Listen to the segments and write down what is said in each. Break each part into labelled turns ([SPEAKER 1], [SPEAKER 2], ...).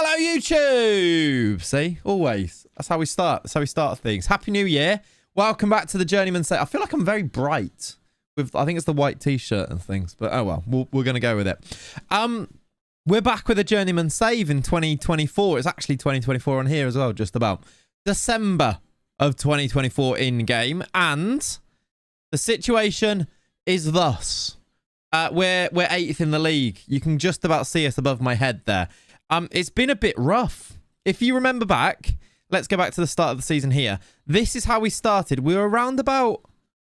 [SPEAKER 1] Hello, YouTube. See, always. That's how we start. That's how we start things. Happy New Year. Welcome back to the Journeyman set. I feel like I'm very bright with, I think it's the white t-shirt and things, but oh well, we're going to go with it. We're back with a Journeyman save in 2024. It's actually 2024 on here as well, just about. December of 2024 in-game, and the situation is thus. We're 8th in the league. You can just about see us above my head there. It's been a bit rough. If you remember back, let's go back to the start of the season here. This is how we started. We were around about,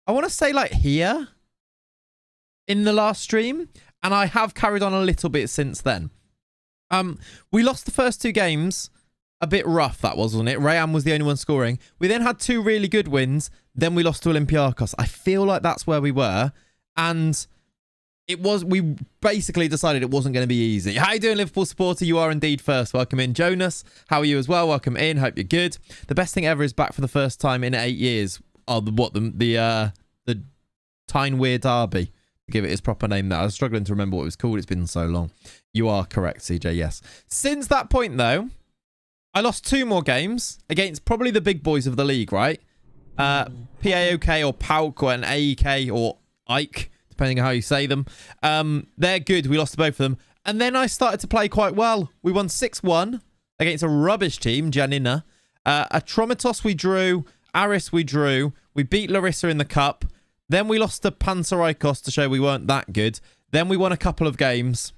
[SPEAKER 1] I want to say like here in the last stream, and I have carried on a little bit since then. We lost the first 2 games. A bit rough, that was, wasn't it? Rayan was the only one scoring. We then had 2 really good wins. Then we lost to Olympiacos. I feel like that's where we were. And we basically decided it wasn't going to be easy. How you doing, Liverpool supporter? You are indeed first. Welcome in. Jonas, how are you as well? Welcome in. Hope you're good. The best thing ever is back for the first time in 8 years. Oh, the Tyne-Weir Derby. To give it its proper name there. I was struggling to remember what it was called. It's been so long. You are correct, CJ, yes. Since that point, though, I lost 2 more games against probably the big boys of the league, right? PAOK or PAOK or an AEK or Ike, depending on how you say them. They're good. We lost to both of them. And then I started to play quite well. We won 6-1 against a rubbish team, Janina. Atromitos we drew. Aris we drew. We beat Larissa in the cup. Then we lost to Panserikos to show we weren't that good. Then we won a couple of games.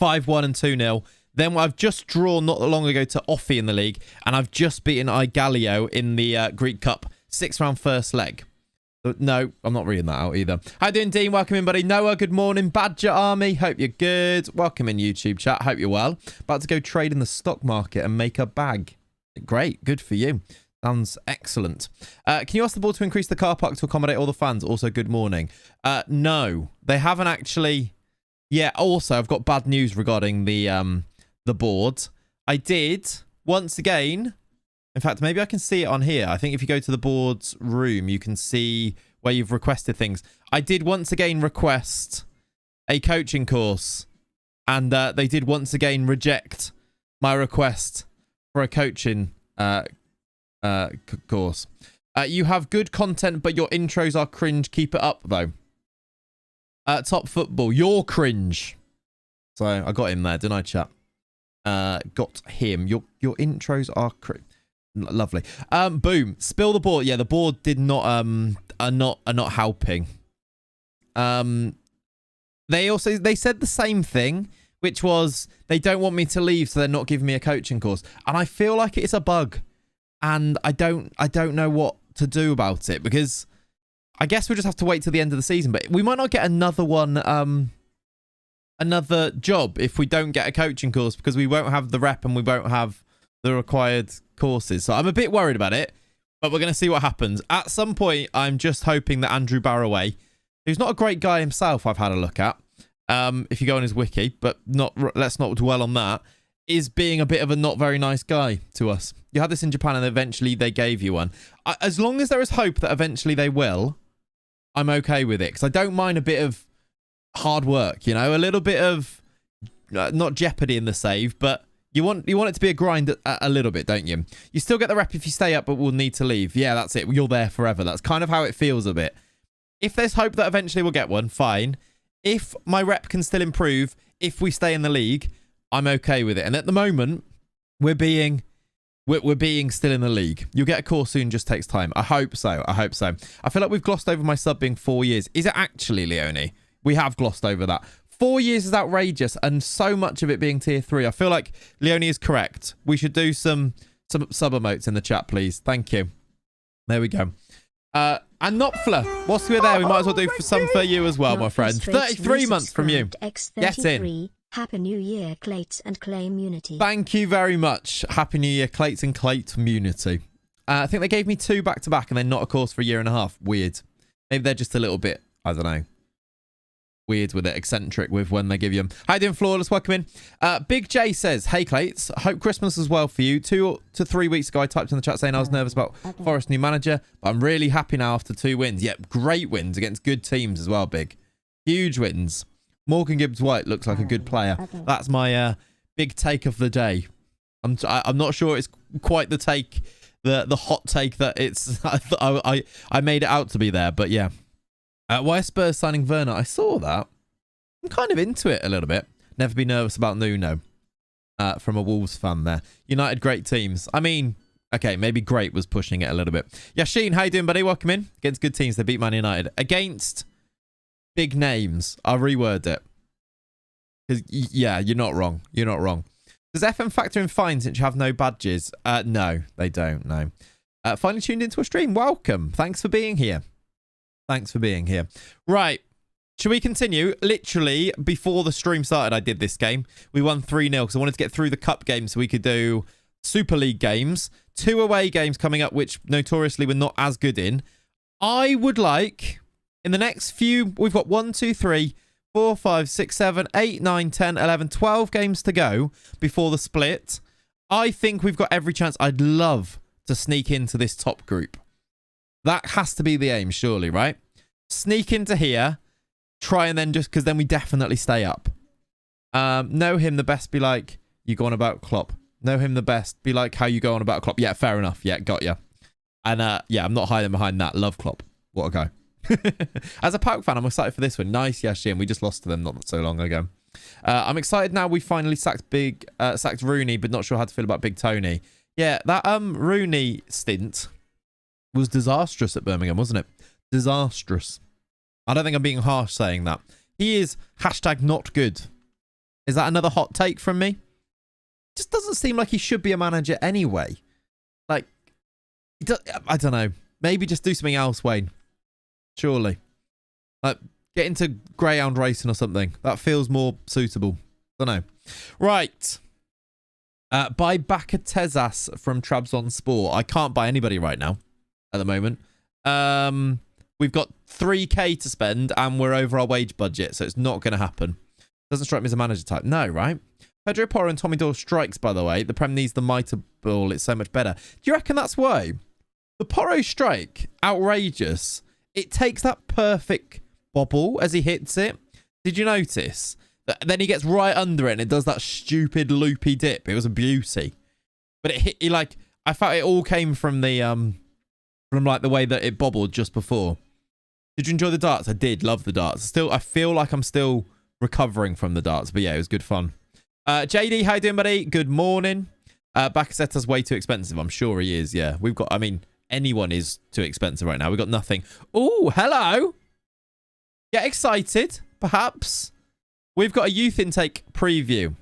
[SPEAKER 1] 5-1 and 2-0. Then I've just drawn not long ago to Offi in the league. And I've just beaten Igalio in the Greek Cup. 6-round first leg. No, I'm not reading that out either. How you doing, Dean? Welcome in, buddy. Noah, good morning. Badger Army, hope you're good. Welcome in, YouTube chat. Hope you're well. About to go trade in the stock market and make a bag. Great. Good for you. Sounds excellent. Can you ask the board to increase the car park to accommodate all the fans? Also, good morning. No, they haven't actually. Yeah, also, I've got bad news regarding the board. I did, once again. In fact, maybe I can see it on here. I think if you go to the board's room, you can see where you've requested things. I did once again request a coaching course, and they did once again reject my request for a coaching course. You have good content, but your intros are cringe. Keep it up, though. Top football, you're cringe. So I got him there, didn't I, chat? Got him. Your intros are cringe. Lovely. Boom. Spill the board. Yeah, the board did not are not helping. They said the same thing, which was they don't want me to leave, so they're not giving me a coaching course. And I feel like it's a bug, and I don't know what to do about it, because I guess we'll just have to wait till the end of the season. But we might not get another one, another job if we don't get a coaching course, because we won't have the rep and we won't have the required courses. So I'm a bit worried about it, but we're going to see what happens. At some point, I'm just hoping that Andrew Barroway, who's not a great guy himself, I've had a look at, if you go on his wiki, but let's not dwell on that, is being a bit of a not very nice guy to us. You had this in Japan and eventually they gave you one. As long as there is hope that eventually they will, I'm okay with it, because I don't mind a bit of hard work, you know, a little bit of not jeopardy in the save, but you want it to be a grind a little bit, don't you? You still get the rep if you stay up, but will need to leave. Yeah, that's it. You're there forever. That's kind of how it feels a bit. If there's hope that eventually we'll get one, fine. If my rep can still improve, if we stay in the league, I'm okay with it. And at the moment, we're being still in the league. You'll get a course soon, just takes time. I hope so. I hope so. I feel like we've glossed over my sub being 4 years. Is it actually, Leone? We have glossed over that. 4 years is outrageous, and so much of it being tier 3. I feel like Leone is correct. We should do some sub emotes in the chat, please. Thank you. There we go. And Nopfler, whilst we're there, we might as well do some for you as well, my friend. 33 months from you. Get in.
[SPEAKER 2] Happy New Year, Clayts and Claymunity.
[SPEAKER 1] Thank you very much. Happy New Year, Clayts and Claymunity. I think they gave me 2 back-to-back and then not a course for a year and a half. Weird. Maybe they're just a little bit, I don't know, weird with it, eccentric with when they give you them. How you doing, Flawless? Welcome in. Big J says, hey, Clayts, hope Christmas is well for you. 2 to 3 weeks ago, I typed in the chat saying I was nervous about Forest new manager, but I'm really happy now after 2 wins. Yep, great wins against good teams as well, Big. Huge wins. Morgan Gibbs-White looks like a good player. That's my big take of the day. I'm not sure it's quite the take, the hot take that it's. I made it out to be there, but yeah. Why Spurs signing Werner? I saw that. I'm kind of into it a little bit. Never be nervous about Nuno. From a Wolves fan there. United, great teams. I mean, okay, maybe great was pushing it a little bit. Yashin, how you doing, buddy? Welcome in. Against good teams, they beat Man United. Against big names, I'll reword it. Yeah, you're not wrong. You're not wrong. Does FM factor in fines since you have no badges? No, they don't, no. Finally tuned into a stream. Welcome. Thanks for being here. Thanks for being here. Right. Should we continue? Literally, before the stream started, I did this game. We won 3-0 because I wanted to get through the cup game so we could do Super League games. 2 away games coming up, which notoriously we're not as good in. I would like, in the next few, we've got 1, 2, 3, 4, 5, 6, 7, 8, 9, 10, 11, 12 games to go before the split. I think we've got every chance. I'd love to sneak into this top group. That has to be the aim, surely, right? Sneak into here. Try and then just, because then we definitely stay up. Know him the best, be like, you go on about Klopp. Know him the best, be like how you go on about Klopp. Yeah, fair enough. Yeah, got ya. And yeah, I'm not hiding behind that. Love Klopp. What a go. As a Pauk fan, I'm excited for this one. Nice, Yashin. We just lost to them not so long ago. I'm excited now we finally sacked Rooney, but not sure how to feel about Big Tony. Yeah, that Rooney stint was disastrous at Birmingham, wasn't it? Disastrous. I don't think I'm being harsh saying that. He is hashtag not good. Is that another hot take from me? Just doesn't seem like he should be a manager anyway. Like, I don't know. Maybe just do something else, Wayne. Surely. Like, get into greyhound racing or something. That feels more suitable. Don't know. Right. Buy Bakatetas from Trabzon Sport. I can't buy anybody right now at the moment. We've got 3k to spend and we're over our wage budget, so it's not going to happen. Doesn't strike me as a manager type. No, right? Pedro Porro and Tommy Doyle strikes, by the way. The Prem needs the mitre ball. It's so much better. Do you reckon that's why? The Porro strike, outrageous. It takes that perfect bobble as he hits it. Did you notice? Then he gets right under it and it does that stupid loopy dip. It was a beauty. But it hit, like, I felt it all came from the, from like the way that it bobbled just before. Did you enjoy the darts? I did love the darts. I feel like I'm still recovering from the darts, but yeah, it was good fun. JD, how you doing, buddy? Good morning. Bakasetta's way too expensive. I'm sure he is. Yeah, we've got. I mean, anyone is too expensive right now. We've got nothing. Oh, hello. Get excited, perhaps. We've got a youth intake preview.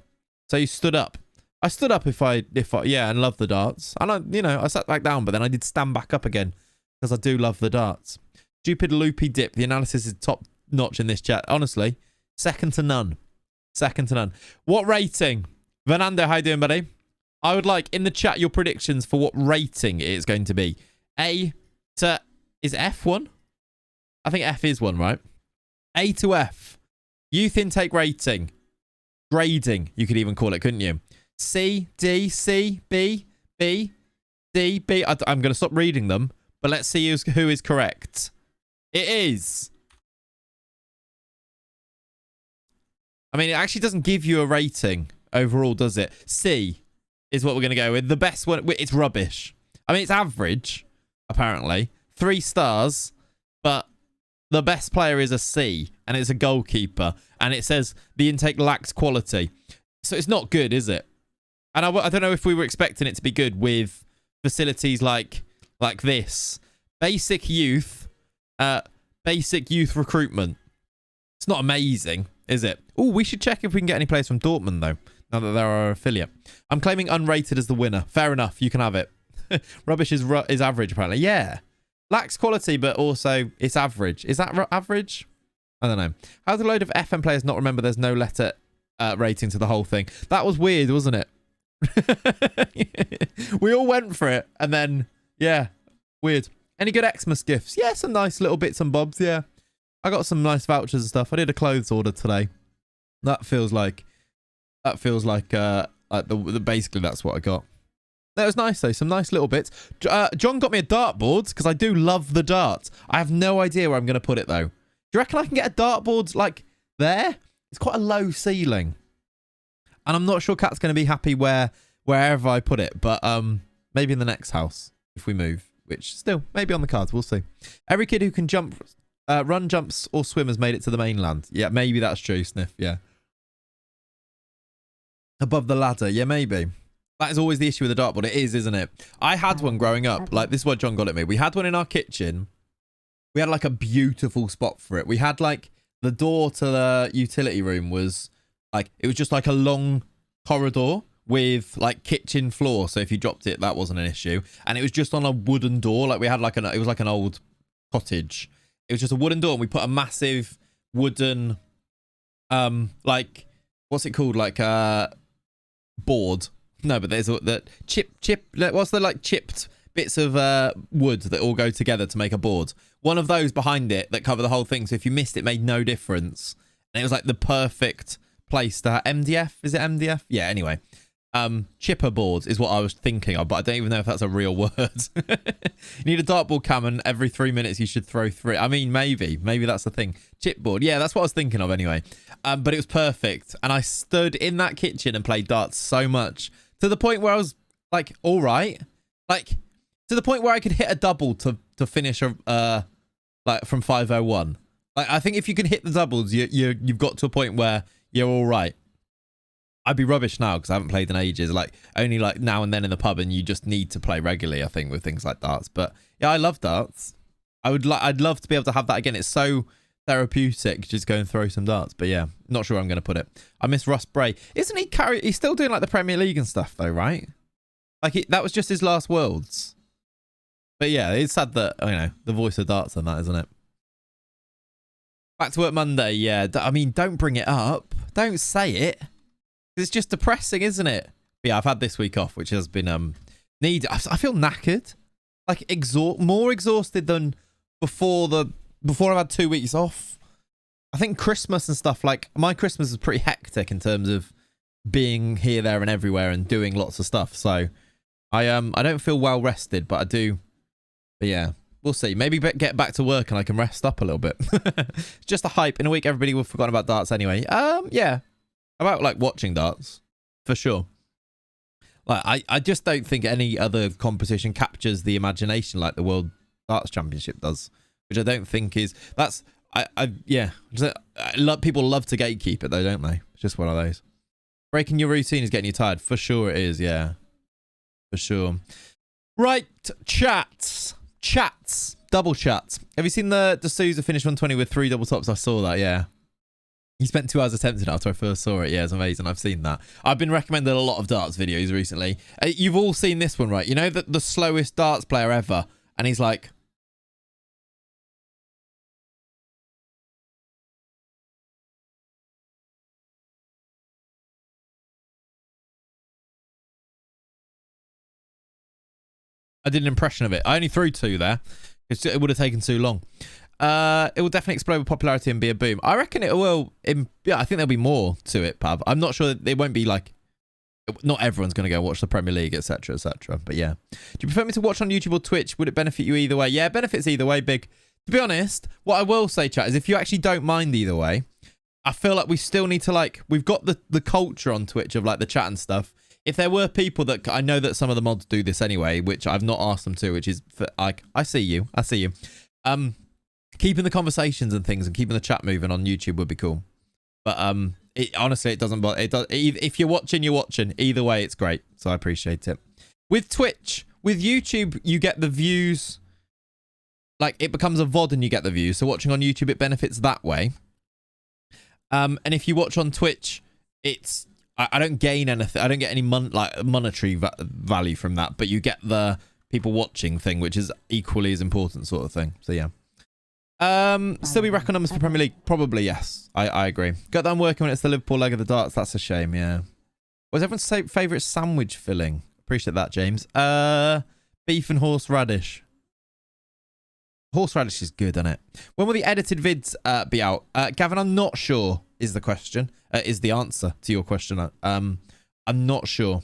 [SPEAKER 1] So you stood up. I stood up if I yeah, and love the darts. And I sat back down, but then I did stand back up again because I do love the darts. Stupid loopy dip. The analysis is top notch in this chat. Honestly, second to none. Second to none. What rating? Fernando, how you doing, buddy? I would like in the chat your predictions for what rating it is going to be. A to, is F one? I think F is one, right? A to F. Youth intake rating. Grading, you could even call it, couldn't you? C, D, C, B, B, D, B. I'm going to stop reading them, but let's see who is correct. It is. I mean, it actually doesn't give you a rating overall, does it? C is what we're going to go with. The best one, it's rubbish. I mean, it's average, apparently. 3 stars, but the best player is a C, and it's a goalkeeper, and it says the intake lacks quality. So it's not good, is it? And I don't know if we were expecting it to be good with facilities like this. Basic youth recruitment. It's not amazing, is it? Oh, we should check if we can get any players from Dortmund, though, now that they're our affiliate. I'm claiming unrated as the winner. Fair enough. You can have it. Rubbish is average, apparently. Yeah. Lacks quality, but also it's average. Is that average? I don't know. How do a load of FM players not remember there's no letter rating to the whole thing? That was weird, wasn't it? We all went for it, and then, yeah, weird. Any good Xmas gifts? Yeah, some nice little bits and bobs, yeah. I got some nice vouchers and stuff. I did a clothes order today. That feels like basically that's what I got. That was nice though, some nice little bits. John got me a dartboard because I do love the darts. I have no idea where I'm going to put it though. Do you reckon I can get a dartboard like there? It's quite a low ceiling. And I'm not sure Kat's going to be happy where wherever I put it. But maybe in the next house if we move, which still maybe on the cards. We'll see. Every kid who can jump, run, jumps, or swim has made it to the mainland. Yeah, maybe that's true, Sniff. Yeah. Above the ladder. Yeah, maybe. That is always the issue with the dartboard. It is, isn't it? I had one growing up. Like, this is what John got at me. We had one in our kitchen. We had like a beautiful spot for it. We had like the door to the utility room was like, it was just like a long corridor with like kitchen floor. So if you dropped it, that wasn't an issue. And it was just on a wooden door. Like we had like it was like an old cottage. It was just a wooden door. And we put a massive wooden, like, what's it called? Like, board. No, but there's that what's the like chipped bits of wood that all go together to make a board. One of those behind it that cover the whole thing. So if you missed it, made no difference. And it was like the perfect place to have MDF. Is it MDF? Yeah, anyway. Chipper boards is what I was thinking of, but I don't even know if that's a real word. You need a dartboard cam and every 3 minutes you should throw 3. I mean, maybe that's the thing. Chipboard. Yeah, that's what I was thinking of anyway. But it was perfect. And I stood in that kitchen and played darts so much to the point where I was like, all right. Like to the point where I could hit a double to finish like from 501. Like I think if you can hit the doubles, you've got to a point where you're all right. I'd be rubbish now because I haven't played in ages. Like only like now and then in the pub, and you just need to play regularly, I think, with things like darts. But yeah, I love darts. I'd love to be able to have that again. It's so therapeutic just go and throw some darts. But yeah, not sure I'm going to put it. I miss Russ Bray. Isn't he he's still doing like the Premier League and stuff though, right? Like that was just his last Worlds. But yeah, it's sad that, you know, the voice of darts and that, isn't it? Back to work Monday. Yeah, I mean, don't bring it up. Don't say it. It's just depressing, isn't it? But yeah, I've had this week off, which has been needed. I feel knackered, like more exhausted than before I've had 2 weeks off. I think Christmas and stuff, like my Christmas is pretty hectic in terms of being here, there, and everywhere and doing lots of stuff. So I don't feel well rested, but I do. But yeah, we'll see. Maybe get back to work and I can rest up a little bit. It's just a hype. In a week, everybody will have forgotten about darts anyway. Yeah. About like watching darts, for sure. Like I just don't think any other competition captures the imagination like the World Darts Championship does, which I don't think is. Yeah. People love to gatekeep it though, don't they? It's just one of those. Breaking your routine is getting you tired, for sure. It is, yeah, for sure. Right, chats, double chats. Have you seen the D'Souza finish 120 with 3 double tops? I saw that, yeah. He spent 2 hours attempting it after I first saw it. Yeah, it's amazing. I've seen that. I've been recommended a lot of darts videos recently. You've all seen this one, right? You know the slowest darts player ever, and he's like, I did an impression of it. I only threw 2 there. It would have taken too long. It will definitely explode with popularity and be a boom. I reckon it will. Yeah, I think there'll be more to it, Pav. I'm not sure. It won't be like. Not everyone's going to go watch the Premier League, etc., etc. But yeah. Do you prefer me to watch on YouTube or Twitch? Would it benefit you either way? Yeah, it benefits either way, big. To be honest, what I will say, chat, is if you actually don't mind either way, I feel like we still need to like. We've got the culture on Twitch of like the chat and stuff. If there were people that I know that some of the mods do this anyway, which I've not asked them to, which is for, like I see you. Keeping the conversations and things and keeping the chat moving on YouTube would be cool. But honestly, it doesn't bother. It does. If you're watching, you're watching. Either way, it's great. So I appreciate it. With Twitch, with YouTube, you get the views. Like it becomes a VOD and you get the views. So watching on YouTube, it benefits that way. And if you watch on Twitch, it's I don't gain anything. I don't get any monetary value from that. But you get the people watching thing, which is equally as important sort of thing. So yeah. Still be reckon numbers for Premier League? Probably, yes. I agree. Got done working when it's the Liverpool leg of the darts. That's a shame, yeah. What's everyone's favourite sandwich filling? Appreciate that, James. Beef and horseradish. Horseradish is good, isn't it? When will the edited vids be out? Gavin, I'm not sure is the question. Is the answer to your question. I'm not sure.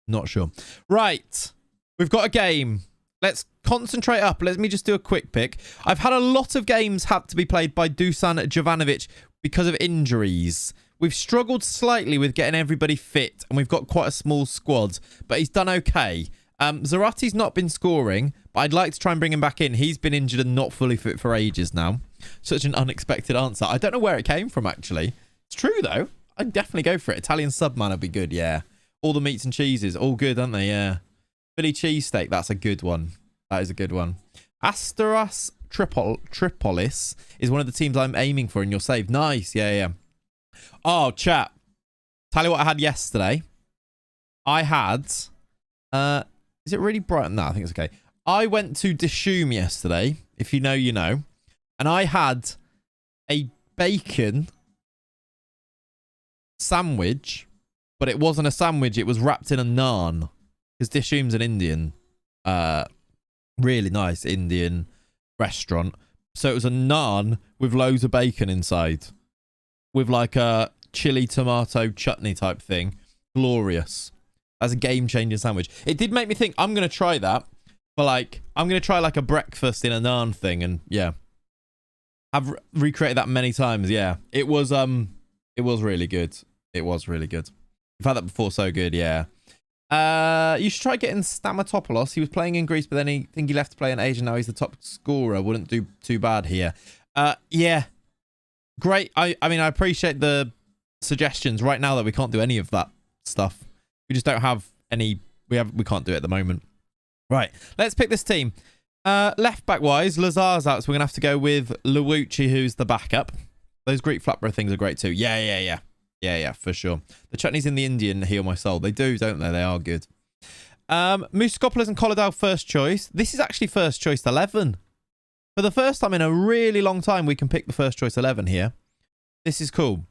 [SPEAKER 1] Not sure. Right. We've got a game. Let's concentrate up. Let me just do a quick pick. I've had a lot of games have to be played by Dusan Jovanovic because of injuries. We've struggled slightly with getting everybody fit, and we've got quite a small squad, but he's done okay. Zarati's not been scoring, but I'd like to try and bring him back in. He's been injured and not fully fit for ages now. Such an unexpected answer. I don't know where it came from, actually. It's true, though. I'd definitely go for it. Italian subman would be good, yeah. All the meats and cheeses, all good, aren't they? Yeah. Philly cheesesteak, that's a good one. That is a good one. Asteras Tripolis is one of the teams I'm aiming for in your save. Nice, yeah. Oh, chat. Tell you what I had yesterday. I had... is it really bright? No, I think it's okay. I went to Dishoom yesterday. If you know, you know. And I had a bacon sandwich, but it wasn't a sandwich. It was wrapped in a naan. Because Dishoom's an Indian, really nice Indian restaurant. So it was a naan with loads of bacon inside. With like a chili tomato chutney type thing. Glorious. That's a game-changing sandwich. It did make me think, I'm going to try that. But like, I'm going to try like a breakfast in a naan thing. And yeah. I've recreated that many times. Yeah. It was really good. It was really good. I've had that before. So good. Yeah. You should try getting Stamatopoulos. He was playing in Greece, but then I think he left to play in Asia. Now he's the top scorer. Wouldn't do too bad here. Yeah. Great. I mean, I appreciate the suggestions right now that we can't do any of that stuff. We just don't have any. We can't do it at the moment. Right. Let's pick this team. Left back wise, Lazar's out, so we're gonna have to go with Luucci, who's the backup. Those Greek flatbread things are great too. Yeah, for sure. The chutneys in the Indian heal my soul. They do, don't they? They are good. Muskopoulos and Colladale first choice. This is actually first choice 11. For the first time in a really long time, we can pick the first choice 11 here. This is cool.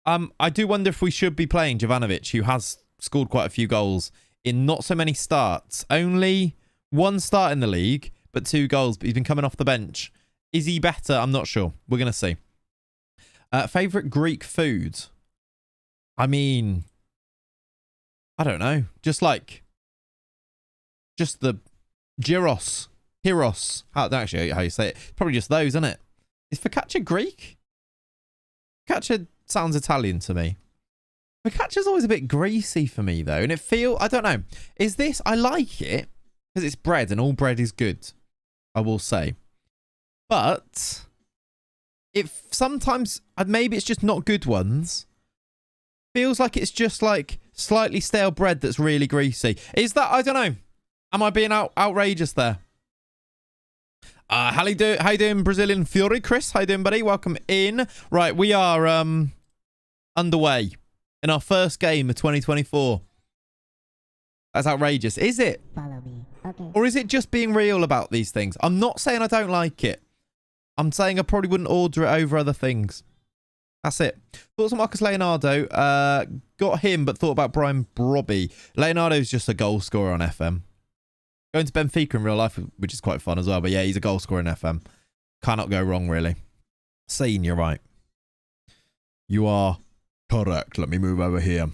[SPEAKER 1] I do wonder if we should be playing Jovanovic, who has scored quite a few goals in not so many starts. Only one start in the league, but 2 goals. But he's been coming off the bench. Is he better? I'm not sure. We're going to see. Favourite Greek food? I mean, I don't know. Just the gyros. Actually, how you say it. Probably just those, isn't it? Is focaccia Greek? Focaccia sounds Italian to me. Focaccia's always a bit greasy for me, though. And I don't know. Is this, I like it because it's bread and all bread is good, I will say. But if sometimes, maybe it's just not good ones. Feels like it's just like slightly stale bread that's really greasy. Is that, I don't know. Am I being outrageous there? How you doing, Brazilian Fury? Chris, how you doing, buddy? Welcome in. Right, we are underway in our first game of 2024. That's outrageous. Is it?
[SPEAKER 2] Follow me. Okay.
[SPEAKER 1] Or is it just being real about these things? I'm not saying I don't like it. I'm saying I probably wouldn't order it over other things. That's it. Thoughts on Marcus Leonardo. Got him, but thought about Brian Brobby. Leonardo's just a goal scorer on FM. Going to Benfica in real life, which is quite fun as well. But yeah, he's a goal scorer in FM. Cannot go wrong, really. Scene, you're right. You are correct. Let me move over here.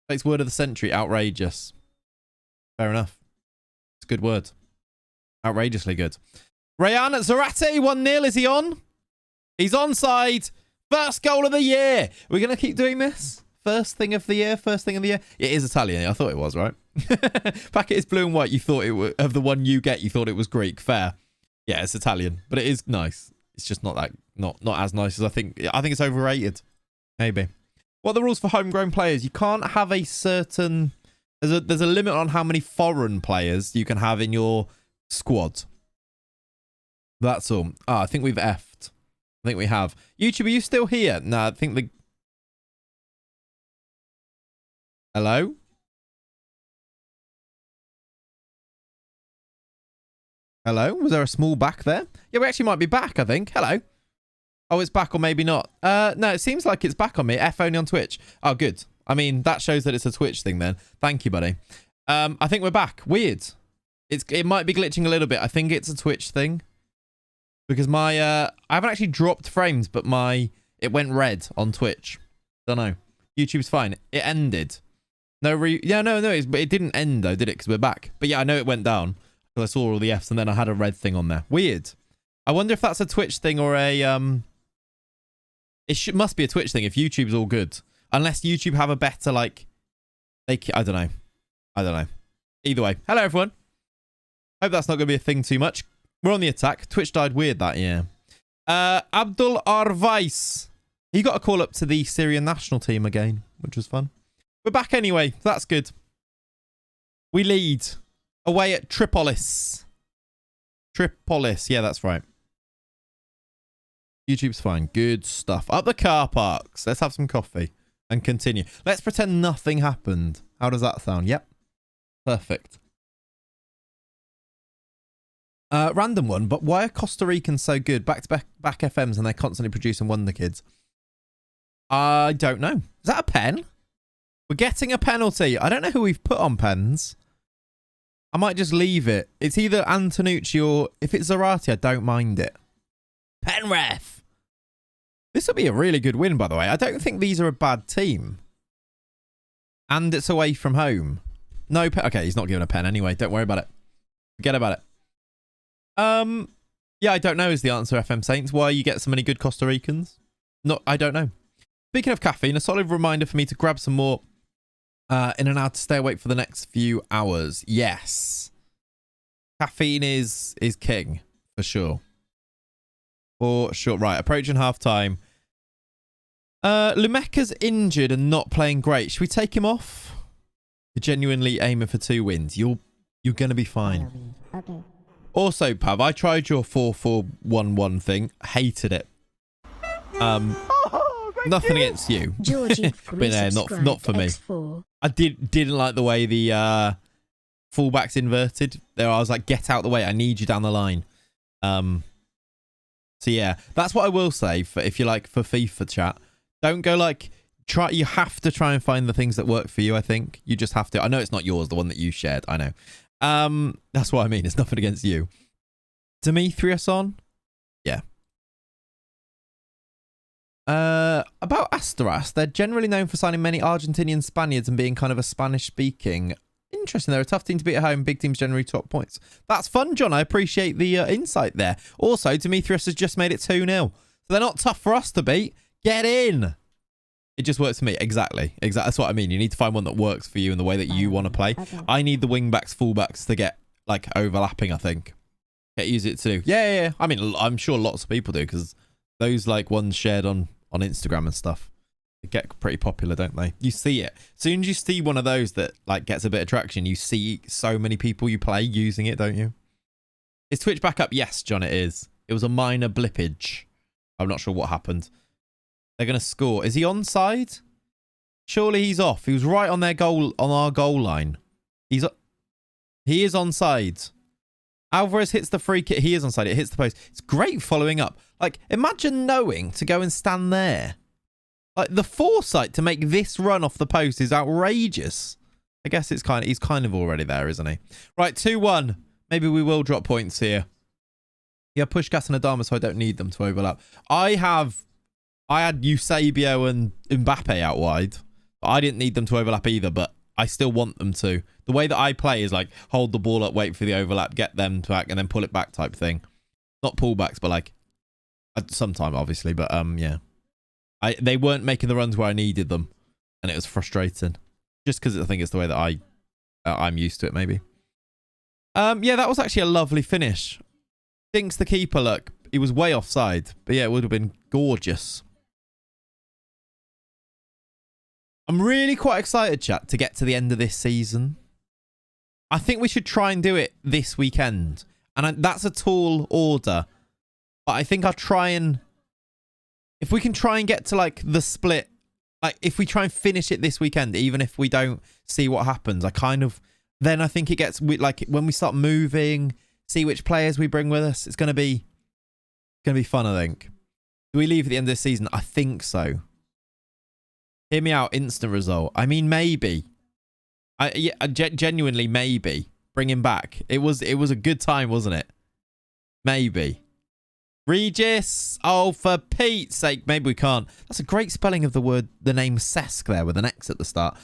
[SPEAKER 1] It's word of the century. Outrageous. Fair enough. It's a good word. Outrageously good. Rayan Zarate, 1-0. Is he on? He's onside. First goal of the year. We're going to keep doing this? First thing of the year? It is Italian. I thought it was, right? Packet is blue and white. You thought it was, of the one you get, you thought it was Greek. Fair. Yeah, it's Italian. But it is nice. It's just not as nice as I think. I think it's overrated. Maybe. What are the rules for homegrown players? You can't have a certain... There's a limit on how many foreign players you can have in your squad. That's all. I think we've effed. I think we have. YouTube, are you still here? No, I think the... Hello? Hello? Was there a small back there? Yeah, we actually might be back, I think. Hello. Oh, it's back or maybe not. No, it seems like it's back on me. F only on Twitch. Oh, good. I mean, that shows that it's a Twitch thing then. Thank you, buddy. I think we're back. Weird. It might be glitching a little bit. I think it's a Twitch thing. Because my... I haven't actually dropped frames, but it went red on Twitch. Don't know. YouTube's fine. It ended. No, but it didn't end though, did it? Because we're back. But yeah, I know it went down. Because I saw all the Fs and then I had a red thing on there. Weird. I wonder if that's a Twitch thing or a Must be a Twitch thing if YouTube's all good. Unless YouTube have a better, like... I don't know. Either way. Hello, everyone. Hope that's not going to be a thing too much. We're on the attack. Twitch died weird that year. Abdul Arvais. He got a call up to the Syrian national team again, which was fun. We're back anyway. That's good. We lead away at Tripolis. Yeah, that's right. YouTube's fine. Good stuff. Up the car parks. Let's have some coffee and continue. Let's pretend nothing happened. How does that sound? Yep. Perfect. Random one, but why are Costa Ricans so good? Back-to-back FMs and they're constantly producing Wonder Kids. I don't know. Is that a pen? We're getting a penalty. I don't know who we've put on pens. I might just leave it. It's either Antonucci or... If it's Zarate, I don't mind it. Pen ref. This will be a really good win, by the way. I don't think these are a bad team. And it's away from home. No pen. Okay, he's not giving a pen anyway. Don't worry about it. Forget about it. Yeah, I don't know is the answer, FM Saints. Why you get so many good Costa Ricans? I don't know. Speaking of caffeine, a solid reminder for me to grab some more in an hour to stay awake for the next few hours. Yes. Caffeine is king, for sure. For sure. Right, approaching half-time. Lumeka's injured and not playing great. Should we take him off? You're genuinely aiming for 2 wins. You're going to be fine.
[SPEAKER 2] Okay.
[SPEAKER 1] Also, Pav, I tried your 4-4-1-1 thing. Hated it. Nothing against you.
[SPEAKER 2] Georgie,
[SPEAKER 1] but not for me.
[SPEAKER 2] X4.
[SPEAKER 1] I didn't like the way the fullback's inverted. There, I was like, get out the way. I need you down the line. So yeah, that's what I will say for if you like for FIFA chat. Don't go like you have to try and find the things that work for you. I think you just have to. I know it's not yours, the one that you shared. I know. That's what I mean. It's nothing against you. Demetrius on? Yeah. About Asteras, they're generally known for signing many Argentinian Spaniards and being kind of a Spanish-speaking. Interesting. They're a tough team to beat at home. Big teams generally top points. That's fun, John. I appreciate the insight there. Also, Demetrius has just made it 2-0. So they're not tough for us to beat. Get in. It just works for me. Exactly. That's what I mean. You need to find one that works for you in the way that you want to play.
[SPEAKER 2] Okay.
[SPEAKER 1] I need the wing-backs, full-backs to get, like, overlapping, I think. Use it to do. Yeah. I mean, I'm sure lots of people do because those, like, ones shared on Instagram and stuff, they get pretty popular, don't they? You see it. As soon as you see one of those that, like, gets a bit of traction, you see so many people you play using it, don't you? Is Twitch back up? Yes, John, it is. It was a minor blippage. I'm not sure what happened. They're going to score. Is he onside? Surely he's off. He was right on their goal, on our goal line. He is onside. Alvarez hits the free kick. He is onside. It hits the post. It's great following up. Like, imagine knowing to go and stand there. Like, the foresight to make this run off the post is outrageous. I guess he's kind of already there, isn't he? Right, 2-1. Maybe we will drop points here. Yeah, Pushkas and Adama, so I don't need them to overlap. I had Eusebio and Mbappe out wide. I didn't need them to overlap either, but I still want them to. The way that I play is like hold the ball up, wait for the overlap, get them to act, and then pull it back type thing. Not pullbacks, but like sometime obviously. But yeah, they weren't making the runs where I needed them, and it was frustrating. Just because I think it's the way that I'm used to it. Maybe. Yeah, that was actually a lovely finish. Thinks the keeper. Look, he was way offside, but yeah, it would have been gorgeous. I'm really quite excited, chat, to get to the end of this season. I think we should try and do it this weekend. And that's a tall order. But I think I'll try and... If we can try and get to, like, the split... Like, if we try and finish it this weekend, even if we don't see what happens, I kind of... Then I think it gets... Like, when we start moving, see which players we bring with us, it's going to be fun, I think. Do we leave at the end of this season? I think so. Hear me out, instant result. I mean, maybe. Genuinely, maybe. Bring him back. It was a good time, wasn't it? Maybe. Regis. Oh, for Pete's sake. Maybe we can't. That's a great spelling of the name Cesc there with an X at the start.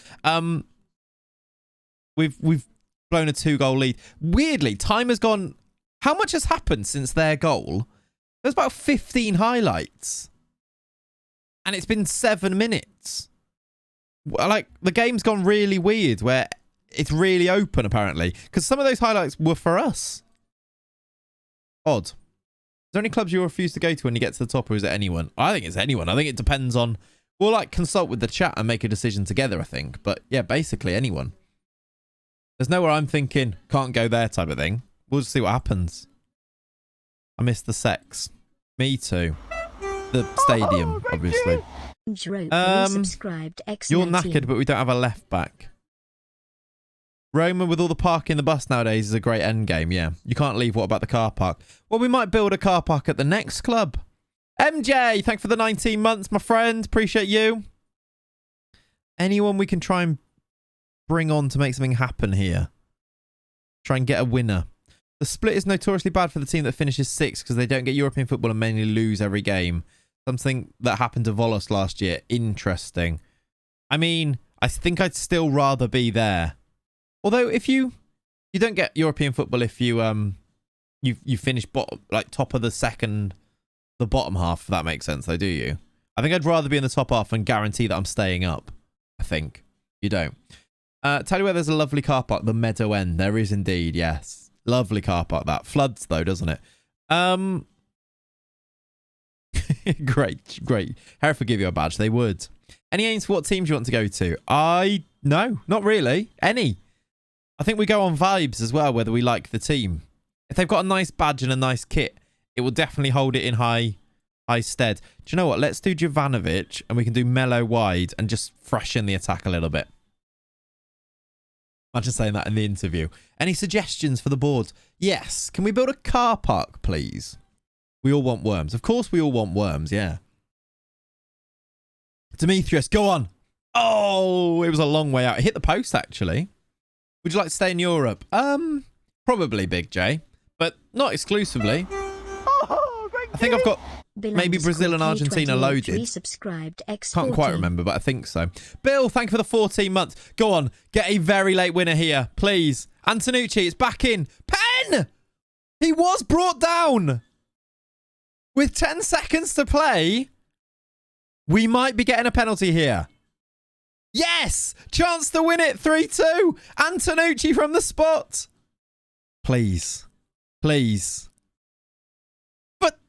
[SPEAKER 1] We've blown a 2-goal lead. Weirdly, time has gone... How much has happened since their goal? There's about 15 highlights. And it's been 7 minutes. Like, the game's gone really weird where it's really open, apparently. Because some of those highlights were for us. Odd. Is there any clubs you refuse to go to when you get to the top, or is it anyone? I think it's anyone. I think it depends on... We'll, like, consult with the chat and make a decision together, I think. But, yeah, basically anyone. There's nowhere I'm thinking, can't go there type of thing. We'll just see what happens. I miss the sex. Me too. The stadium, obviously. You're knackered, but we don't have a left back. Roman, with all the parking the bus nowadays, is a great end game. Yeah, you can't leave. What about the car park? Well, we might build a car park at the next club. MJ, thanks for the 19 months, my friend. Appreciate you. Anyone we can try and bring on to make something happen here? Try and get a winner. The split is notoriously bad for the team that finishes 6th because they don't get European football and mainly lose every game. Something that happened to Volos last year. Interesting. I mean, I think I'd still rather be there. Although if you don't get European football if you finish top of the bottom half, if that makes sense though, do you? I think I'd rather be in the top half and guarantee that I'm staying up. I think. You don't. Tell you where there's a lovely car park, the Meadow End. There is indeed, yes. Lovely car park that. Floods though, doesn't it? Great. Hereford give you a badge. They would. Any aims for what teams you want to go to? No, not really. Any. I think we go on vibes as well, whether we like the team. If they've got a nice badge and a nice kit, it will definitely hold it in high stead. Do you know what? Let's do Jovanovic and we can do Mello wide and just freshen the attack a little bit. Imagine saying that in the interview. Any suggestions for the board? Yes. Can we build a car park, please? We all want worms. Of course we all want worms, yeah. Demetrius, go on. Oh, it was a long way out. It hit the post, actually. Would you like to stay in Europe? Probably, Big J. But not exclusively. I think I've got maybe Brazil and Argentina loaded. Can't quite remember, but I think so. Bill, thank you for the 14 months. Go on, get a very late winner here, please. Antonucci, it's back in. Pen! He was brought down. With 10 seconds to play, we might be getting a penalty here. Yes! Chance to win it. 3-2. Antonucci from the spot. Please. Please. But,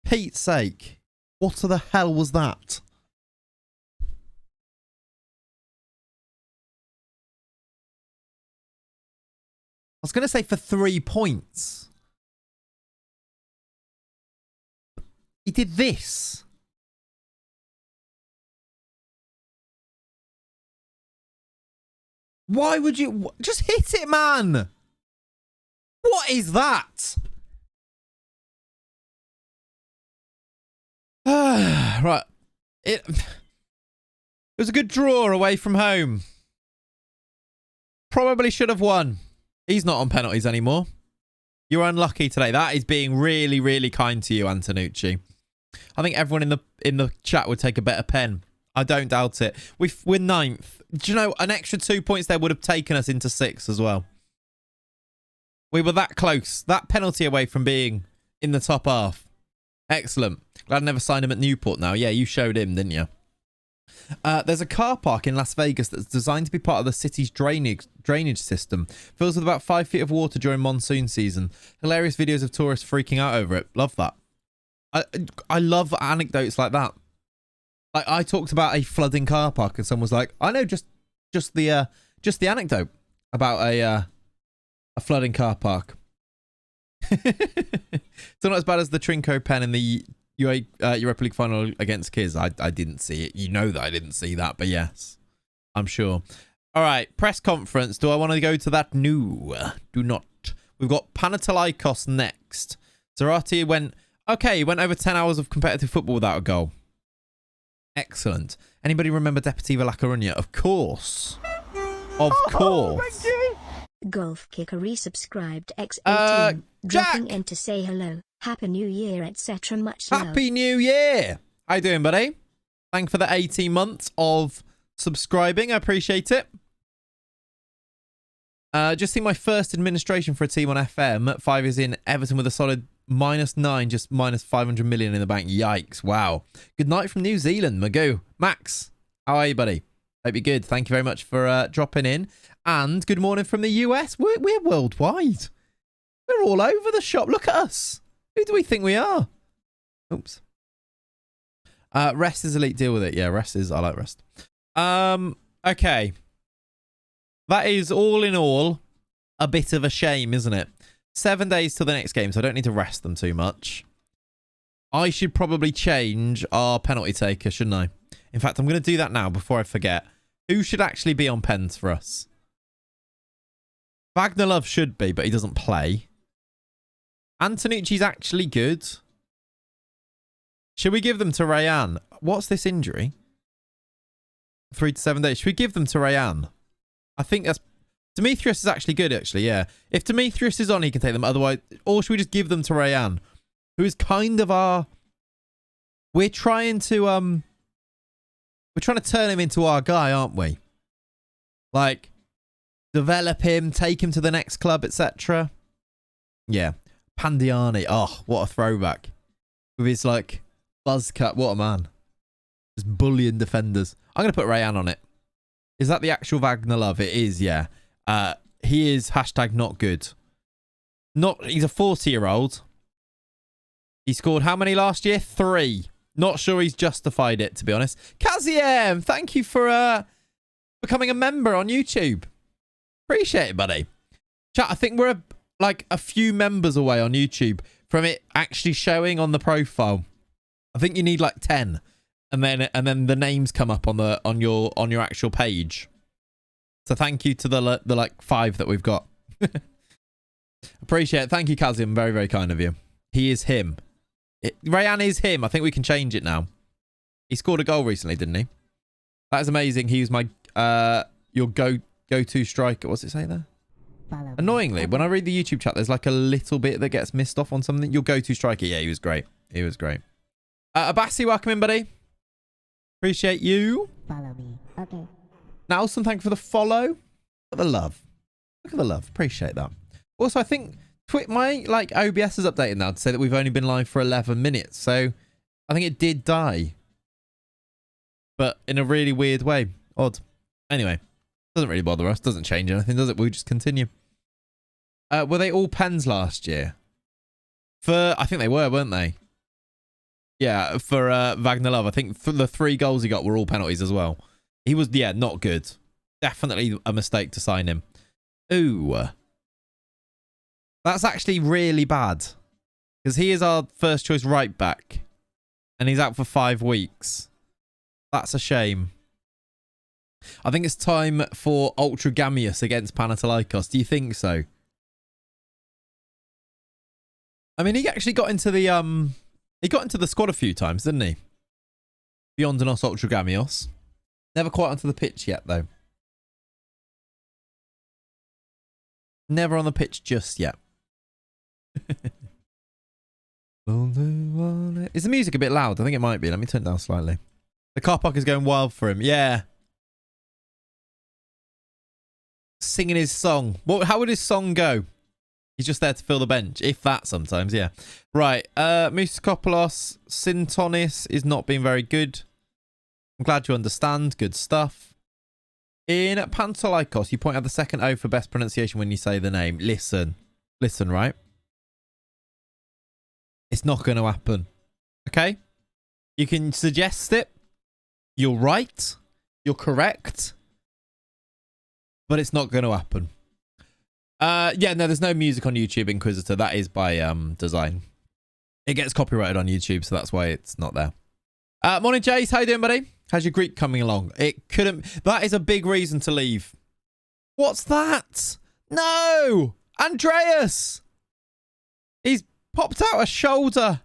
[SPEAKER 1] Pete's sake, what the hell was that? I was going to say for 3 points. He did this. Why would you... Just hit it, man. What is that? Right. It was a good draw away from home. Probably should have won. He's not on penalties anymore. You're unlucky today. That is being really, really kind to you, Antonucci. I think everyone in the chat would take a better pen. I don't doubt it. We're 9th. Do you know, an extra 2 points there would have taken us into 6th as well. We were that close. That penalty away from being in the top half. Excellent. Glad I never signed him at Newport now. Yeah, you showed him, didn't you? There's a car park in Las Vegas that's designed to be part of the city's drainage system. Fills with about 5 feet of water during monsoon season. Hilarious videos of tourists freaking out over it. Love that. I love anecdotes like that. Like, I talked about a flooding car park and someone was like, I know just the anecdote about a flooding car park. Still not as bad as the Trinco pen in the Europa League final against Kiz. I didn't see it. You know that I didn't see that, but yes, I'm sure. All right, press conference. Do I want to go to that? No, do not. We've got Panathinaikos next. Zarate went over 10 hours of competitive football without a goal. Excellent. Anybody remember Deportivo La Coruña? Of course. Of course.
[SPEAKER 2] Golf Kicker resubscribed X18, dropping in to say hello, Happy New Year, etc. Much love.
[SPEAKER 1] Happy New Year! How you doing, buddy? Thanks for the 18 months of subscribing. I appreciate it. Just seen my first administration for a team on FM. 5 years in, Everton with a solid -9, just -500 million in the bank. Yikes. Wow. Good night from New Zealand, Magoo. Max, how are you, buddy? Hope you're good. Thank you very much for dropping in. And good morning from the US. We're worldwide. We're all over the shop. Look at us. Who do we think we are? Oops. Rest is elite. Deal with it. Yeah, rest is. I like rest. Okay. That is all in all a bit of a shame, isn't it? 7 days till the next game, so I don't need to rest them too much. I should probably change our penalty taker, shouldn't I? In fact, I'm going to do that now before I forget. Who should actually be on pens for us? Wagner Love should be, but he doesn't play. Antonucci's actually good. Should we give them to Rayan? What's this injury? 3 to 7 days. Should we give them to Rayan? I think that's... Demetrius is actually good, actually, yeah. If Demetrius is on, he can take them. Otherwise... Or should we just give them to Rayan? Who is kind of our... We're trying to... We're trying to turn him into our guy, aren't we? Like... Develop him, take him to the next club, etc. Yeah. Pandiani. Oh, what a throwback. With his, like, buzz cut. What a man. Just bullying defenders. I'm going to put Rayan on it. Is that the actual Wagner Love? It is, yeah. He is #not good. He's a 40-year-old. He scored how many last year? 3. Not sure he's justified it, to be honest. Kaziem, thank you for becoming a member on YouTube. Appreciate it, buddy. Chat, I think we're like a few members away on YouTube from it actually showing on the profile. I think you need like 10, and then the names come up on your actual page. So thank you to the like 5 that we've got. Appreciate it. Thank you, Kazim. Very, very kind of you. He is him. Rayan is him. I think we can change it now. He scored a goal recently, didn't he? That is amazing. He was my your go-to striker. What's it say there? Annoyingly, when I read the YouTube chat, there's like a little bit that gets missed off on something. Your go-to striker. Yeah, he was great. He was great. Abassi, welcome in, buddy. Appreciate you.
[SPEAKER 2] Follow me. Okay.
[SPEAKER 1] Nelson, thank you for the follow. Look at the love. Look at the love. Appreciate that. Also, I think my like OBS is updated now to say that we've only been live for 11 minutes. So I think it did die. But in a really weird way. Odd. Anyway. Doesn't really bother us. Doesn't change anything, does it? We'll just continue. Were they all pens last year? I think they were, weren't they? Yeah, for Wagner Love. I think for the 3 goals he got were all penalties as well. He was, yeah, not good. Definitely a mistake to sign him. Ooh. That's actually really bad. Because he is our first choice right back. And he's out for 5 weeks. That's a shame. I think it's time for Ultra Gamius against Panathinaikos. Do you think so? I mean, he actually got into the squad a few times, didn't he? Beyond and us Ultra Gamios. Never quite onto the pitch yet, though. Never on the pitch just yet. Is the music a bit loud? I think it might be. Let me turn it down slightly. The car park is going wild for him. Yeah. Singing his song. How would his song go? He's just there to fill the bench. If that sometimes, yeah. Right. Muskopoulos, Sintonis is not being very good. I'm glad you understand. Good stuff. In Pantolaikos, you point out the second O for best pronunciation when you say the name. Listen. Listen, right? It's not going to happen. Okay? You can suggest it. You're right. You're correct. But it's not going to happen. Yeah, no, there's no music on YouTube, Inquisitor. That is by design. It gets copyrighted on YouTube, so that's why it's not there. Morning, Jace. How you doing, buddy? How's your Greek coming along? It couldn't... That is a big reason to leave. What's that? No! Andreas! He's popped out a shoulder.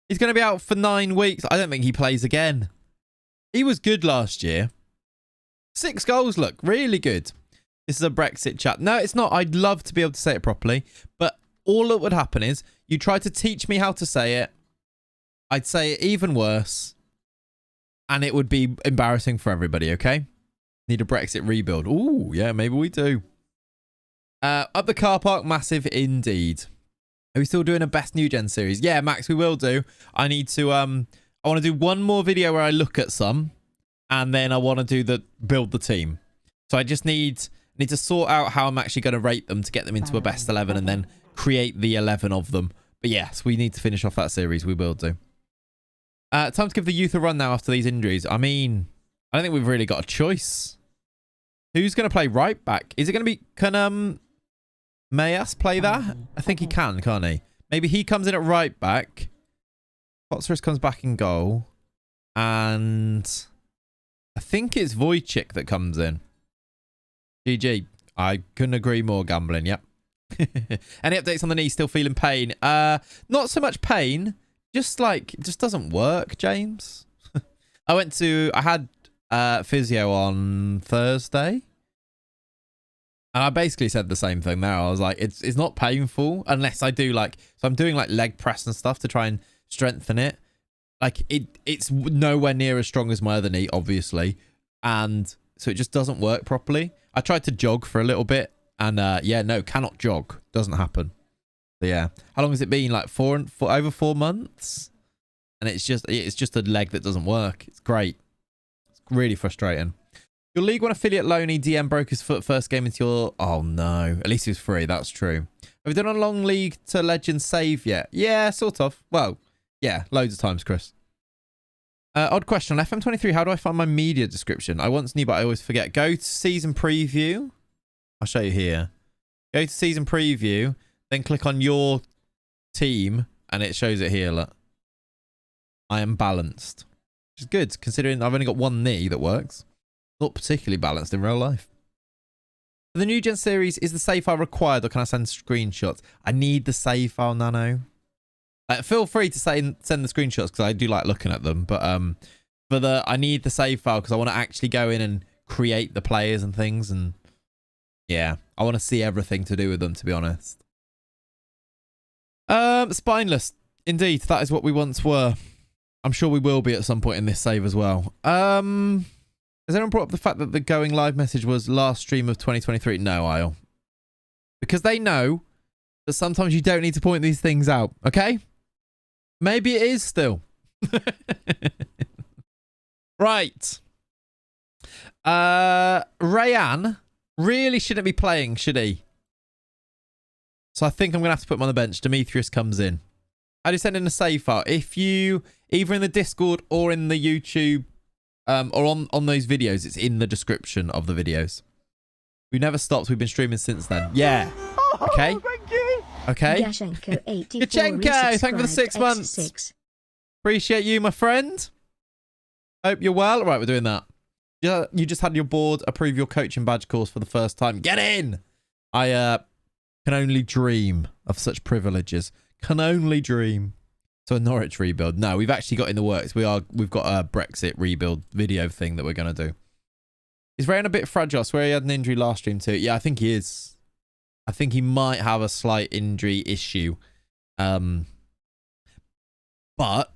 [SPEAKER 1] He's going to be out for 9 weeks. I don't think he plays again. He was good last year. 6 goals, look. Really good. This is a Brexit chat. No, it's not. I'd love to be able to say it properly. But all that would happen is you try to teach me how to say it. I'd say it even worse. And it would be embarrassing for everybody, okay? Need a Brexit rebuild. Ooh, yeah, maybe we do. Up the car park, massive indeed. Are we still doing a best new gen series? Yeah, Max, we will do. I need to I want to do one more video where I look at some, and then I want to do the build the team. So I just need to sort out how I'm actually going to rate them to get them into a best 11 and then create the 11 of them. But yes, we need to finish off that series. We will do. Time to give the youth a run now after these injuries. I mean, I don't think we've really got a choice. Who's going to play right back? Is it going to be... Can Mayas play that? I think he can, can't he? Maybe he comes in at right back. Phosphorus comes back in goal. And I think it's Wojcik that comes in. GG. I couldn't agree more, gambling. Yep. Any updates on the knee? Still feeling pain? Not so much pain. Just like, it just doesn't work, James. I had physio on Thursday. And I basically said the same thing there. I was like, it's not painful unless I do like, so I'm doing like leg press and stuff to try and strengthen it. Like it's nowhere near as strong as my other knee, obviously. And so it just doesn't work properly. I tried to jog for a little bit and yeah, no, cannot jog. Doesn't happen. So yeah. How long has it been? Like over 4 months? And it's just a leg that doesn't work. It's great. It's really frustrating. Your League One affiliate loanee DM broke his foot first game into your... Oh, no. At least he was free. That's true. Have you done a long League to Legend save yet? Yeah, sort of. Well, yeah, loads of times, Chris. Odd question. On FM24, how do I find my media description? I once knew, but I always forget. Go to season preview. I'll show you here. Go to season preview, then click on your team, and it shows it here. Look. I am balanced. Which is good, considering I've only got one knee that works. Not particularly balanced in real life. For the new gen series, is the save file required or can I send screenshots? I need the save file, Nano. Feel free to send the screenshots because I do like looking at them. But I need the save file because I want to actually go in and create the players and things. And yeah, I want to see everything to do with them, to be honest. Spineless. Indeed, that is what we once were. I'm sure we will be at some point in this save as well. Has anyone brought up the fact that the going live message was last stream of 2023? No, Isle. Because they know that sometimes you don't need to point these things out, okay? Maybe it is still. Right. Rayan really shouldn't be playing, should he? So I think I'm going to have to put him on the bench. Demetrius comes in. How do you send in a save file? If you, either in the Discord or in the YouTube, or on those videos, it's in the description of the videos. We've never stopped. We've been streaming since then. Yeah. Okay. Thank you. Okay. Yachenko, thank you for the 6 months. Appreciate you, my friend. Hope you're well. Right, we're doing that. Yeah, you just had your board approve your coaching badge course for the first time. Get in. I can only dream of such privileges. Can only dream. So a Norwich Rebuild. No, we've actually got in the works. We've got a Brexit rebuild video thing that we're going to do. Is Rayan a bit fragile? I swear he had an injury last stream too. Yeah, I think he is. I think he might have a slight injury issue. But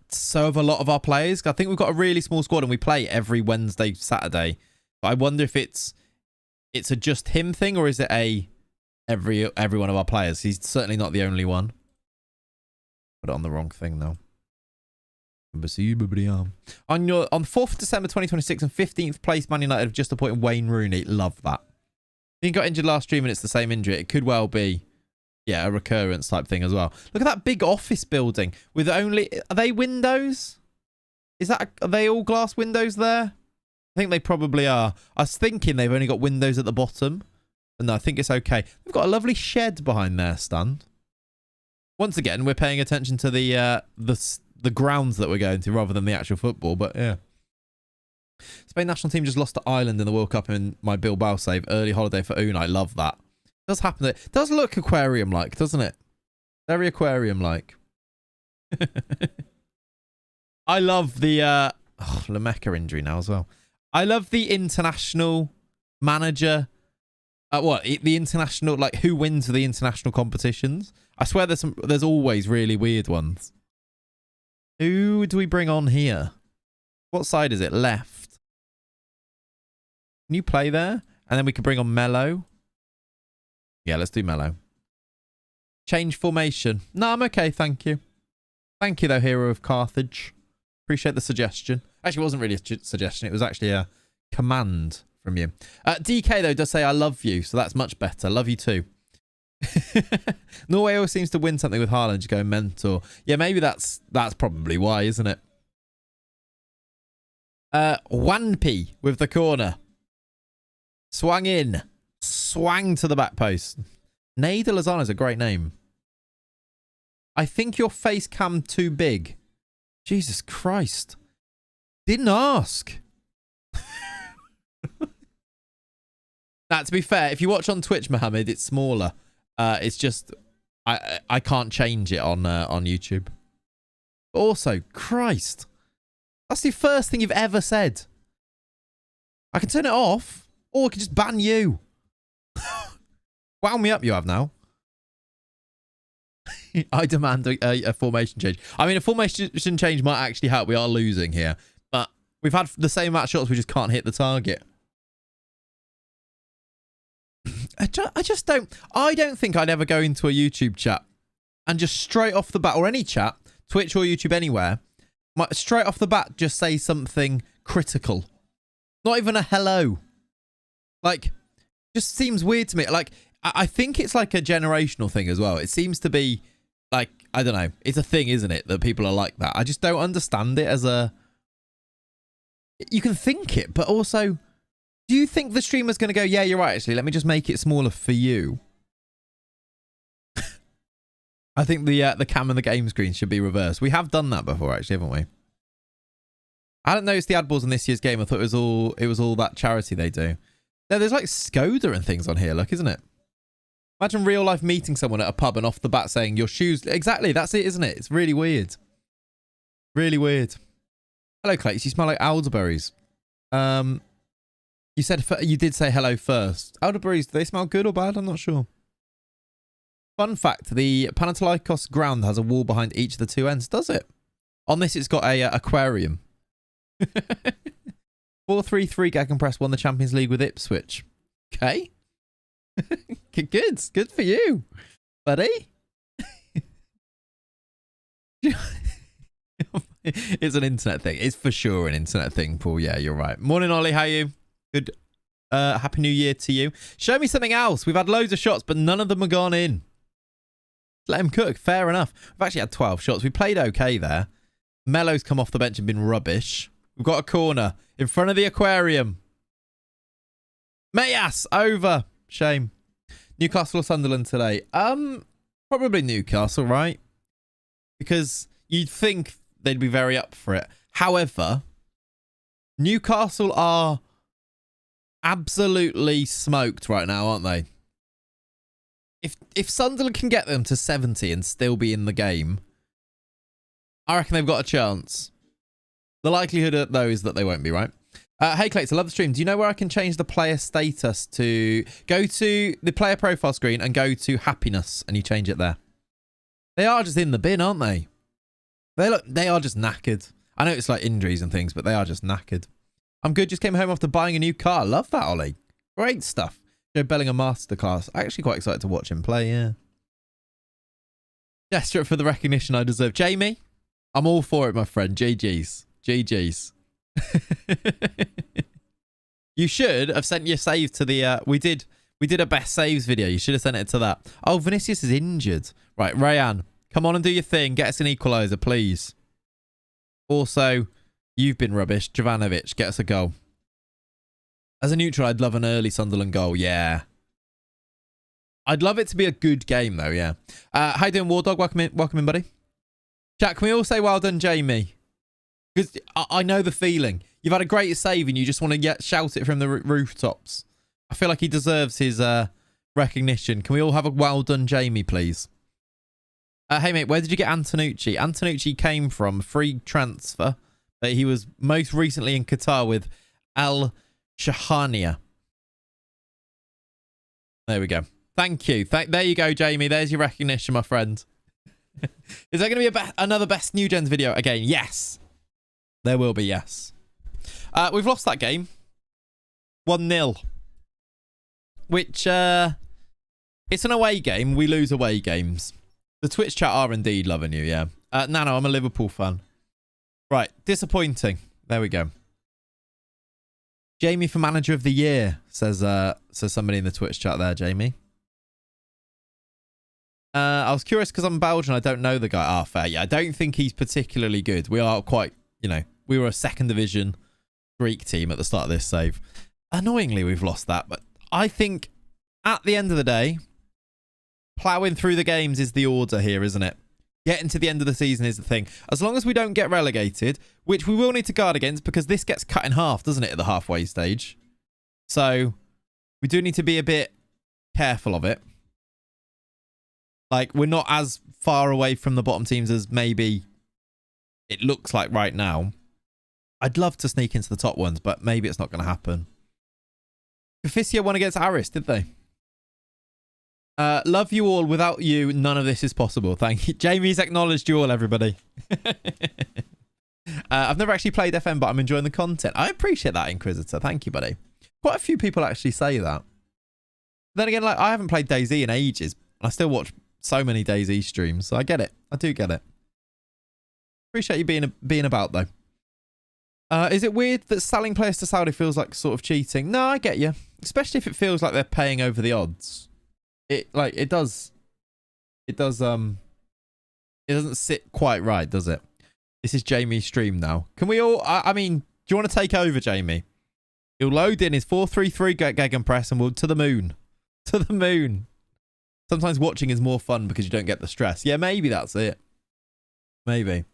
[SPEAKER 1] so have a lot of our players. I think we've got a really small squad and we play every Wednesday, Saturday. But I wonder if it's a just him thing or is it a every one of our players? He's certainly not the only one. Put it on the wrong thing though. On 4th of December 2026 and 15th place, Man United have just appointed Wayne Rooney. Love that. He got injured last stream and it's the same injury. It could well be, yeah, a recurrence type thing as well. Look at that big office building with only, are they windows? Are they all glass windows there? I think they probably are. I was thinking they've only got windows at the bottom. But no, I think it's okay. We've got a lovely shed behind there, Stunned. Once again, we're paying attention to the grounds that we're going to rather than the actual football, but yeah. Spain national team just lost to Ireland in the World Cup in my Bilbao save. Early holiday for Unai. Love that. It does happen. It does look aquarium-like, doesn't it? Very aquarium-like. I love the Lameka injury now as well. I love the international manager. The international, like who wins the international competitions? I swear there's always really weird ones. Who do we bring on here? What side is it? Left. Can you play there? And then we can bring on Mello. Yeah, let's do Mello. Change formation. No, I'm okay, thank you. Thank you, though, Hero of Carthage. Appreciate the suggestion. Actually, it wasn't really a suggestion. It was actually a command from you. DK, though, does say, I love you, so that's much better. Love you, too. Norway always seems to win something with Haaland. You go mentor. Yeah, maybe that's probably why, isn't it? Wanpy with the corner. Swung in. Swang to the back post. Nader Lozano is a great name. I think your face cam too big. Jesus Christ. Didn't ask. Now, to be fair, if you watch on Twitch, Mohammed, it's smaller. It's just I can't change it on YouTube. But also, Christ. That's the first thing you've ever said. I can turn it off, or I can just ban you. Wound me up, you have now. I demand a formation change. I mean, a formation change might actually help. We are losing here. But we've had the same amount of shots. We just can't hit the target. I don't think I'd ever go into a YouTube chat and just straight off the bat, or any chat, Twitch or YouTube, anywhere, straight off the bat, just say something critical. Not even a hello. Like, just seems weird to me. Like, I think it's like a generational thing as well. It seems to be like, I don't know. It's a thing, isn't it? That people are like that. I just don't understand it as a... You can think it, but also, do you think the streamer's going to go, yeah, you're right, actually, let me just make it smaller for you? I think the cam and the game screen should be reversed. We have done that before, actually, haven't we? I hadn't noticed the ad balls in this year's game. I thought it was all that charity they do. No, there's like Skoda and things on here, look, isn't it? Imagine real life meeting someone at a pub and off the bat saying your shoes... Exactly, that's it, isn't it? It's really weird. Really weird. Hello, Clayts. You smell like elderberries. You said you did say hello first. Elderberries, do they smell good or bad? I'm not sure. Fun fact, the Panathinaikos ground has a wall behind each of the two ends. Does it? On this, it's got a aquarium. 4-3-3 Gegenpress won the Champions League with Ipswich. Okay. Good. Good for you, buddy. It's an internet thing. It's for sure an internet thing, Paul. Yeah, you're right. Morning, Ollie. How are you? Good. Happy New Year to you. Show me something else. We've had loads of shots, but none of them have gone in. Let him cook. Fair enough. We've actually had 12 shots. We played okay there. Mello's come off the bench and been rubbish. We've got a corner in front of the aquarium. Mayas over. Shame. Newcastle or Sunderland today? Probably Newcastle, right? Because you'd think they'd be very up for it. However, Newcastle are absolutely smoked right now, aren't they? If Sunderland can get them to 70 and still be in the game, I reckon they've got a chance. The likelihood, though, is that they won't be, right? Hey, Clayts, I love the stream. Do you know where I can change the player status to... Go to the player profile screen and go to happiness, and you change it there. They are just in the bin, aren't they? They are just knackered. I know it's like injuries and things, but they are just knackered. I'm good. Just came home after buying a new car. Love that, Ollie. Great stuff. Joe Bellingham masterclass. Actually quite excited to watch him play, yeah. Desperate for the recognition I deserve. Jamie, I'm all for it, my friend. GG's. GG's. You should have sent your save to the... We did a best saves video. You should have sent it to that. Oh, Vinicius is injured. Right, Rayan, come on and do your thing. Get us an equaliser, please. Also, you've been rubbish. Jovanovic, get us a goal. As a neutral, I'd love an early Sunderland goal. Yeah. I'd love it to be a good game, though, yeah. How you doing, War Dog? Welcome in, buddy. Chat, can we all say well done, Jamie? Because I know the feeling. You've had a great save and you just want to shout it from the rooftops. I feel like he deserves his recognition. Can we all have a well done, Jamie, please? Hey, mate, where did you get Antonucci? Antonucci came from free transfer. He was most recently in Qatar with Al Shahania. There we go. Thank you. There you go, Jamie. There's your recognition, my friend. Is there going to be another Best New Gens video again? Yes. There will be, yes. We've lost that game. 1-0. Which, It's an away game. We lose away games. The Twitch chat are indeed loving you, yeah. Nano, I'm a Liverpool fan. Right, disappointing. There we go. Jamie for Manager of the Year, says somebody in the Twitch chat there, Jamie. I was curious because I'm Belgian. I don't know the guy. Ah, fair. Yeah, I don't think he's particularly good. We are quite, you know, we were a second division Greek team at the start of this save. Annoyingly, we've lost that. But I think at the end of the day, ploughing through the games is the order here, isn't it? Getting to the end of the season is the thing. As long as we don't get relegated, which we will need to guard against because this gets cut in half, doesn't it, at the halfway stage? So we do need to be a bit careful of it. Like, we're not as far away from the bottom teams as maybe it looks like right now. I'd love to sneak into the top ones, but maybe it's not going to happen. Officio won against Aris, did they? Love you all. Without you, none of this is possible. Thank you. Jamie's acknowledged you all, everybody. I've never actually played FM, but I'm enjoying the content. I appreciate that, Inquisitor. Thank you, buddy. Quite a few people actually say that. Then again, like, I haven't played DayZ in ages. I still watch so many DayZ streams, so I get it. I do get it. Appreciate you being about, though. Is it weird that selling players to Saudi feels like sort of cheating? No, I get you. Especially if it feels like they're paying over the odds. It does. It doesn't sit quite right, does it? This is Jamie's stream now. Can we all... I mean, do you want to take over, Jamie? He'll load in his 4-3-3 gegenpress and we'll... To the moon. To the moon. Sometimes watching is more fun because you don't get the stress. Yeah, maybe that's it. Maybe.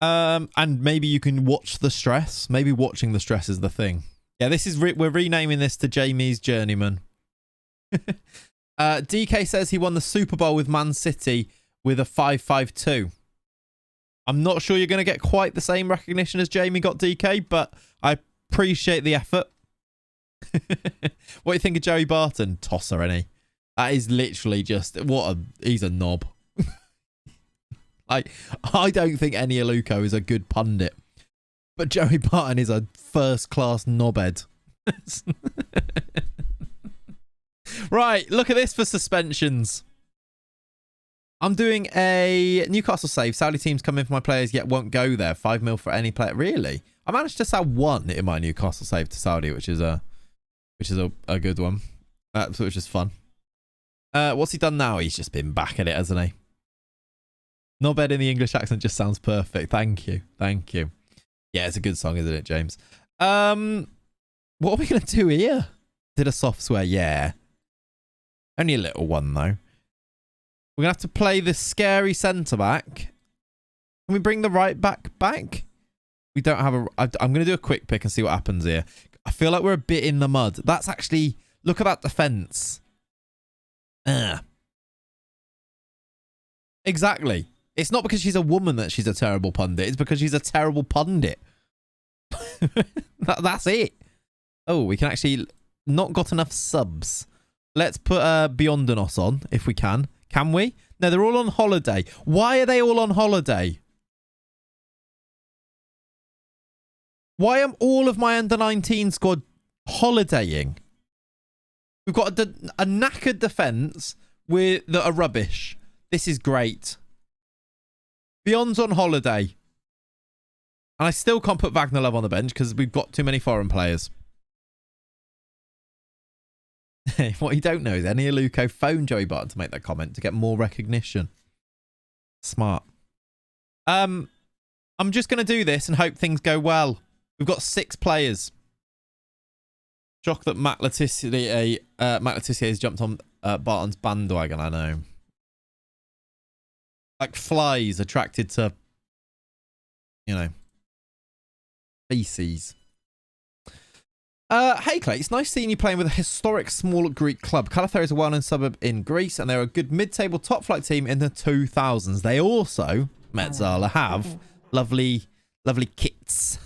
[SPEAKER 1] And maybe you can watch the stress. Maybe watching the stress is the thing. Yeah, this is... We're renaming this to Jamie's Journeyman. DK says he won the Super Bowl with Man City with a 5-5-2. I'm not sure you're going to get quite the same recognition as Jamie got, DK, but I appreciate the effort. What do you think of Joey Barton? Tosser, any? That is literally just he's a knob. Like, I don't think Eni Aluko is a good pundit, but Joey Barton is a first-class knobhead. Right, look at this for suspensions. I'm doing a Newcastle save. Saudi teams come in for my players, yet won't go there. 5 mil for any player. Really? I managed to sell one in my Newcastle save to Saudi, which is a good one. Which is fun. What's he done now? He's just been back at it, hasn't he? Not bad in the English accent. Just sounds perfect. Thank you. Thank you. Yeah, it's a good song, isn't it, James? What are we gonna do here? Did a soft swear? Yeah. Only a little one, though. We're going to have to play the scary centre-back. Can we bring the right back? We don't have a... I'm going to do a quick pick and see what happens here. I feel like we're a bit in the mud. That's actually... Look at that defence. Exactly. It's not because she's a woman that she's a terrible pundit. It's because she's a terrible pundit. That's it. Oh, we can actually... Not got enough subs. Let's put Beyondanos on, if we can. Can we? No, they're all on holiday. Why are they all on holiday? Why am all of my under-19 squad holidaying? We've got a knackered defence that are rubbish. This is great. Beyond's on holiday. And I still can't put Wagner Love on the bench because we've got too many foreign players. What you don't know is Eni Aluko phoned Joey Barton to make that comment to get more recognition. Smart. I'm just going to do this and hope things go well. We've got 6 players. Shocked that Matt Letizia has jumped on Barton's bandwagon, I know. Like flies attracted to, you know, feces. Hey Clay, it's nice seeing you playing with a historic small Greek club. Kalathera is a well-known suburb in Greece, and they're a good mid-table top-flight team in the 2000s. They also, Metzala, have lovely kits,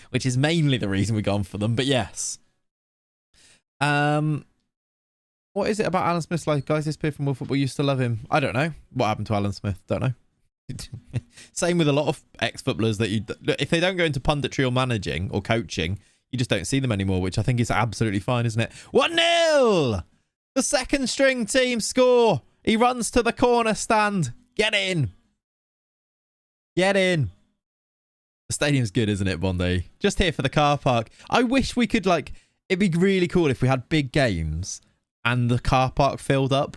[SPEAKER 1] which is mainly the reason we've gone for them. But yes, what is it about Alan Smith's like? Guys disappeared from World Football. Used to love him. I don't know what happened to Alan Smith. Don't know. Same with a lot of ex-footballers that if they don't go into punditry or managing or coaching, you just don't see them anymore, which I think is absolutely fine, isn't it? 1-0! The second string team score. He runs to the corner stand. Get in. Get in. The stadium's good, isn't it, Bondi? Just here for the car park. I wish we could, like, it'd be really cool if we had big games and the car park filled up.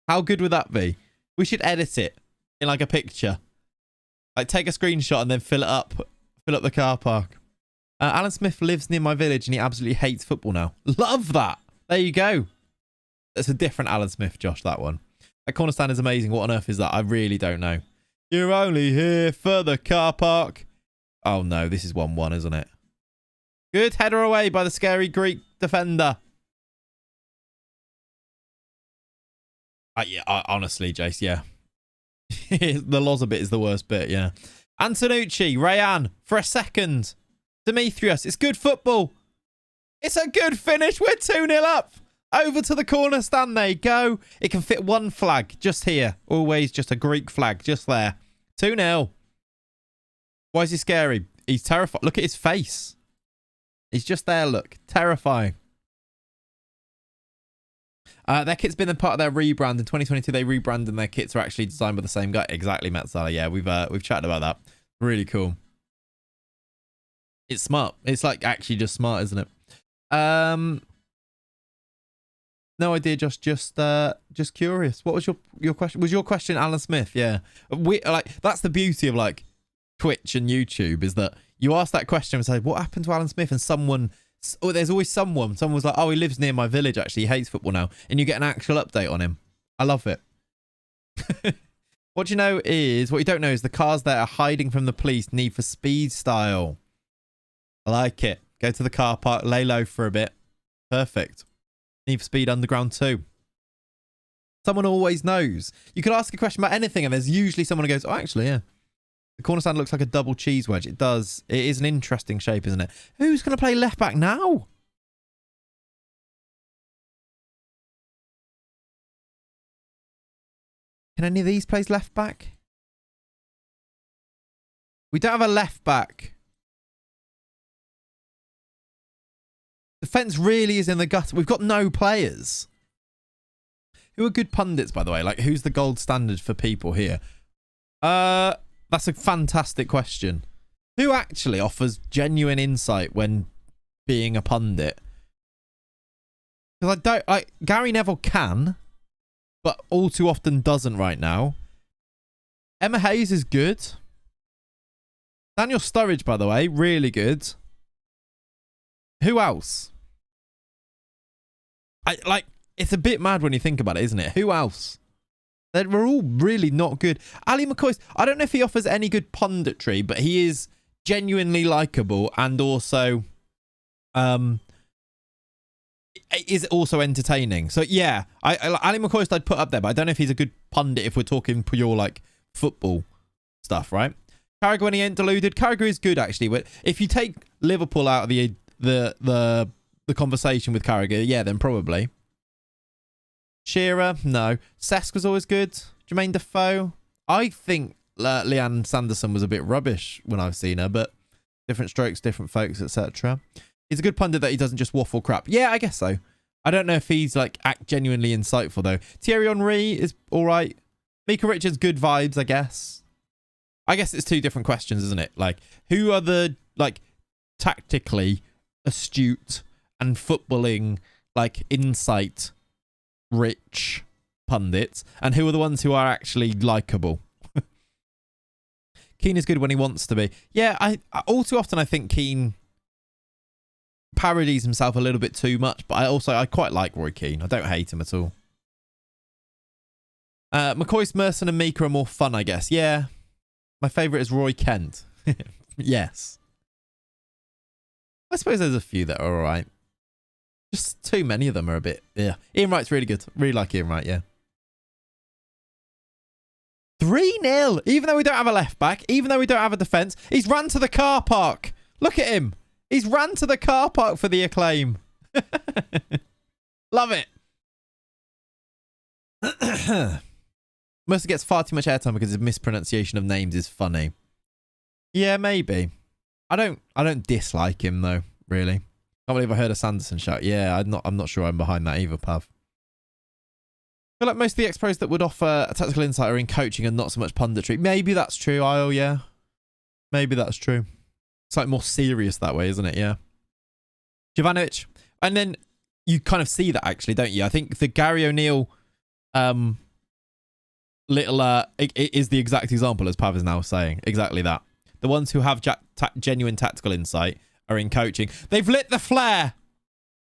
[SPEAKER 1] How good would that be? We should edit it in, like, a picture. Like, take a screenshot and then fill it up. Fill up the car park. Alan Smith lives near my village and he absolutely hates football now. Love that. There you go. That's a different Alan Smith, Josh, that one. That corner stand is amazing. What on earth is that? I really don't know. You're only here for the car park. Oh, no. This is 1-1, isn't it? Good header away by the scary Greek defender. Yeah, honestly, Jace, yeah. The Loza bit is the worst bit, yeah. Antonucci, Rayan, for a second. Demetrius, it's good football. It's a good finish. We're 2-0 up. Over to the corner stand they go. It can fit one flag just here. Always just a Greek flag just there. 2-0. Why is he scary? He's terrified. Look at his face. He's just there, look. Terrifying. Their kit's been a part of their rebrand. In 2022, they rebranded and their kits are actually designed by the same guy. Exactly, Metzala. Yeah, we've chatted about that. Really cool. It's smart. It's like actually just smart, isn't it? No idea, just curious. What was your question? Was your question Alan Smith? Yeah. That's the beauty of like Twitch and YouTube is that you ask that question and say, what happened to Alan Smith? And there's always someone was like, oh, he lives near my village actually, he hates football now, and you get an actual update on him. I love it. What you don't know is the cars that are hiding from the police, Need for Speed style. I like it. Go to the car park, lay low for a bit. Perfect. Need for Speed Underground 2. Someone always knows. You could ask a question about anything and there's usually someone who goes, oh, actually, yeah. The corner stand looks like a double cheese wedge. It does. It is an interesting shape, isn't it? Who's going to play left back now? Can any of these play left back? We don't have a left back. Defence really is in the gutter. We've got no players. Who are good pundits, by the way? Like, who's the gold standard for people here? That's a fantastic question. Who actually offers genuine insight when being a pundit? Because I don't... like, Gary Neville can, but all too often doesn't right now. Emma Hayes is good. Daniel Sturridge, by the way, really good. Who else? It's a bit mad when you think about it, isn't it? Who else? We're all really not good. Ali McCoy, I don't know if he offers any good punditry, but he is genuinely likable and also is also entertaining. So yeah, Ali McCoy I'd put up there, but I don't know if he's a good pundit if we're talking pure like football stuff, right? Carragher when he ain't deluded. Carragher is good actually, but if you take Liverpool out of the conversation with Carragher, yeah, then probably. Shearer, no. Cesc was always good. Jermaine Defoe. I think Leanne Sanderson was a bit rubbish when I've seen her, but different strokes, different folks, etc. He's a good pundit that he doesn't just waffle crap. Yeah, I guess so. I don't know if he's like genuinely insightful though. Thierry Henry is all right. Mika Richards, good vibes, I guess. I guess it's two different questions, isn't it? Like, who are the like tactically astute and footballing like insight rich pundits, and who are the ones who are actually likable? Keane is good when he wants to be. Yeah, I all too often I think Keane parodies himself a little bit too much, but I quite like Roy Keane. I don't hate him at all. McCoy, Merson and Mika are more fun, I guess. Yeah. My favourite is Roy Kent. Yes. I suppose there's a few that are alright. Just too many of them are a bit... yeah. Ian Wright's really good. Really like Ian Wright, yeah. 3-0. Even though we don't have a left back, even though we don't have a defence, he's run to the car park. Look at him. He's ran to the car park for the acclaim. Love it. Mercer gets far too much airtime because his mispronunciation of names is funny. Yeah, maybe. I don't dislike him though, really. Can't believe I heard a Sanderson shout. Yeah, I'm not sure I'm behind that either, Pav. feel like most of the ex-pros that would offer a tactical insight are in coaching and not so much punditry. Maybe that's true, Isle, yeah. Maybe that's true. It's like more serious that way, isn't it? Yeah. Jovanovic. And then you kind of see that actually, don't you? I think the Gary O'Neill it is the exact example as Pav is now saying. Exactly that. The ones who have genuine tactical insight are in coaching. They've lit the flare.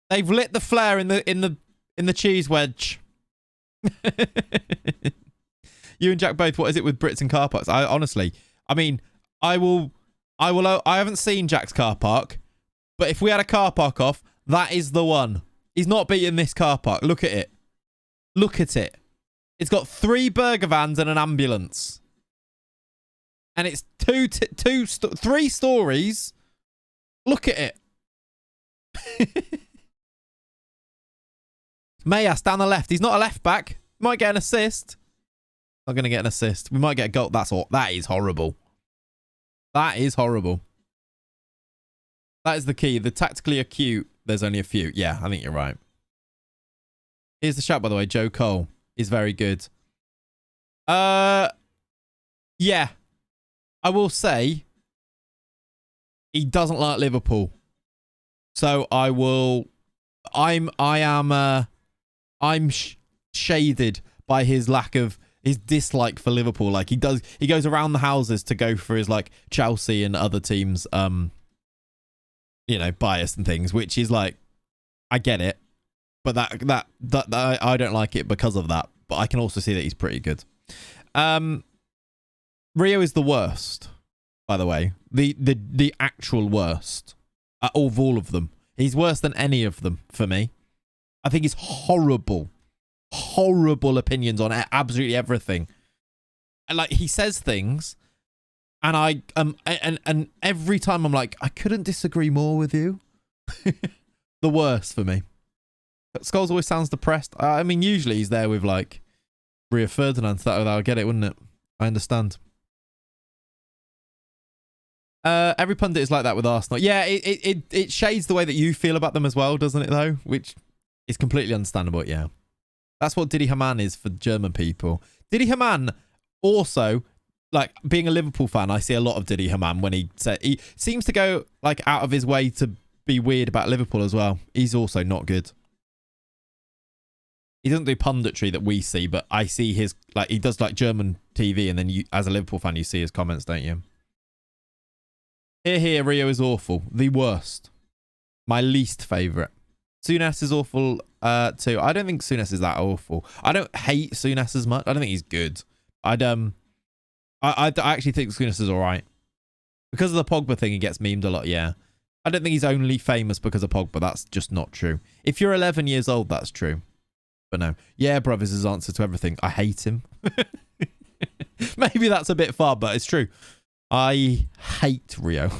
[SPEAKER 1] They've lit the flare in the cheese wedge. You and Jack both. What is it with Brits and car parks? I haven't seen Jack's car park, but if we had a car park off, that is the one. He's not beating this car park. Look at it. Look at it. It's got 3 burger vans and an ambulance. And it's 3 stories. Look at it. Mayas down the left. He's not a left back. Might get an assist. Not going to get an assist. We might get a goal. That's all. That is horrible. That is horrible. That is the key. The tactically acute, there's only a few. Yeah, I think you're right. Here's the shout, by the way. Joe Cole is very good. Yeah. I will say he doesn't like Liverpool. So I'm shaded by his dislike for Liverpool. Like he goes around the houses to go for his like Chelsea and other teams bias and things, which is like, I get it, but that I don't like it because of that. But I can also see that he's pretty good. Rio is the worst, by the way. The actual worst of all of them. He's worse than any of them for me. I think he's horrible opinions on absolutely everything. And like he says things, and I and every time I'm like, I couldn't disagree more with you. The worst for me. Skulls always sounds depressed. I mean, usually he's there with like Rio Ferdinand. That would get it, wouldn't it? I understand. Every pundit is like that with Arsenal. Yeah, it shades the way that you feel about them as well, doesn't it? Though, which is completely understandable. Yeah, that's what Didi Hamann is for German people. Didi Hamann also, like being a Liverpool fan, I see a lot of Didi Hamann when he seems to go like out of his way to be weird about Liverpool as well. He's also not good. He doesn't do punditry that we see, but I see his he does like German TV, and then you, as a Liverpool fan, you see his comments, don't you? Here, Rio is awful. The worst. My least favourite. Souness is awful too. I don't think Souness is that awful. I don't hate Souness as much. I don't think he's good. I actually think Souness is alright. Because of the Pogba thing, he gets memed a lot, yeah. I don't think he's only famous because of Pogba. That's just not true. If you're 11 years old, that's true. But no. Yeah, bruv is his answer to everything. I hate him. Maybe that's a bit far, but it's true. I hate Rio.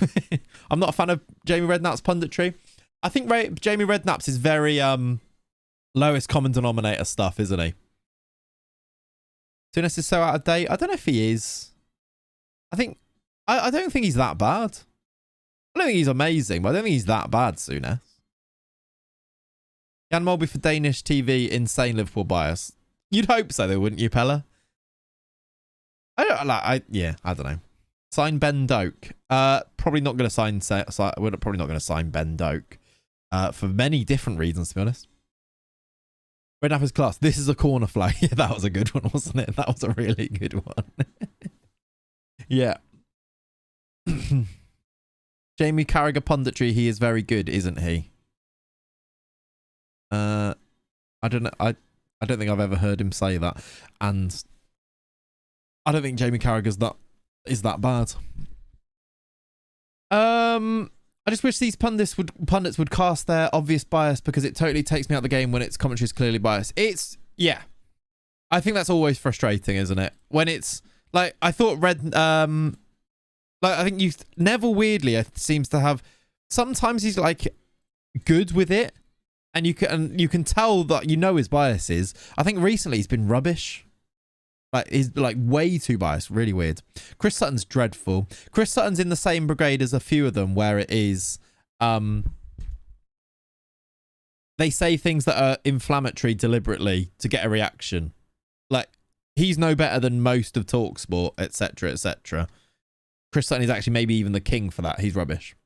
[SPEAKER 1] I'm not a fan of Jamie Redknapp's punditry. I think Jamie Redknapp's is very lowest common denominator stuff, isn't he? Souness is so out of date. I don't know if he is. I don't think he's that bad. I don't think he's amazing, but I don't think he's that bad, Souness. Jan Molby for Danish TV, insane Liverpool bias. You'd hope so, though, wouldn't you, Pella? I don't know. Sign Ben Doak. Probably not going to sign. We're probably not going to sign Ben Doak for many different reasons, to be honest. Redknapp's class. This is a corner flag. Yeah, that was a good one, wasn't it? That was a really good one. Yeah. Jamie Carragher punditry. He is very good, isn't he? I don't know. I don't think I've ever heard him say that, and I don't think Jamie Carragher's is that bad. I just wish these pundits would cast their obvious bias, because it totally takes me out of the game when its commentary is clearly biased. Yeah. I think that's always frustrating, isn't it? When it's like, I thought I think Neville weirdly seems to have, sometimes he's like good with it, and you can tell that his biases. I think recently he's been rubbish. Like, he's like way too biased. Really weird. Chris Sutton's dreadful. Chris Sutton's in the same brigade as a few of them, where it is they say things that are inflammatory deliberately to get a reaction. he's no better than most of TalkSport, etc., etc. Chris Sutton is actually maybe even the king for that. He's rubbish.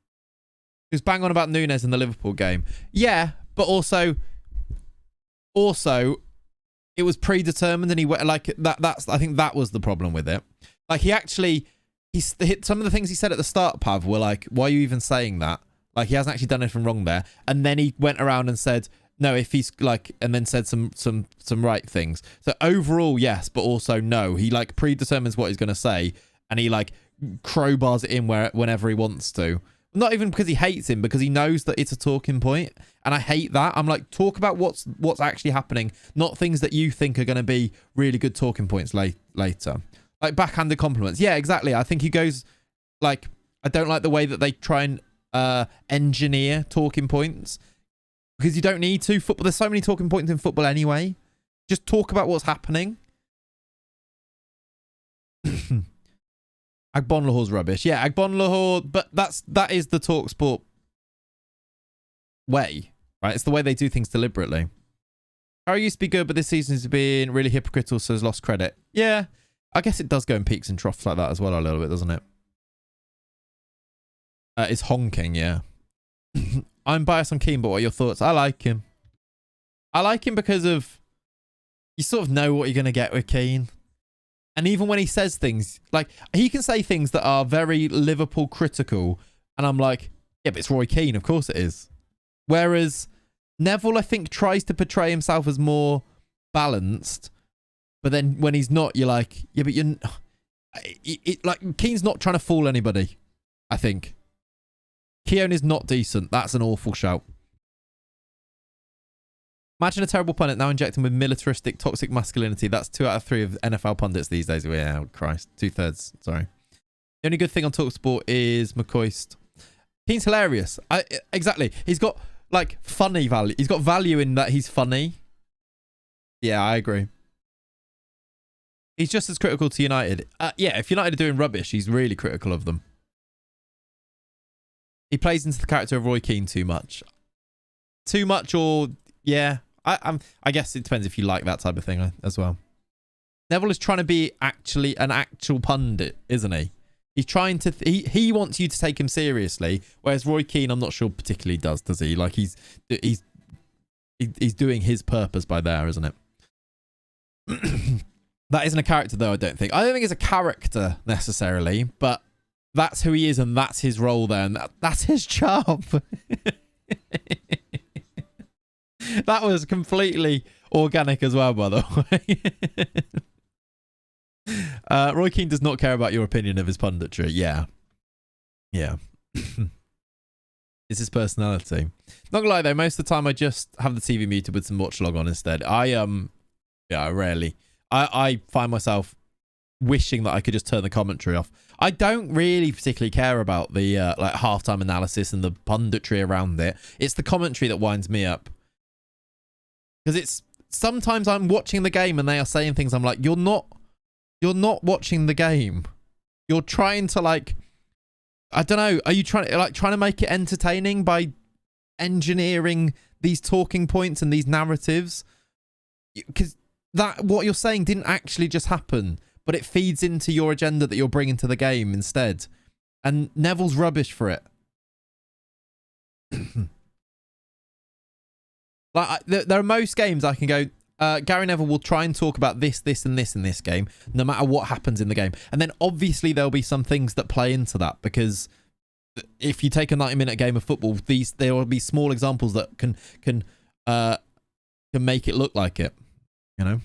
[SPEAKER 1] He was bang on about Nunes in the Liverpool game. Yeah, but also it was predetermined, and he went like that. I think that was the problem with it. Like some of the things he said at the start, Pav, were like, why are you even saying that? Like, he hasn't actually done anything wrong there. And then he went around and said, no, if he's like, and then said some right things. So overall, yes, but also no. He like predetermines what he's going to say, and he like crowbars it in whenever he wants to. Not even because he hates him, because he knows that it's a talking point. And I hate that. I'm like, talk about what's actually happening, not things that you think are going to be really good talking points later. Like backhanded compliments. Yeah, exactly. I think he goes like, I don't like the way that they try and engineer talking points, because you don't need to. Football, there's so many talking points in football anyway. Just talk about what's happening. Agbonlahore's rubbish. Yeah, Agbonlahore, but that is the TalkSport way, right? It's the way they do things deliberately. Harry used to be good, but this season has been really hypocritical, so has lost credit. Yeah, I guess it does go in peaks and troughs like that as well a little bit, doesn't it? It's honking, yeah. I'm biased on Keane, but what are your thoughts? I like him. I like him because of, you sort of know what you're going to get with Keane. And even when he says things, like, he can say things that are very Liverpool critical, and I'm like, yeah, but it's Roy Keane, of course it is. Whereas Neville, I think, tries to portray himself as more balanced, but then when he's not, you're like, yeah, but you're... like, Keane's not trying to fool anybody, I think. Keown is not decent. That's an awful shout. Imagine a terrible pundit now injecting with militaristic, toxic masculinity. That's 2 out of 3 of NFL pundits these days. Yeah, Christ. 2/3. Sorry. The only good thing on TalkSport is McCoist. Keane's hilarious. Exactly. He's got, like, funny value. He's got value in that he's funny. Yeah, I agree. He's just as critical to United. Yeah, if United are doing rubbish, he's really critical of them. He plays into the character of Roy Keane too much. Too much, or... Yeah, I guess it depends if you like that type of thing as well. Neville is trying to be actually an actual pundit, isn't he? He's trying to... He wants you to take him seriously, whereas Roy Keane, I'm not sure particularly does he? Like, he's doing his purpose by there, isn't it? That isn't a character, though, I don't think. I don't think it's a character, necessarily, but that's who he is, and that's his role there, and that's his job. That was completely organic as well, by the way. Roy Keane does not care about your opinion of his punditry. Yeah. Yeah. It's his personality. Not gonna lie, though, most of the time I just have the TV muted with some watch log on instead. I rarely. I find myself wishing that I could just turn the commentary off. I don't really particularly care about the like halftime analysis and the punditry around it. It's the commentary that winds me up. Because it's sometimes I'm watching the game and they are saying things. I'm like, you're not watching the game. You're trying to, like, I don't know. Are you trying to make it entertaining by engineering these talking points and these narratives? Because that what you're saying didn't actually just happen, but it feeds into your agenda that you're bringing to the game instead. And Neville's rubbish for it. Like, there are most games I can go, Gary Neville will try and talk about this, this, and this in this game, no matter what happens in the game. And then obviously there'll be some things that play into that, because if you take a 90-minute game of football, there will be small examples that can make it look like it. You know,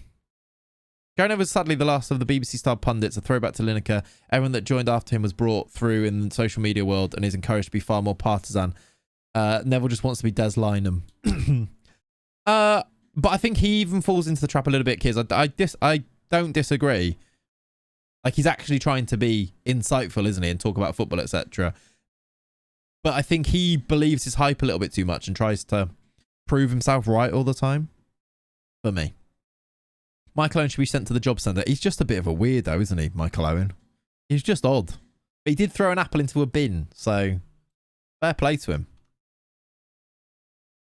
[SPEAKER 1] Gary Neville was sadly the last of the BBC-style pundits. A throwback to Lineker. Everyone that joined after him was brought through in the social media world and is encouraged to be far more partisan. Neville just wants to be Des Lynam. But I think he even falls into the trap a little bit, kids. I don't disagree. Like, he's actually trying to be insightful, isn't he, and talk about football, etc. But I think he believes his hype a little bit too much and tries to prove himself right all the time. For me. Michael Owen should be sent to the job centre. He's just a bit of a weirdo, isn't he, Michael Owen? He's just odd. But he did throw an apple into a bin, so fair play to him.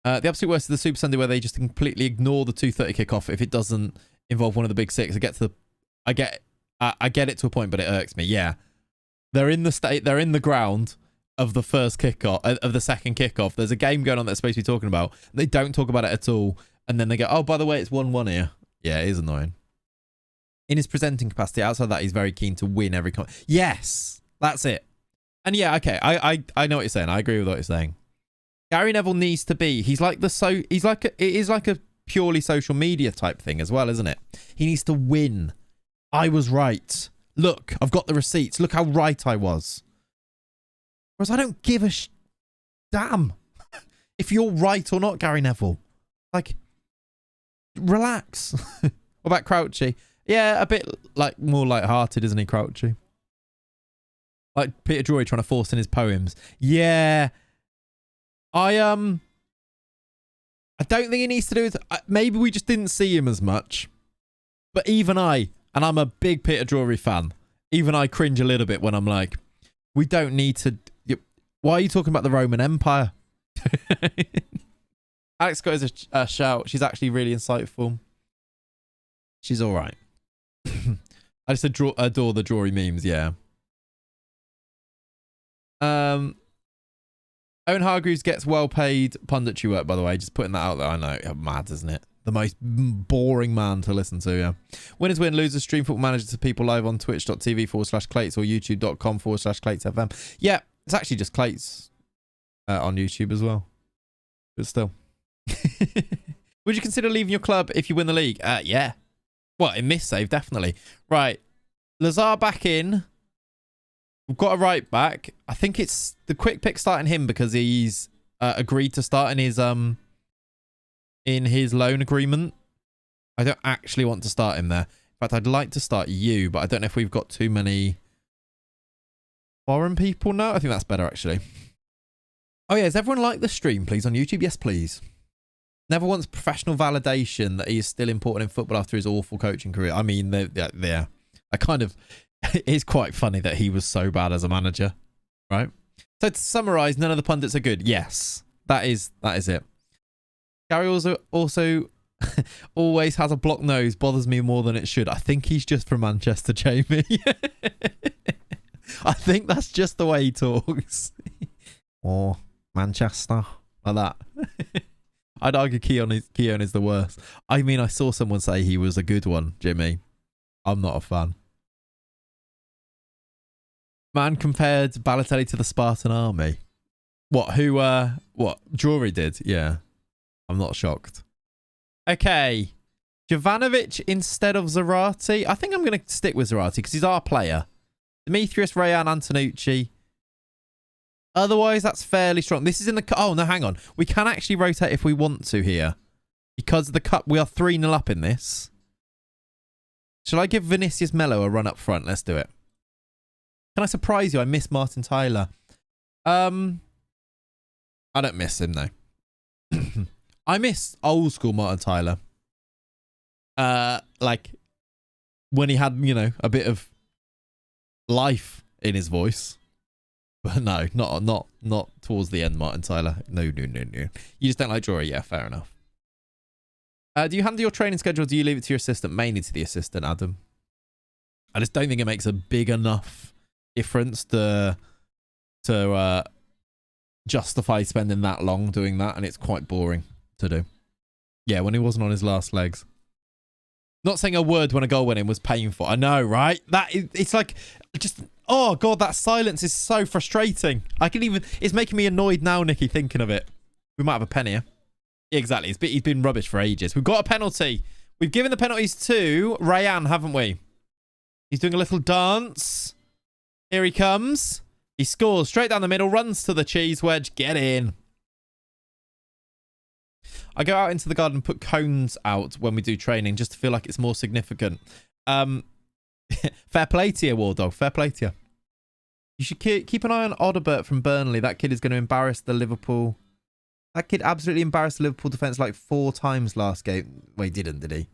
[SPEAKER 1] The absolute worst is the Super Sunday, where they just completely ignore the 2:30 kickoff if it doesn't involve one of the big six. They get to I get it to a point, but it irks me. Yeah. They're in the ground of the first kickoff, of the second kickoff. There's a game going on that they're supposed to be talking about. They don't talk about it at all. And then they go, oh, by the way, it's 1-1 here. Yeah, it is annoying. In his presenting capacity, outside that, he's very keen to win every Yes, that's it. And yeah, okay, I know what you're saying. I agree with what you're saying. Gary Neville needs to be. It is like a purely social media type thing as well, isn't it? He needs to win. I was right. Look, I've got the receipts. Look how right I was. Whereas I don't give a damn if you're right or not, Gary Neville. Like, relax. What about Crouchy? Yeah, a bit like more light-hearted, isn't he, Crouchy? Like Peter Drury trying to force in his poems. Yeah. I don't think he needs to do it. Maybe we just didn't see him as much. But even and I'm a big Peter Drury fan, even I cringe a little bit when I'm like, we don't need to. Why are you talking about the Roman Empire? Alex got his a shout. She's actually really insightful. She's all right. I just adore the Drury memes, yeah. Owen Hargreaves gets well-paid punditry work, by the way. Just putting that out there. I know. Mad, isn't it? The most boring man to listen to, yeah. Winners win, losers stream Football Manager to people live on twitch.tv/Clayts or youtube.com/ClaytsFM. Yeah, it's actually just Clayts on YouTube as well. But still. Would you consider leaving your club if you win the league? Yeah. Well, in this save, definitely. Right. Lazar back in. We've got a right back. I think it's the quick pick starting him because he's agreed to start in his loan agreement. I don't actually want to start him there. In fact, I'd like to start you, but I don't know if we've got too many foreign people now. I think that's better, actually. Oh, yeah. Does everyone like the stream, please, on YouTube? Yes, please. Never wants professional validation that he is still important in football after his awful coaching career. I mean, yeah. I kind of... It is quite funny that he was so bad as a manager, right? So to summarise, none of the pundits are good. Yes, that is it. Gary also always has a blocked nose. Bothers me more than it should. I think he's just from Manchester, Jamie. I think that's just the way he talks. Or Manchester, like that. I'd argue Keown is the worst. I mean, I saw someone say he was a good one, Jimmy. I'm not a fan. Man compared Balotelli to the Spartan army. What? What? Drury did? Yeah. I'm not shocked. Okay. Jovanovic instead of Zarate. I think I'm going to stick with Zarate because he's our player. Demetrius, Rayan, Antonucci. Otherwise, that's fairly strong. This is in the... Oh, no, hang on. We can actually rotate if we want to here. Because the cup, we are 3-0 up in this. Shall I give Vinicius Melo a run up front? Let's do it. Can I surprise you? I miss Martin Tyler. I don't miss him, though. I miss old school Martin Tyler. Like, when he had, you know, a bit of life in his voice. But no, not towards the end, Martin Tyler. No. You just don't like Drury? Yeah, fair enough. Do you handle your training schedule or do you leave it to your assistant? Mainly to the assistant, Adam. I just don't think it makes a big enough difference to justify spending that long doing that, and it's quite boring to do. Yeah, when he wasn't on his last legs. Not saying a word when a goal went in was painful. I know, right? It's like just... Oh, God, that silence is so frustrating. It's making me annoyed now, Nicky, thinking of it. We might have a pen here. Yeah, exactly. He's been rubbish for ages. We've got a penalty. We've given the penalties to Rayan, haven't we? He's doing a little dance. Here he comes. He scores straight down the middle, runs to the cheese wedge. Get in. I go out into the garden and put cones out when we do training just to feel like it's more significant. Fair play to you, War Dog. Fair play to you. You should keep an eye on Odobert from Burnley. That kid is going to embarrass the Liverpool. That kid absolutely embarrassed the Liverpool defence like 4 times last game. Well, he didn't, did he?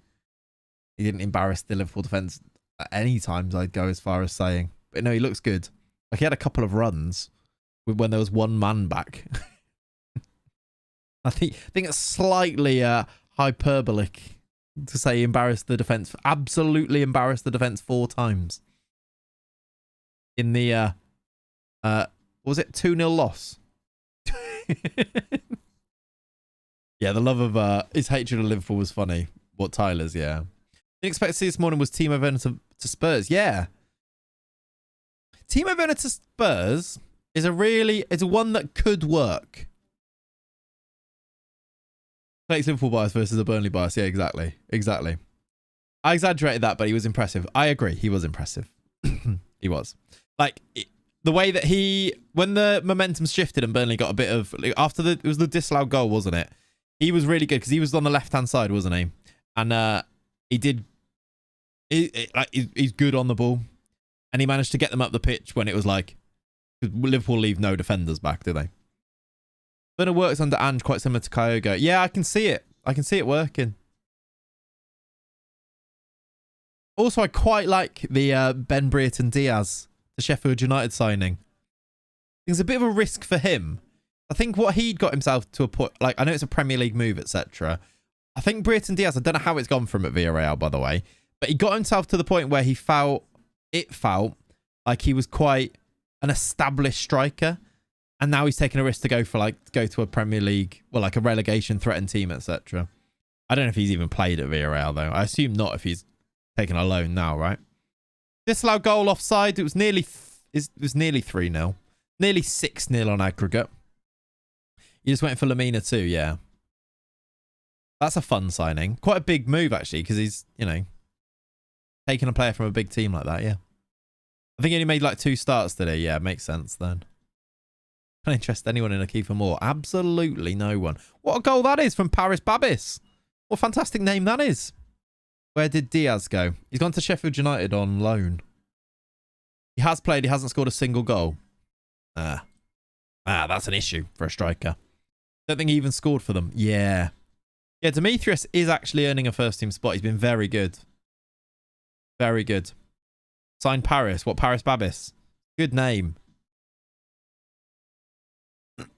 [SPEAKER 1] He didn't embarrass the Liverpool defence at any times, I'd go as far as saying. But no, he looks good. Like, he had a couple of runs when there was one man back. I think it's slightly hyperbolic to say he embarrassed the defence. Absolutely embarrassed the defence 4 times. In the, what was it? 2-0 loss. Yeah, the love of his hatred of Liverpool was funny. What Tyler's, yeah. Didn't expect to see this morning was Timo Werner to Spurs. Yeah. Timo Werner to Spurs is a one that could work. Clayts Liverpool bias versus a Burnley bias. Yeah, exactly. Exactly. I exaggerated that, but he was impressive. I agree. He was impressive. He was. Like, the way that when the momentum shifted and Burnley got a bit of, after it was the disallowed goal, wasn't it? He was really good because he was on the left-hand side, wasn't he? And he's good on the ball. And he managed to get them up the pitch when it was like, Liverpool leave no defenders back, do they? Werner works under Ange quite similar to Kyogo. Yeah, I can see it. I can see it working. Also, I quite like the Ben Brereton Diaz, the Sheffield United signing. It's a bit of a risk for him. I think what he'd got himself to a point, like, I know it's a Premier League move, etc. I think Brereton Diaz, I don't know how it's gone from at Villarreal, by the way, but he got himself to the point where he felt like he was quite an established striker. And now he's taking a risk to go to a Premier League, well, like a relegation threatened team, etc. I don't know if he's even played at Villarreal, though. I assume not if he's taking a loan now, right? Disallowed goal offside. It was nearly 3-0. Nearly 6-0 on aggregate. You just went for Lamina too, yeah. That's a fun signing. Quite a big move, actually, because he's, taking a player from a big team like that, yeah. I think he only made like 2 starts today. Yeah, makes sense then. Can't interest anyone in a Kiefer Moore. Absolutely no one. What a goal that is from Paris Babis. What a fantastic name that is. Where did Diaz go? He's gone to Sheffield United on loan. He has played. He hasn't scored a single goal. That's an issue for a striker. Don't think he even scored for them. Yeah. Yeah, Demetrius is actually earning a first team spot. He's been very good. Very good. Signed Paris. What, Paris Babis? Good name.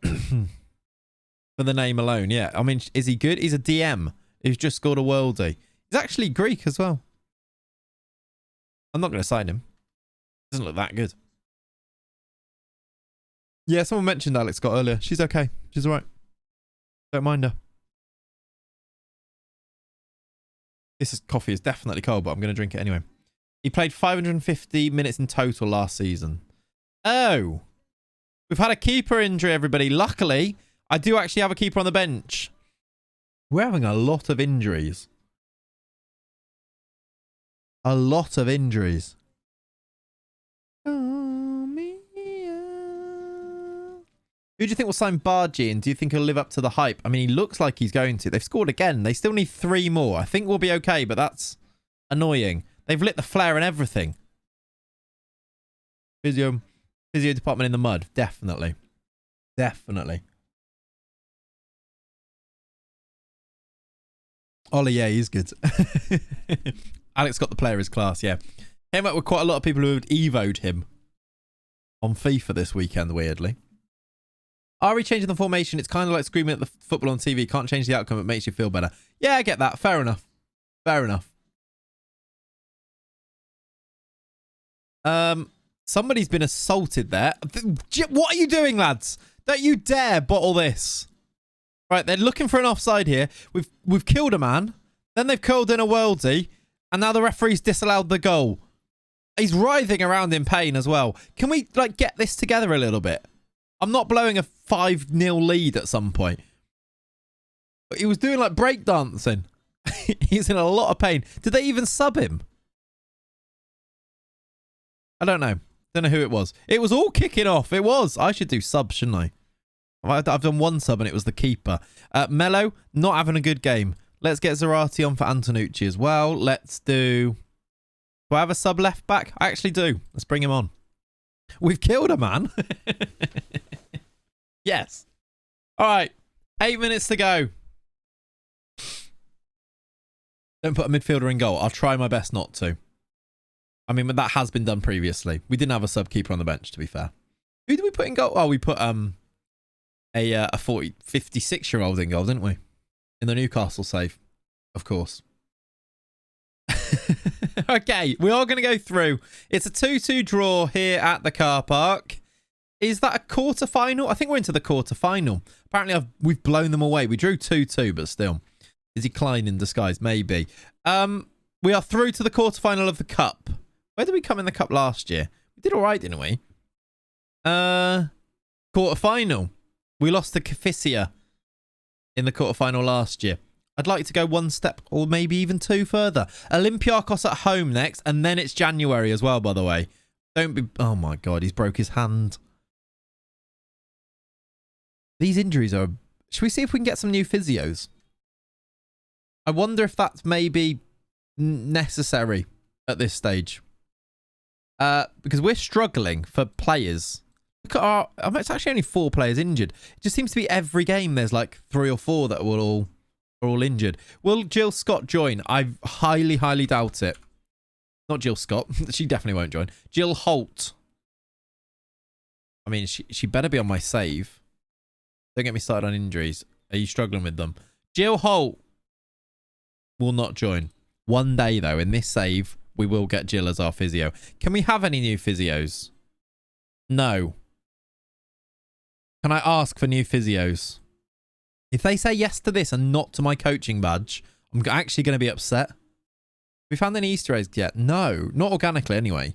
[SPEAKER 1] For the name alone, yeah. I mean, is he good? He's a DM who's just scored a worldie. He's actually Greek as well. I'm not going to sign him. Doesn't look that good. Yeah, someone mentioned Alex Scott earlier. She's okay. She's all right. Don't mind her. Coffee is definitely cold, but I'm going to drink it anyway. He played 550 minutes in total last season. Oh. We've had a keeper injury, everybody. Luckily, I do actually have a keeper on the bench. We're having a lot of injuries. A lot of injuries. Who do you think will sign BADGES, and do you think he'll live up to the hype? I mean, he looks like he's going to. They've scored again. They still need 3 more. I think we'll be okay, but that's annoying. They've lit the flare and everything. Physio department in the mud. Definitely. Definitely. Ollie, yeah, he's good. Alex got the player as class, yeah. Came up with quite a lot of people who had evoed him on FIFA this weekend, weirdly. Are we changing the formation? It's kind of like screaming at the football on TV. Can't change the outcome. It makes you feel better. Yeah, I get that. Fair enough. Fair enough. Somebody's been assaulted there. What are you doing, lads? Don't you dare bottle this. Right, they're looking for an offside here. We've killed a man. Then they've curled in a worldie. And now the referee's disallowed the goal. He's writhing around in pain as well. Can we, like, get this together a little bit? I'm not blowing a 5-0 lead at some point. He was doing, like, breakdancing. He's in a lot of pain. Did they even sub him? I don't know. Don't know who it was. It was all kicking off. It was. I should do subs, shouldn't I? I've done 1 sub and it was the keeper. Mello, not having a good game. Let's get Zarate on for Antonucci as well. Let's do... Do I have a sub left back? I actually do. Let's bring him on. We've killed a man. Yes. All right. 8 minutes to go. Don't put a midfielder in goal. I'll try my best not to. I mean, that has been done previously. We didn't have a sub keeper on the bench, to be fair. Who did we put in goal? Oh, we put a 56-year-old in goal, didn't we? In the Newcastle save, of course. Okay, we are going to go through. It's a 2-2 draw here at the car park. Is that a quarter-final? I think we're into the quarter-final. Apparently, we've blown them away. We drew 2-2, but still. Is he Klein in disguise? Maybe. We are through to the quarter-final of the cup. Where did we come in the cup last year? We did all right, didn't we? Quarter-final. We lost to Kafisia in the quarter-final last year. I'd like to go one step or maybe even two further. Olympiacos at home next, and then it's January as well, by the way. Don't be... Oh, my God, he's broke his hand. These injuries are... Should we see if we can get some new physios? I wonder if that's maybe necessary at this stage. Because we're struggling for players. Look at our... It's actually only 4 players injured. It just seems to be every game there's like 3 or 4 that are all injured. Will Jill Scott join? I highly, highly doubt it. Not Jill Scott. She definitely won't join. Jill Holt. I mean, she better be on my save. Don't get me started on injuries. Are you struggling with them? Jill Holt will not join. One day, though, in this save, we will get Jill as our physio. Can we have any new physios? No. Can I ask for new physios? If they say yes to this and not to my coaching badge, I'm actually going to be upset. Have we found any Easter eggs yet? No. Not organically, anyway.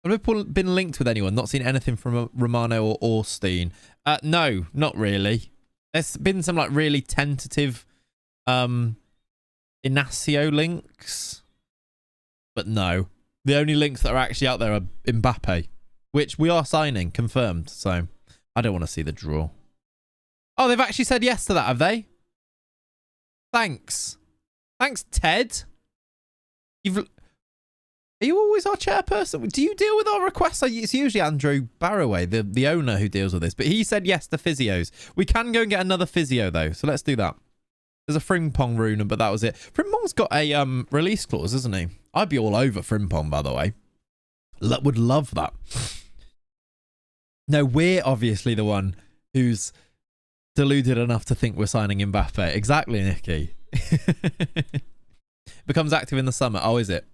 [SPEAKER 1] Have we been linked with anyone? Not seen anything from Romano or Orstein? No, not really. There's been some like really tentative Inacio links. But no. The only links that are actually out there are Mbappe, which we are signing, confirmed. So I don't want to see the draw. Oh, they've actually said yes to that, have they? Thanks. Thanks, Ted. Are you always our chairperson? Do you deal with our requests? It's usually Andrew Barroway, the owner, who deals with this. But he said yes to physios. We can go and get another physio, though. So let's do that. There's a Frimpong rune, but that was it. Frimpong's got a release clause, isn't he? I'd be all over Frimpong, by the way. Would love that. No, we're obviously the one who's deluded enough to think we're signing Mbappe. Exactly, Nicky. Becomes active in the summer. Oh, is it?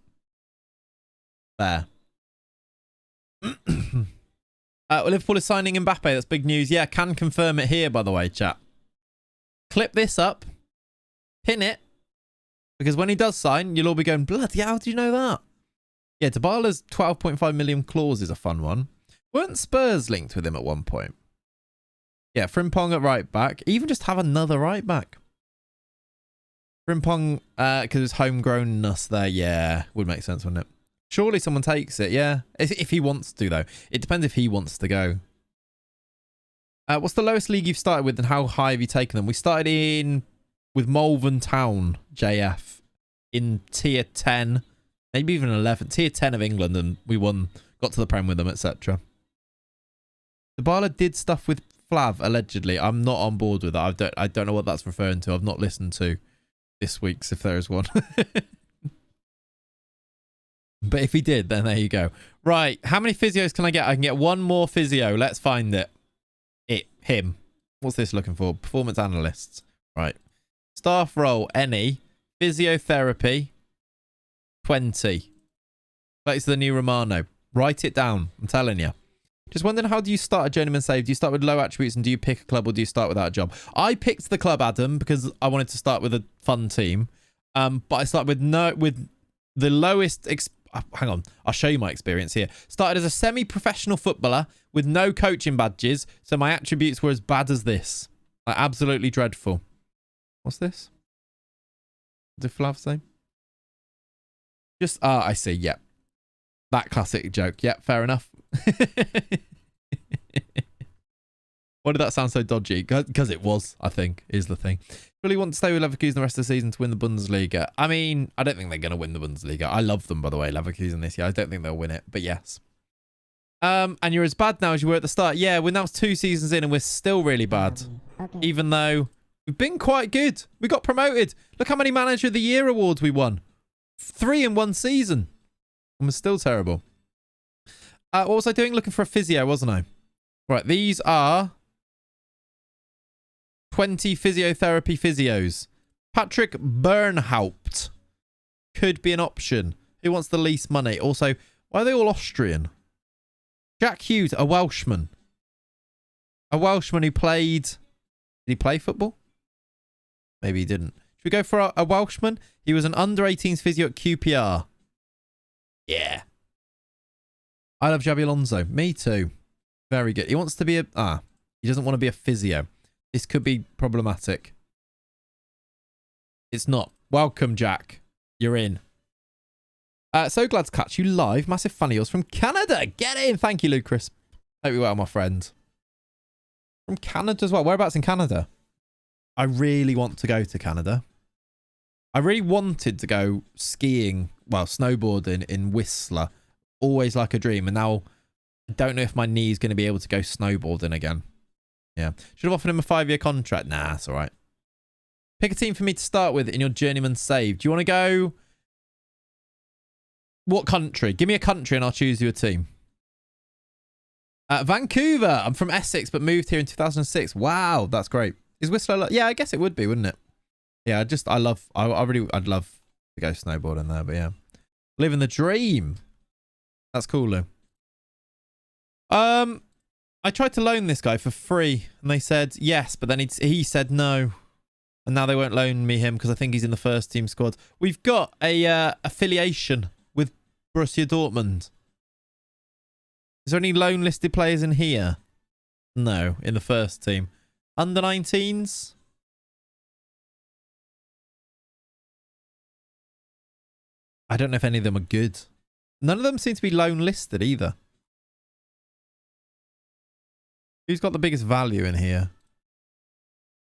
[SPEAKER 1] There. Liverpool is signing Mbappe. That's big news. Yeah, can confirm it here, by the way, chat. Clip this up. Pin it. Because when he does sign, you'll all be going, bloody how do you know that? Yeah, Dybala's 12.5 million clause is a fun one. Weren't Spurs linked with him at one point? Yeah, Frimpong at right back. Even just have another right back. Frimpong, because it's homegrownness there. Yeah, would make sense, wouldn't it? Surely someone takes it, yeah. If he wants to, though. It depends if he wants to go. What's the lowest league you've started with and how high have you taken them? We started in with Malvern Town, JF, in tier 10, maybe even 11, tier 10 of England, and we won, got to the Prem with them, etc. Dybala did stuff with Flav, allegedly. I'm not on board with that. I don't know what that's referring to. I've not listened to this week's, if there is one. But if he did, then there you go. Right, how many physios can I get? I can get one more physio. Let's find it. Him. What's this looking for? Performance analysts. Right. Staff role, any. Physiotherapy, 20. That's the new Romano. Write it down. I'm telling you. Just wondering, how do you start a journeyman save? Do you start with low attributes and do you pick a club, or do you start without a job? I picked the club, Adam, because I wanted to start with a fun team. But I started with the lowest... hang on, I'll show you my experience here. Started as a semi-professional footballer with no coaching badges, so my attributes were as bad as this. Like, absolutely dreadful. What's this? What did Flav say? Just, I see, yeah. That classic joke. Yeah, fair enough. Why did that sound so dodgy? Because it was, I think, is the thing. Really want to stay with Leverkusen the rest of the season to win the Bundesliga. I mean, I don't think they're going to win the Bundesliga. I love them, by the way, Leverkusen this year. I don't think they'll win it, but yes. And you're as bad now as you were at the start. Yeah, we're now 2 seasons in and we're still really bad. Okay. Even though we've been quite good. We got promoted. Look how many Manager of the Year awards we won. 3 in 1 season. And we're still terrible. What was I doing? Looking for a physio, wasn't I? Right, these are 20 physiotherapy physios. Patrick Bernhaupt could be an option. Who wants the least money? Also, why are they all Austrian? Jack Hughes, a Welshman. A Welshman who played... Did he play football? Maybe he didn't. Should we go for a Welshman? He was an under-18s physio at QPR. Yeah. I love Xabi Alonso. Me too. Very good. He wants to be a... he doesn't want to be a physio. This could be problematic. It's not. Welcome, Jack. You're in. So glad to catch you live. Massive fan of yours from Canada. Get in. Thank you, Lucas. Hope you're well, my friend. From Canada as well. Whereabouts in Canada? I really want to go to Canada. I really wanted to go skiing, well, snowboarding in Whistler. Always like a dream. And now I don't know if my knee is going to be able to go snowboarding again. Yeah. Should have offered him a 5-year contract. Nah, that's all right. Pick a team for me to start with in your Journeyman save. Do you want to go... What country? Give me a country and I'll choose you a team. Vancouver. I'm from Essex, but moved here in 2006. Wow, that's great. Is Whistler... Yeah, I guess it would be, wouldn't it? Yeah, I'd love to go snowboarding there, but yeah. Living the dream. That's cool, Lou. I tried to loan this guy for free, and they said yes, but then he said no. And now they won't loan me him because I think he's in the first team squad. We've got a affiliation with Borussia Dortmund. Is there any loan listed players in here? No, in the first team. Under 19s? I don't know if any of them are good. None of them seem to be loan listed either. Who's got the biggest value in here?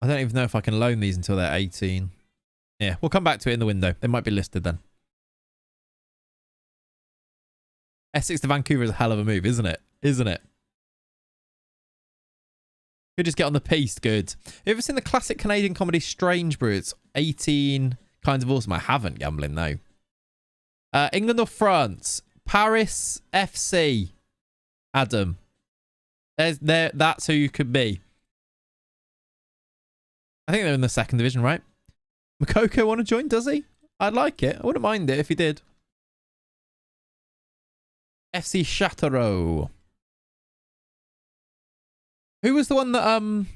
[SPEAKER 1] I don't even know if I can loan these until they're 18. Yeah, we'll come back to it in the window. They might be listed then. Essex to Vancouver is a hell of a move, isn't it? Isn't it? Could just get on the piece. Good. Have you ever seen the classic Canadian comedy Strange Brew? It's 18 Kinds of Awesome. I haven't, gambling though. England or France? Paris FC. Adam. That's who you could be. I think they're in the second division, right? Makoko want to join, does he? I'd like it. I wouldn't mind it if he did. FC Châteauroux. Who was the one that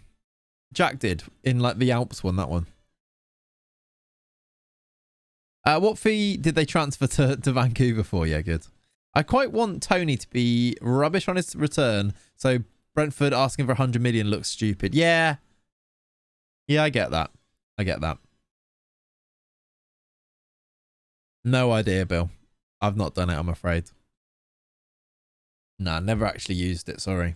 [SPEAKER 1] Jack did in like the Alps one, that one? What fee did they transfer to Vancouver for? Yeah, good. I quite want Tony to be rubbish on his return, so Brentford asking for 100 million looks stupid. Yeah. Yeah, I get that. I get that. No idea, Bill. I've not done it, I'm afraid. Nah, never actually used it, sorry.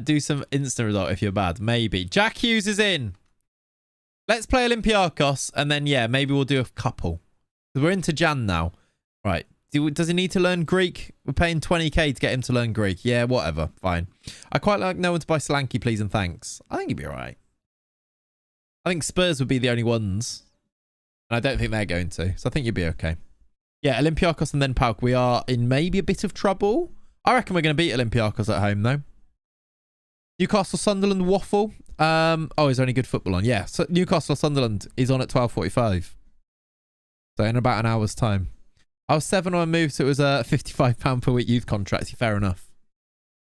[SPEAKER 1] Do some instant result if you're bad. Maybe. Jack Hughes is in. Let's play Olympiacos and then, yeah, maybe we'll do a couple. We're into Jan now. Right. Does he need to learn Greek? We're paying 20k to get him to learn Greek. Yeah, whatever. Fine. I quite like no one to buy Solanke, please and thanks. I think he'd be all right. I think Spurs would be the only ones. And I don't think they're going to. So I think you'd be okay. Yeah, Olympiacos and then PAOK. We are in maybe a bit of trouble. I reckon we're going to beat Olympiacos at home, though. Newcastle Sunderland waffle. Oh, is there any good football on? Yeah, so Newcastle Sunderland is on at 12:45. So in about an hour's time. I was 7 when I moved, so it was a £55 per week youth contract. Fair enough.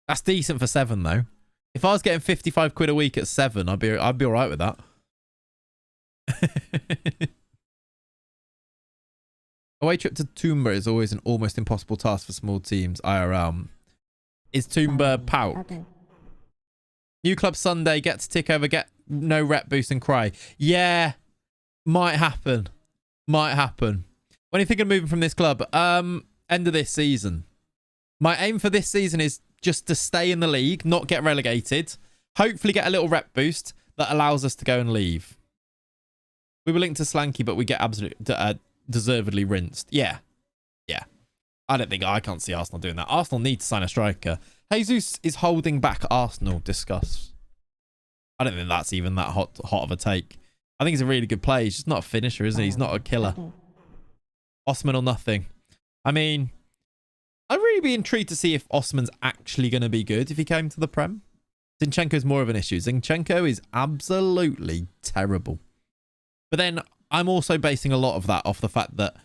[SPEAKER 1] That's decent for 7, though. If I was getting 55 quid a week at 7, I'd be all right with that. Away trip to Toomba is always an almost impossible task for small teams. IRL. Is Toomba PAOK? Okay. New club Sunday. Get to tick over. Get no rep boost and cry. Yeah. Might happen. Might happen. When are you thinking of moving from this club? End of this season. My aim for this season is just to stay in the league, not get relegated. Hopefully get a little rep boost that allows us to go and leave. We were linked to Slanky, but we get absolutely deservedly rinsed. Yeah. Yeah. I can't see Arsenal doing that. Arsenal need to sign a striker. Jesus is holding back Arsenal. Discuss. I don't think that's even that hot of a take. I think he's a really good player. He's just not a finisher, isn't he? He's not a killer. Osman or nothing. I mean, I'd really be intrigued to see if Osman's actually going to be good if he came to the Prem. Zinchenko's more of an issue. Zinchenko is absolutely terrible. But then I'm also basing a lot of that off the fact that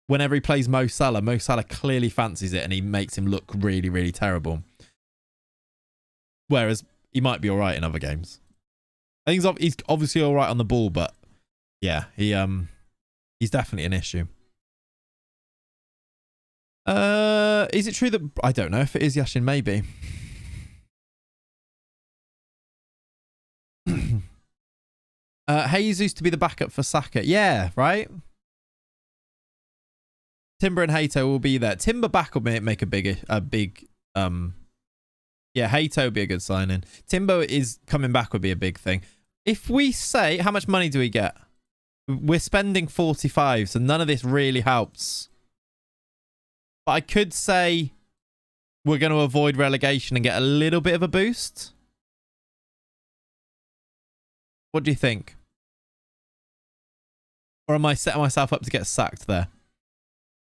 [SPEAKER 1] whenever he plays Mo Salah clearly fancies it and he makes him look really, really terrible. Whereas he might be all right in other games. I think he's obviously all right on the ball, but yeah, he's definitely an issue. Is it true that... I don't know if it is, Yashin, maybe. Jesus to be the backup for Saka. Yeah, right? Timber and Hato will be there. Timber back will make a big yeah, Hato would be a good signing. Timber is coming back would be a big thing. If we say, how much money do we get? We're spending 45, so none of this really helps. But I could say we're going to avoid relegation and get a little bit of a boost. What do you think? Or am I setting myself up to get sacked there?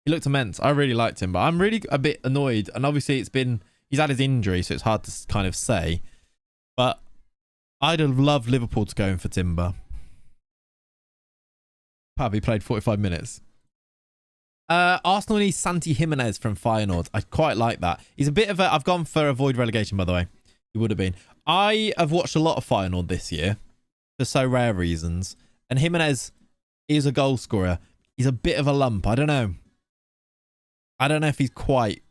[SPEAKER 1] He looked immense. I really liked him, but I'm really a bit annoyed. And obviously he's had his injury, so it's hard to kind of say. But I'd have loved Liverpool to go in for Timber. Probably played 45 minutes. Arsenal needs Santi Jimenez from Feyenoord. I quite like that. He's a bit of a... I've gone for avoid relegation, by the way. He would have been. I have watched a lot of Feyenoord this year for so rare reasons. And Jimenez is a goal scorer. He's a bit of a lump. I don't know. I don't know if he's quite...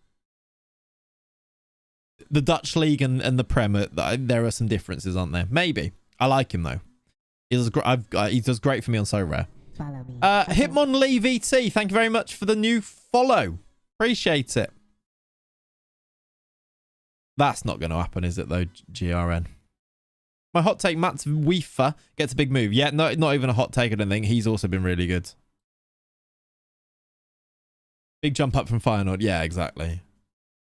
[SPEAKER 1] The Dutch League and the Prem, there are some differences, aren't there? Maybe. I like him, though. He does great for me on So Rare. Hitmon Lee VT, thank you very much for the new follow. Appreciate it. That's not going to happen, is it, though, GRN? My hot take, Matt Weefer gets a big move. Yeah, not even a hot take, I don't think. He's also been really good. Big jump up from Feyenoord. Yeah, exactly.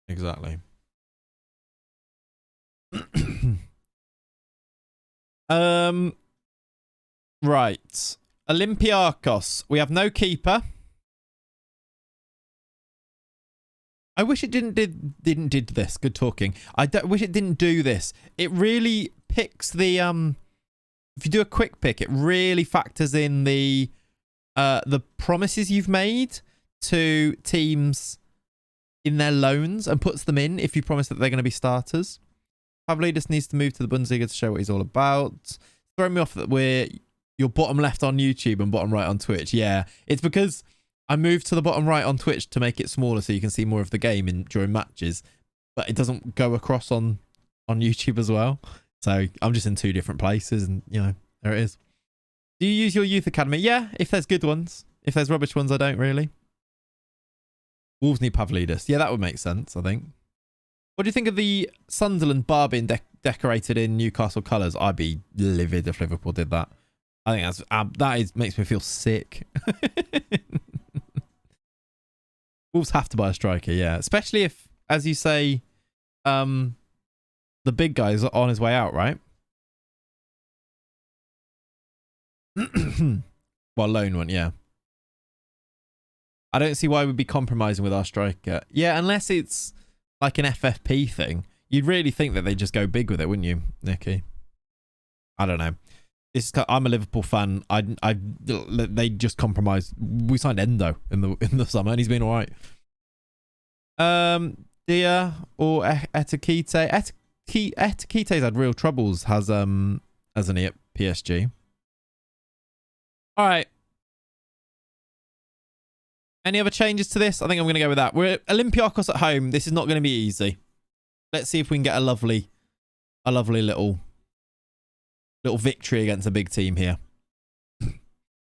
[SPEAKER 1] Exactly. Right. Olympiacos. We have no keeper. I wish it didn't did this. Good talking. Wish it didn't do this. It really picks the if you do a quick pick, it really factors in the promises you've made to teams in their loans and puts them in if you promise that they're going to be starters. Pavlidis needs to move to the Bundesliga to show what he's all about. Throwing me off that you're bottom left on YouTube and bottom right on Twitch. Yeah, it's because I moved to the bottom right on Twitch to make it smaller so you can see more of the game during matches, but it doesn't go across on YouTube as well. So I'm just in two different places and, you know, there it is. Do you use your youth academy? Yeah, if there's good ones. If there's rubbish ones, I don't really. Wolves need Pavlidis. Yeah, that would make sense, I think. What do you think of the Sunderland bar being decorated in Newcastle colours? I'd be livid if Liverpool did that. I think makes me feel sick. Wolves have to buy a striker, yeah. Especially if, as you say, the big guy's on his way out, right? Well, loan one, yeah. I don't see why we'd be compromising with our striker. Yeah, unless it's like an FFP thing. You'd really think that they'd just go big with it, wouldn't you, Nicky? I don't know. I'm a Liverpool fan. They just compromised. We signed Endo in the summer, and he's been all right. Dia or Etikite. Etikite's had real troubles, hasn't he, at PSG? All right. Any other changes to this? I think I'm going to go with that. We're Olympiacos at home. This is not going to be easy. Let's see if we can get a lovely little victory against a big team here.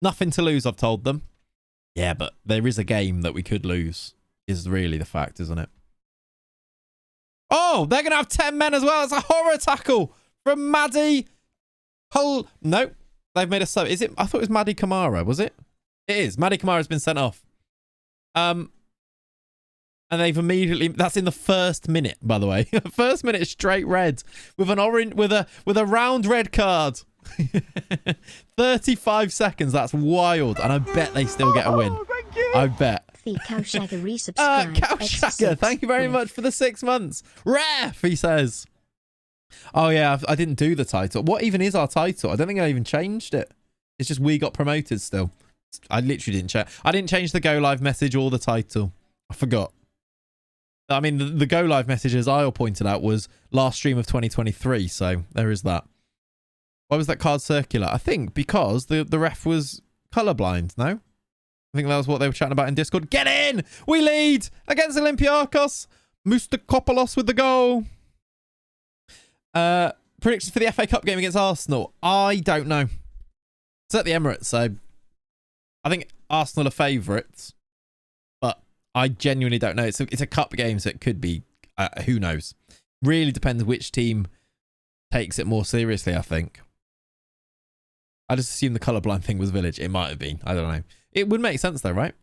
[SPEAKER 1] Nothing to lose, I've told them. Yeah, but there is a game that we could lose, is really the fact, isn't it? Oh, they're going to have 10 men as well. It's a horror tackle from Maddie. No, they've made a sub. Is it? I thought it was Maddie Kamara, was it? It is. Maddie Kamara's been sent off. And they've immediately, that's in the first minute, by the way. First minute, straight red with an orange, with a round red card. 35 seconds. That's wild. And I bet they still get a win. I bet.
[SPEAKER 2] Cowshagger resubscribed.
[SPEAKER 1] Cowshagger, thank you very much for the 6 months. Ref, he says. Oh, yeah, I didn't do the title. What even is our title? I don't think I even changed it. It's just we got promoted still. I literally didn't change. I didn't change the go live message or the title. I forgot. I mean, the go live message, as Isle pointed out, was last stream of 2023. So there is that. Why was that card circular? I think because the ref was colorblind. No? I think that was what they were chatting about in Discord. Get in! We lead against Olympiacos. Mustacopoulos with the goal. Predictions for the FA Cup game against Arsenal. I don't know. It's at the Emirates, so I think Arsenal are favourites. But I genuinely don't know. It's a cup game, so it could be. Who knows? Really depends which team takes it more seriously, I think. I just assumed the colourblind thing was Village. It might have been. I don't know. It would make sense though, right?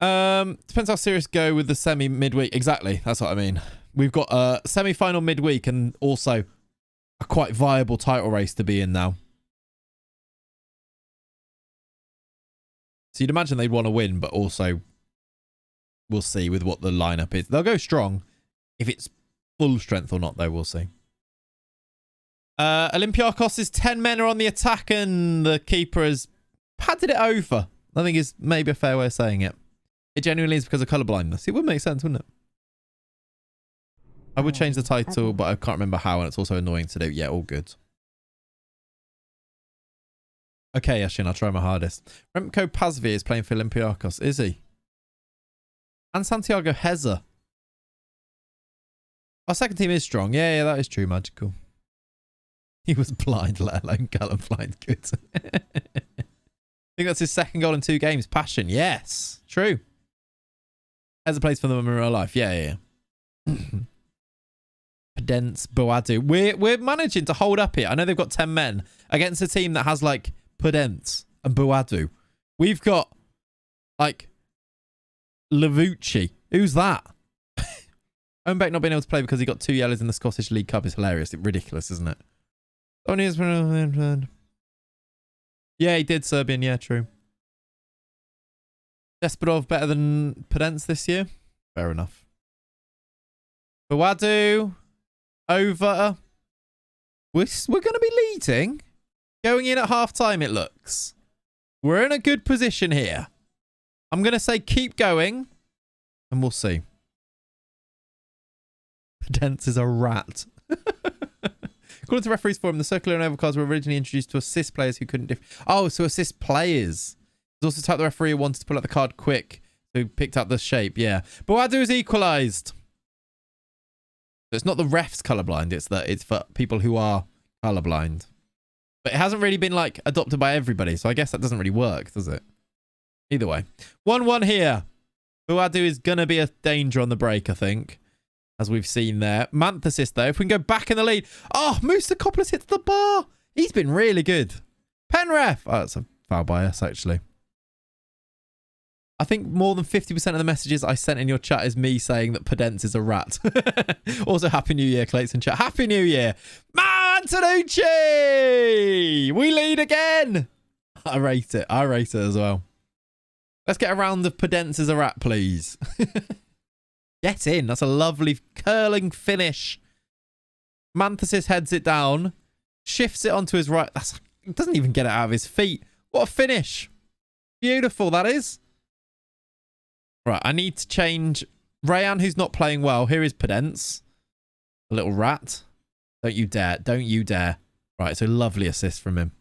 [SPEAKER 1] Depends how serious go with the semi midweek. Exactly. That's what I mean. We've got a semi-final midweek and also a quite viable title race to be in now. So you'd imagine they'd want to win, but also we'll see with what the lineup is. They'll go strong. If it's full strength or not, though, we'll see. Olympiacos' 10 men are on the attack and the keeper has padded it over. I think is maybe a fair way of saying it. It genuinely is because of colour blindness. It would make sense, wouldn't it? I would change the title, but I can't remember how, and it's also annoying to do. Yeah, all good. Okay, Yashin, I'll try my hardest. Remco Pazvi is playing for Olympiacos. Is he? And Santiago Heza. Our second team is strong. Yeah, that is true, Magical. He was blind, let alone colourblind. Good. I think that's his second goal in 2 games. Passion. Yes. True. Heza plays for them in real life. Yeah. Pedence, Boadu. We're managing to hold up here. I know they've got 10 men against a team that has like Pedence and Boadu. We've got like Lavucci. Who's that? Ownbeck not being able to play because he got 2 yellows in the Scottish League Cup is hilarious. It's ridiculous, isn't it? Yeah, he did, Serbian. Yeah, true. Desperov better than Pedence this year. Fair enough. Boadu over. We're going to be leading. Going in at half time, it looks. We're in a good position here. I'm going to say keep going. And we'll see. Pedence is a rat. According to referees forum, the circular and oval cards were originally introduced to assist players who couldn't Oh, so assist players. There's also type the referee who wanted to pull out the card quick, who picked up the shape. Yeah. Boadu is equalised. So it's not the refs colourblind. It's for people who are colourblind. But it hasn't really been like adopted by everybody. So I guess that doesn't really work, does it? Either way. 1-1 here. Boadu is going to be a danger on the break, I think. As we've seen there. Manthesis, though. If we can go back in the lead. Oh, Mustacopoulos hits the bar. He's been really good. Penref. Oh, that's a foul by us, actually. I think more than 50% of the messages I sent in your chat is me saying that Pedence is a rat. Also, Happy New Year, Clayts in chat. Happy New Year. Antonucci! We lead again. I rate it. I rate it as well. Let's get a round of Pedence as a rat, please. Get in. That's a lovely curling finish. Manthesis heads it down. Shifts it onto his right. He doesn't even get it out of his feet. What a finish. Beautiful, that is. Right, I need to change. Rayan, who's not playing well. Here is Pedence. A little rat. Don't you dare. Don't you dare. Right, so lovely assist from him.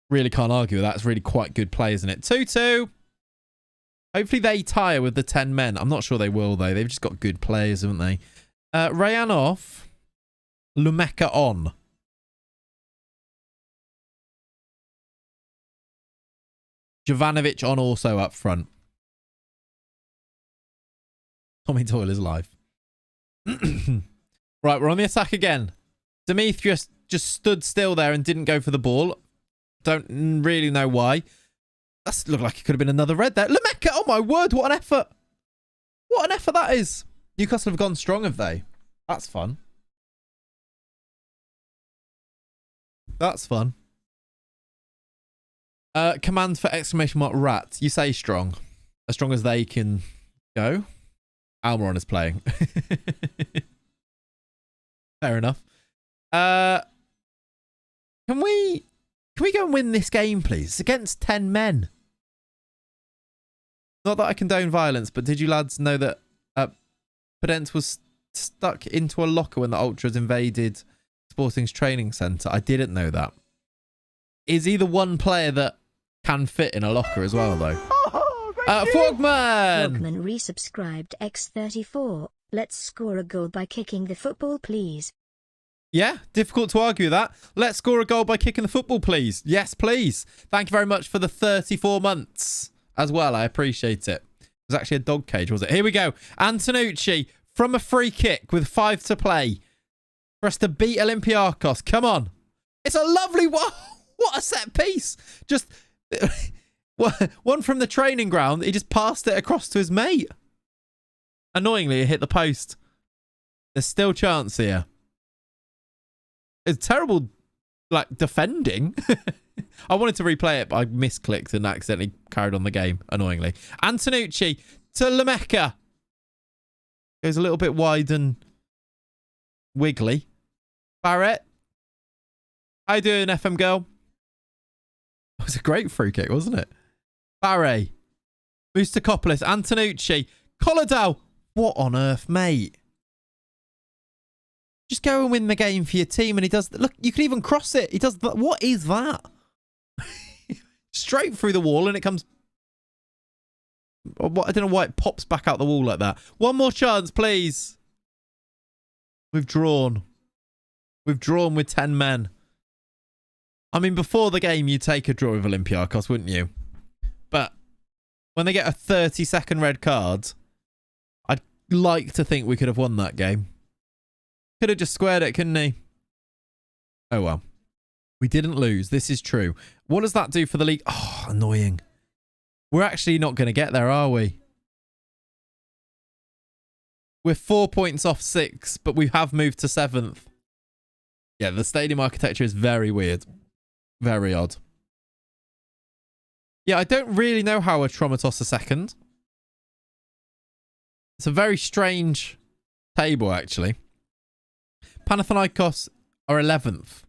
[SPEAKER 1] Really can't argue with that. It's really quite good play, isn't it? 2-2. Hopefully they tire with the 10 men. I'm not sure they will, though. They've just got good players, haven't they? Rayan off. Lumeka on. Jovanovic on also up front. Tommy Doyle is live. Right, we're on the attack again. Demetrius just stood still there and didn't go for the ball. Don't really know why. That looked like it could have been another red there. Lemeka, oh my word, what an effort. What an effort that is. Newcastle have gone strong, have they? That's fun. That's fun. Command for exclamation mark rat. You say strong. As strong as they can go. Almiron is playing. Fair enough. Can we go and win this game, please? It's against 10 men. Not that I condone violence, but did you lads know that Pundit was stuck into a locker when the Ultras invaded Sporting's training centre? I didn't know that. Is he the one player that can fit in a locker as well, though? Frogman!
[SPEAKER 2] Frogman resubscribed X34. Let's score a goal by kicking the football, please.
[SPEAKER 1] Yeah, difficult to argue that. Let's score a goal by kicking the football, please. Yes, please. Thank you very much for the 34 months as well. I appreciate it. It was actually a dog cage, was it? Here we go. Antonucci from a free kick with 5 to play for us to beat Olympiacos. Come on. It's a lovely one. What a set piece. Just one from the training ground. He just passed it across to his mate. Annoyingly, it hit the post. There's still chance here. It's terrible, like, defending. I wanted to replay it, but I misclicked and accidentally carried on the game, annoyingly. Antonucci to Lameka. Goes a little bit wide and wiggly. Barrett. How you doing, FM girl? It was a great free kick, wasn't it? Barry. Mustakopoulos. Antonucci. Colladale. What on earth, mate? Just go and win the game for your team. And he does... Look, you can even cross it. He does... What is that? Straight through the wall and it comes... I don't know why it pops back out the wall like that. One more chance, please. We've drawn. We've drawn with 10 men. I mean, before the game, you'd take a draw with Olympiacos, wouldn't you? But when they get a 30-second red card, I'd like to think we could have won that game. Could have just squared it, couldn't he? Oh, well. We didn't lose. This is true. What does that do for the league? Oh, annoying. We're actually not going to get there, are we? We're 4 points off 6, but we have moved to 7th. Yeah, the stadium architecture is very weird. Very odd. Yeah, I don't really know how Atromitos are second. It's a very strange table, actually. Panathinaikos are 11th.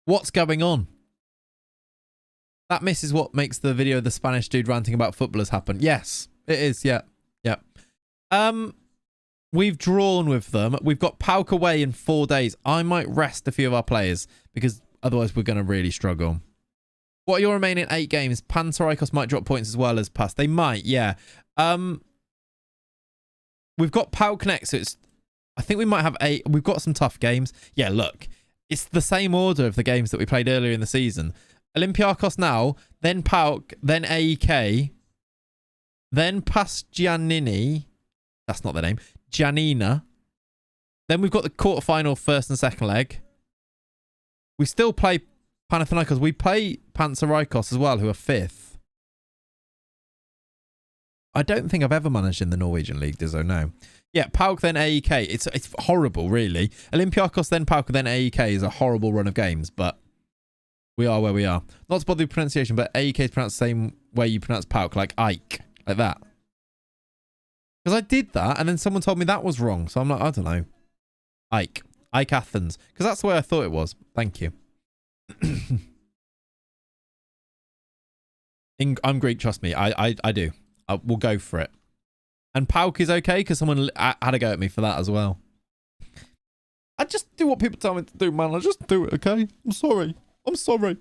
[SPEAKER 1] What's going on? That miss is what makes the video of the Spanish dude ranting about footballers happen. Yes, it is. Yeah. Yeah. We've drawn with them. We've got PAOK away in 4 days. I might rest a few of our players because otherwise we're going to really struggle. What are your remaining 8 games? Panathinaikos might drop points as well as pass. They might, yeah. We've got PAOK next, so it's... I think we might have 8. We've got some tough games. Yeah, look. It's the same order of the games that we played earlier in the season. Olympiacos now, then PAOK, then AEK, then Pasgianini. That's not the name. Janina. Then we've got the quarterfinal first and second leg. We still play Panathinaikos. We play Panathinaikos as well, who are 5th. I don't think I've ever managed in the Norwegian League, does I know? Yeah, PAOK, then AEK. It's horrible, really. Olympiacos, then PAOK, then AEK is a horrible run of games, but we are where we are. Not to bother with pronunciation, but AEK is pronounced the same way you pronounce PAOK, like Ike, like that. Because I did that, and then someone told me that was wrong, so I'm like, I don't know. Ike Athens, because that's the way I thought it was. Thank you. I'm Greek, trust me. I do. We'll go for it. And PAOK is okay because someone had a go at me for that as well. I just do what people tell me to do, man. I just do it, okay? I'm sorry. I'm sorry.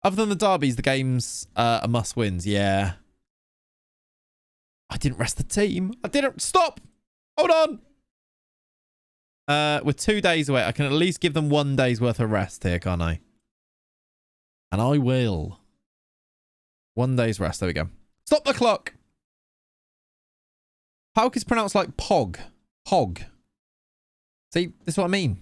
[SPEAKER 1] Other than the derbies, the games are must-wins. Yeah. I didn't rest the team. I didn't. Stop. Hold on. We're 2 days away. I can at least give them 1 day's worth of rest here, can't I? And I will. 1 day's rest. There we go. Stop the clock. PAOK is pronounced like Pog. Hog. See, this is what I mean.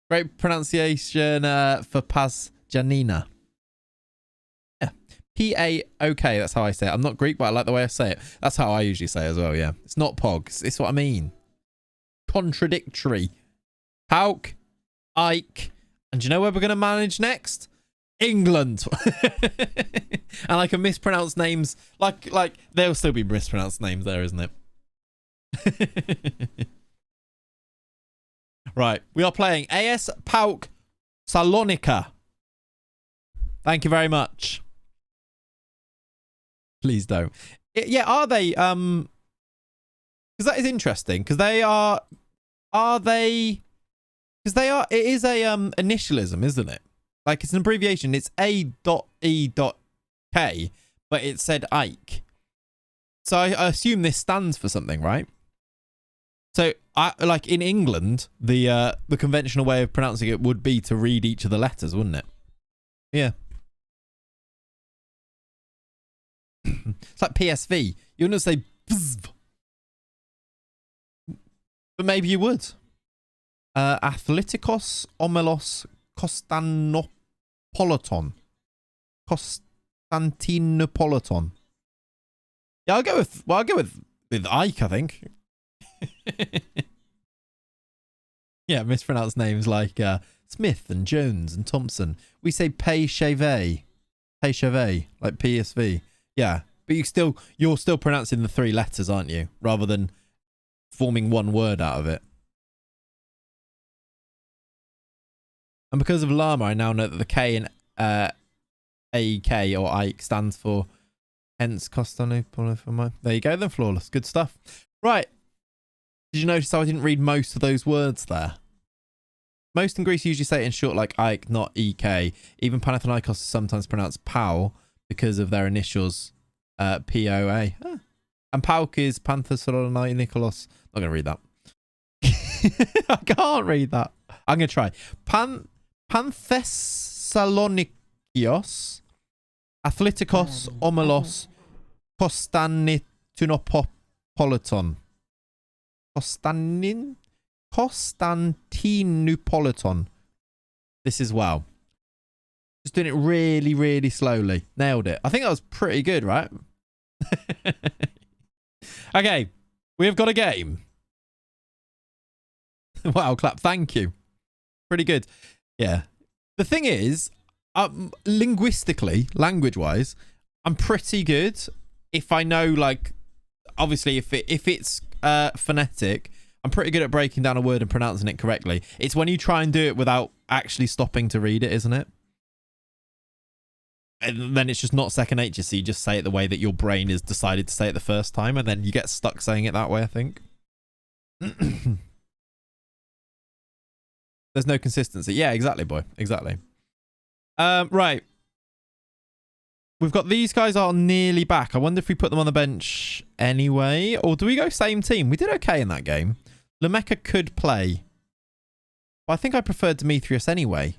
[SPEAKER 1] Great pronunciation for Pasgianina. Yeah. P-A-O-K. That's how I say it. I'm not Greek, but I like the way I say it. That's how I usually say it as well, yeah. It's not Pog. It's what I mean. Contradictory. PAOK, Ike. And do you know where we're going to manage next? England. And I can mispronounce names. Like there'll still be mispronounced names there, isn't it? Right. We are playing AS PAOK Salonika. Thank you very much. Please don't. Yeah, are they? Because that is interesting. Because they are. Are they? Because they are. It is a initialism, isn't it? Like it's an abbreviation. It's A.E.K, but it said Ike. So I assume this stands for something, right? So I like in England, the conventional way of pronouncing it would be to read each of the letters, wouldn't it? Yeah. It's like PSV. You wouldn't say PSV. But maybe you would. Athleticos Omelos Konstantinopoliton. Konstantinopoliton. Yeah, I'll go with Ike, I think. Yeah, mispronounced names like Smith and Jones and Thompson. We say Paycheve, like PSV. Yeah, but you're still pronouncing the three letters, aren't you? Rather than forming one word out of it. And because of llama, I now know that the K in AEK or Ike stands for hence Constantinople. There you go then, flawless. Good stuff. Right. Did you notice how I didn't read most of those words there? Most in Greece usually say it in short like Ike, not EK. Even Panathinaikos is sometimes pronounced PAO because of their initials POA. And PAOK is Panthessaloniki. Not going to read that. I can't read that. I'm going to try. Panthessalonikios, Athleticos Omelos, Konstantinopoliton. Konstantinopoliton. This is wow. Just doing it really, really slowly. Nailed it. I think that was pretty good, right? Okay. We have got a game. Wow, clap. Thank you. Pretty good. Yeah. The thing is, linguistically, language-wise, I'm pretty good if I know, like, obviously, if it's phonetic, I'm pretty good at breaking down a word and pronouncing it correctly. It's when you try and do it without actually stopping to read it, isn't it? And then it's just not second nature, so you just say it the way that your brain has decided to say it the first time, and then you get stuck saying it that way, I think. There's no consistency. Yeah, exactly, boy. Exactly. Right. We've got these guys are nearly back. I wonder if we put them on the bench anyway. Or do we go same team? We did okay in that game. Lameka could play. But I think I preferred Demetrius anyway.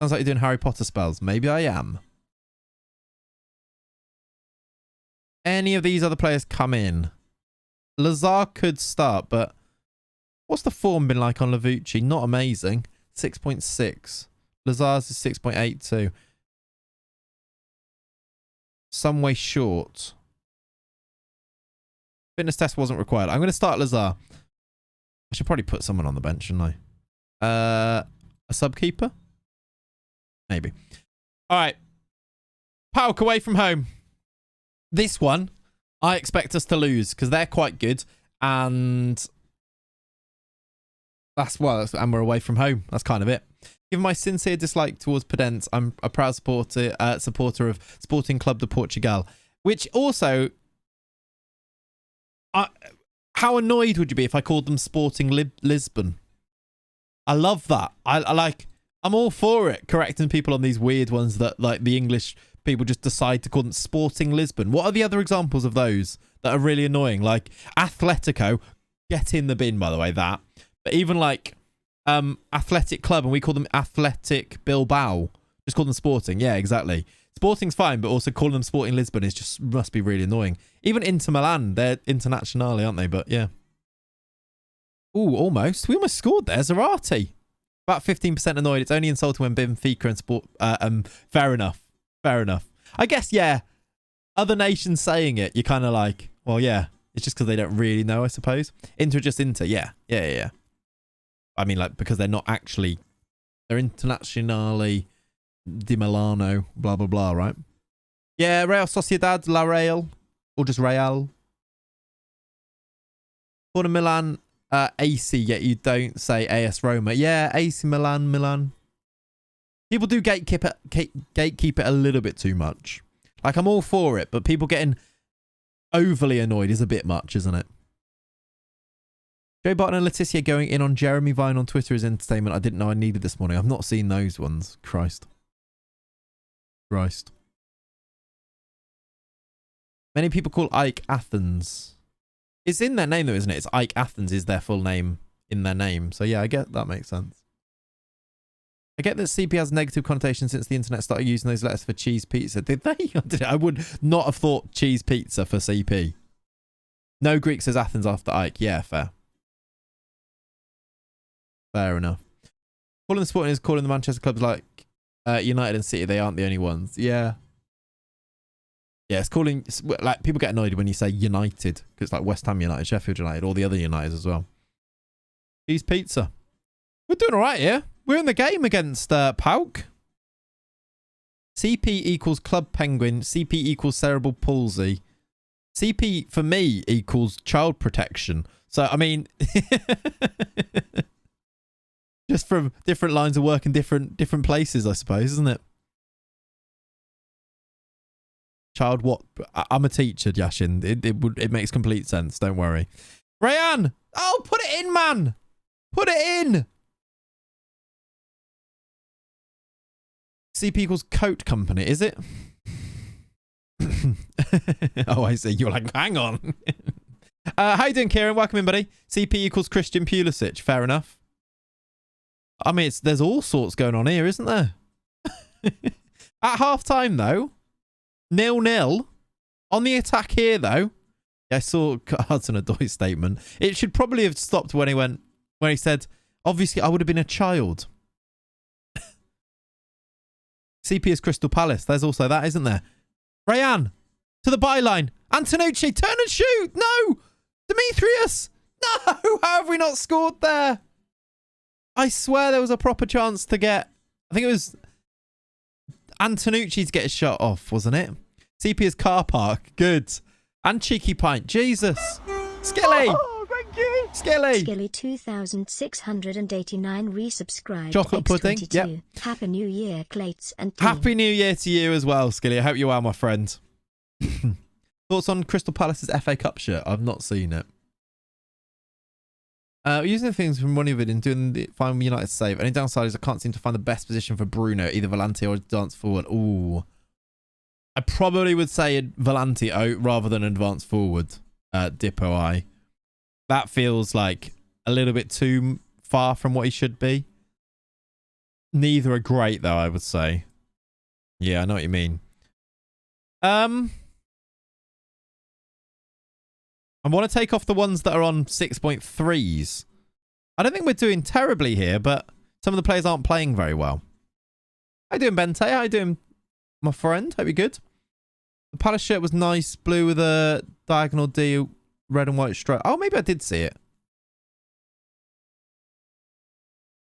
[SPEAKER 1] Sounds like you're doing Harry Potter spells. Maybe I am. Any of these other players come in. Lazar could start, but what's the form been like on Lavucci? Not amazing. 6.6. Lazar's is 6.82. Some way short. Fitness test wasn't required. I'm going to start Lazar. I should probably put someone on the bench, shouldn't I? A sub-keeper? Maybe. All right. PAOK away from home. This one, I expect us to lose because they're quite good. And and we're away from home. That's kind of it. Given my sincere dislike towards Pedence, I'm a proud supporter of Sporting Club de Portugal. Which also, how annoyed would you be if I called them Sporting Lisbon? I love that. I'm all for it, correcting people on these weird ones that like the English people just decide to call them Sporting Lisbon. What are the other examples of those that are really annoying? Like Atletico, get in the bin, by the way, that. But even like Athletic Club, and we call them Athletic Bilbao. Just call them Sporting. Yeah, exactly. Sporting's fine, but also calling them Sporting Lisbon is just must be really annoying. Even Inter Milan, they're internationally, aren't they? But yeah. Ooh, almost. We almost scored there. Zarate. About 15% annoyed. It's only insulting when Benfica and Sport. Fair enough. Fair enough. I guess, yeah. Other nations saying it, you're kind of like, well, yeah. It's just because they don't really know, I suppose. Inter just Inter. Yeah. Yeah. I mean, like, because they're not actually They're Internazionale di Milano, blah, blah, blah, right? Yeah, Real Sociedad, La Real, or just Real. Born in Milan, AC, yet you don't say AS Roma. Yeah, AC Milan, Milan. People do gatekeep it a little bit too much. Like, I'm all for it, but people getting overly annoyed is a bit much, isn't it? Joe Barton and Letitia going in on Jeremy Vine on Twitter is entertainment I didn't know I needed this morning. I've not seen those ones. Christ. Many people call Ike Athens. It's in their name though, isn't it? It's Ike Athens is their full name in their name. So yeah, I get that makes sense. I get that CP has negative connotation since the internet started using those letters for cheese pizza. Did they? I would not have thought cheese pizza for CP. No Greek says Athens after Ike. Yeah, fair. Fair enough. Calling the Sporting is calling the Manchester clubs like United and City. They aren't the only ones. Yeah. Yeah, it's calling, like, people get annoyed when you say United, because it's like West Ham United, Sheffield United, all the other Uniteds as well. Cheese pizza. We're doing all right here. We're in the game against Pauk. CP equals Club Penguin. CP equals cerebral palsy. CP, for me, equals child protection. So, I mean, just from different lines of work in different places, I suppose, isn't it? Child what? I'm a teacher, Yashin. It makes complete sense. Don't worry. Rayan! Oh, put it in, man! Put it in! CP equals coat company, is it? Oh, I see. You're like, hang on. How you doing, Kieran? Welcome in, buddy. CP equals Christian Pulisic. Fair enough. I mean, there's all sorts going on here, isn't there? At half-time, though, 0-0. On the attack here, though, I saw Hudson-Odoi statement. It should probably have stopped when he said, obviously, I would have been a child. CP is Crystal Palace. There's also that, isn't there? Rayan, to the byline. Antonucci, turn and shoot. No. Demetrius. No. How have we not scored there? I swear there was a proper chance to get, I think it was Antonucci to get his shot off, wasn't it? CP is car park. Good. And cheeky pint. Jesus. Skilly.
[SPEAKER 3] Oh, thank you.
[SPEAKER 1] Skilly.
[SPEAKER 2] Skilly 2689 resubscribed.
[SPEAKER 1] Chocolate pudding.
[SPEAKER 2] X22.
[SPEAKER 1] Yep.
[SPEAKER 2] Happy New Year, Clayts and team.
[SPEAKER 1] Happy New Year to you as well, Skilly. I hope you are, my friend. Thoughts on Crystal Palace's FA Cup shirt? I've not seen it. Using things from one of it and doing the final United save. Only downside is I can't seem to find the best position for Bruno, either Volante or dance forward. Ooh. I probably would say Volante rather than advance forward. Dippo I. That feels like a little bit too far from what he should be. Neither are great, though, I would say. Yeah, I know what you mean. I want to take off the ones that are on 6.3s. I don't think we're doing terribly here, but some of the players aren't playing very well. How you doing, Bente? How you doing, my friend? Hope you're good. The Palace shirt was nice. Blue with a diagonal D, red and white stripe. Oh, maybe I did see it.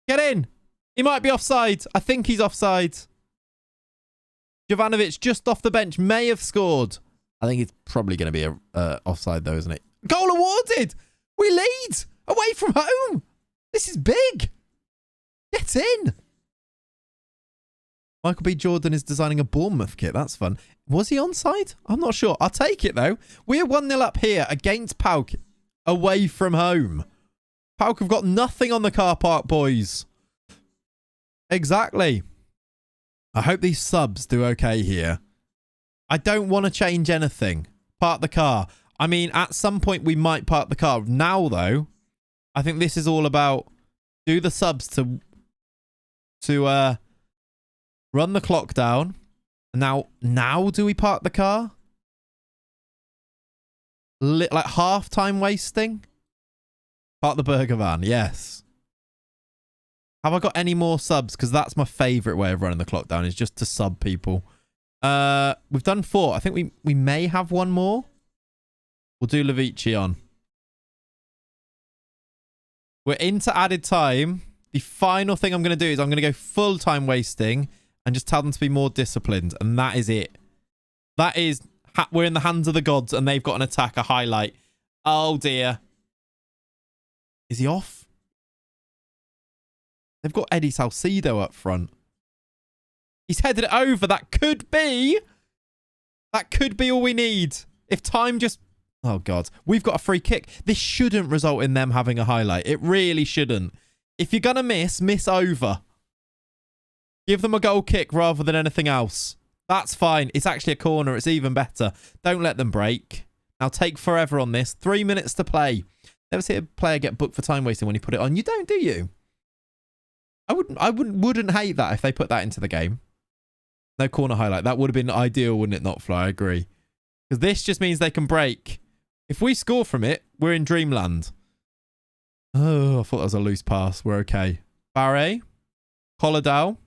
[SPEAKER 1] Get in. He might be offside. I think he's offside. Jovanovic just off the bench. May have scored. I think it's probably going to be a offside though, isn't it? Goal awarded. We lead away from home. This is big. Get in. Michael B. Jordan is designing a Bournemouth kit. That's fun. Was he onside? I'm not sure. I'll take it though. We're 1-0 up here against Pauk away from home. Pauk have got nothing on the car park, boys. Exactly. I hope these subs do okay here. I don't want to change anything. Park the car. I mean, at some point we might park the car. Now, though, I think this is all about do the subs to run the clock down. Now do we park the car? Like half-time wasting? Park the burger van. Yes. Have I got any more subs? Because that's my favourite way of running the clock down is just to sub people. We've done 4. I think we may have one more. We'll do Levici on. We're into added time. The final thing I'm going to do is I'm going to go full time wasting and just tell them to be more disciplined. And that is it. That is, we're in the hands of the gods and they've got an attack, a highlight. Oh dear. Is he off? They've got Eddie Salcido up front. He's headed it over. That could be all we need. If time just... Oh, God. We've got a free kick. This shouldn't result in them having a highlight. It really shouldn't. If you're going to miss over. Give them a goal kick rather than anything else. That's fine. It's actually a corner. It's even better. Don't let them break. Now take forever on this. 3 minutes to play. Never see a player get booked for time wasting when you put it on. You don't, do you? I wouldn't hate that if they put that into the game. No corner highlight. That would have been ideal, wouldn't it not, Fly? I agree. Because this just means they can break. If we score from it, we're in dreamland. Oh, I thought that was a loose pass. We're okay. Barre. Colladale.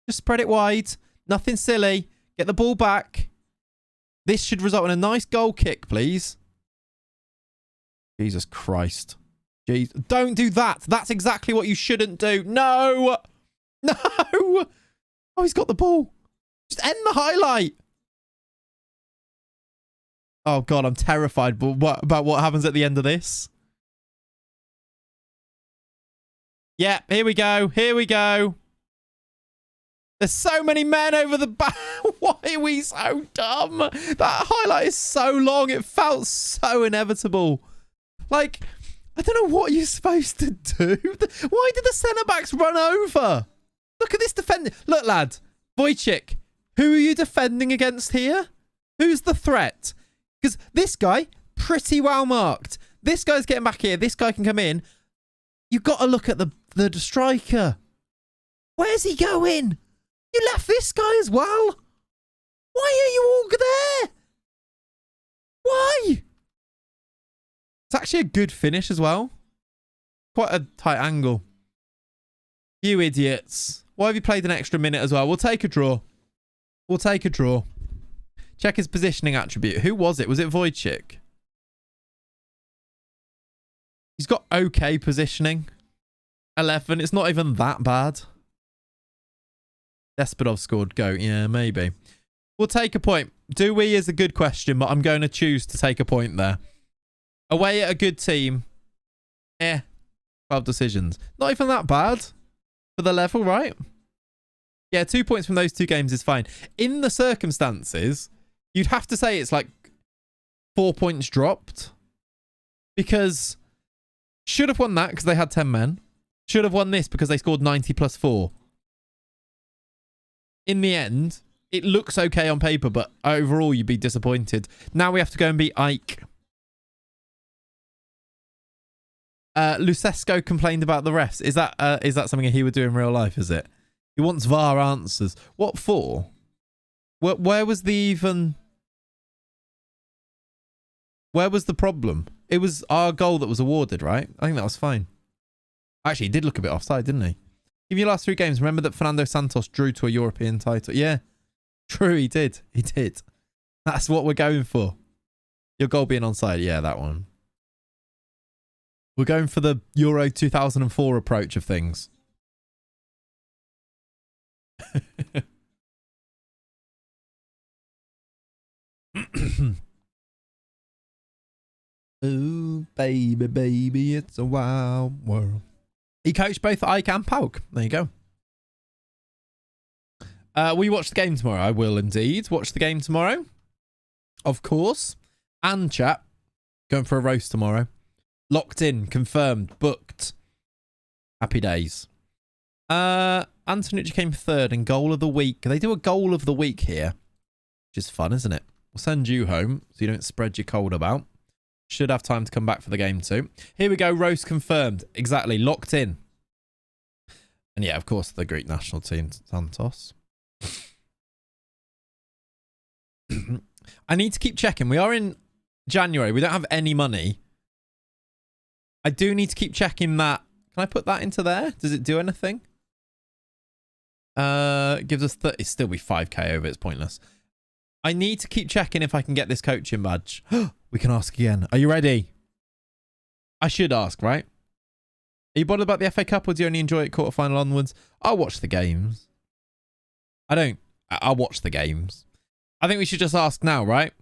[SPEAKER 1] Just spread it wide. Nothing silly. Get the ball back. This should result in a nice goal kick, please. Jesus Christ. Jeez. Don't do that. That's exactly what you shouldn't do. No. No. Oh, he's got the ball. Just end the highlight. Oh, God, I'm terrified about what happens at the end of this. Yeah, here we go. Here we go. There's so many men over the back. Why are we so dumb? That highlight is so long. It felt so inevitable. Like, I don't know what you're supposed to do. Why did the centre-backs run over? Look at this defender. Look, lad. Wojciech, who are you defending against here? Who's the threat? Because this guy, pretty well marked. This guy's getting back here. This guy can come in. You've got to look at the striker. Where's he going? You left this guy as well. Why are you all there? Why? It's actually a good finish as well. Quite a tight angle. You idiots. Why have you played an extra minute as well? We'll take a draw. We'll take a draw. Check his positioning attribute. Who was it? Was it Wojciech? He's got okay positioning. 11. It's not even that bad. Despodov scored. Go. Yeah, maybe. We'll take a point. Do we is a good question, but I'm going to choose to take a point there. Away at a good team. 12 decisions. Not even that bad for the level, right? Yeah, 2 points from those two games is fine. In the circumstances, you'd have to say it's like 4 points dropped. Because should have won that because they had 10 men. Should have won this because they scored 90 plus 4. In the end, it looks okay on paper, but overall you'd be disappointed. Now we have to go and beat Ike. Lucesco complained about the refs. Is that something he would do in real life, is it? He wants VAR answers. What for? Where was the even... Where was the problem? It was our goal that was awarded, right? I think that was fine. Actually, he did look a bit offside, didn't he? Give you last 3 games. Remember that Fernando Santos drew to a European title. Yeah. True, he did. He did. That's what we're going for. Your goal being onside. Yeah, that one. We're going for the Euro 2004 approach of things. Ooh, baby, baby, it's a wild world. He coached both Ike and Pauk. There you go. Will you watch the game tomorrow? I will indeed watch the game tomorrow. Of course. And chat. Going for a roast tomorrow. Locked in. Confirmed. Booked. Happy days. Antonucci came 3rd in goal of the week. They do a goal of the week here. Which is fun, isn't it? We'll send you home so you don't spread your cold about. Should have time to come back for the game too. Here we go. Roast confirmed. Exactly. Locked in. And yeah, of course, the Greek national team, Santos. I need to keep checking. We are in January. We don't have any money. I do need to keep checking that. Can I put that into there? Does it do anything? Gives us 30. It'd still be 5k over. It's pointless. I need to keep checking if I can get this coaching badge. We can ask again. Are you ready? I should ask, right? Are you bothered about the FA Cup, or do you only enjoy it quarterfinal onwards? I'll watch the games. I'll watch the games. I think we should just ask now, right?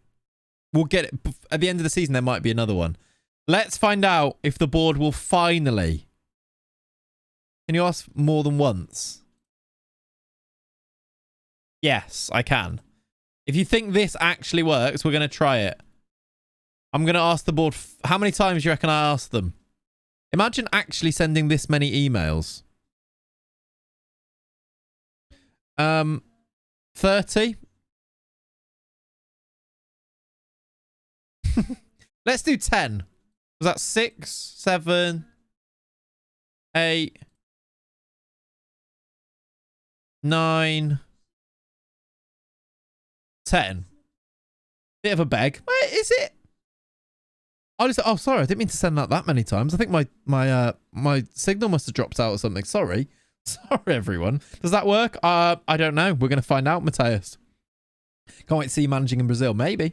[SPEAKER 1] We'll get it. At the end of the season, there might be another one. Let's find out if the board will finally... Can you ask more than once? Yes, I can. If you think this actually works, we're going to try it. I'm going to ask the board... How many times do you reckon I asked them? Imagine actually sending this many emails. 30? Let's do 10. Was that 6, 7, 8, 9, 10? Bit of a beg. Where is it? Oh, sorry. I didn't mean to send that many times. I think my signal must have dropped out or something. Sorry. Sorry, everyone. Does that work? I don't know. We're going to find out, Mateus. Can't wait to see you managing in Brazil. Maybe.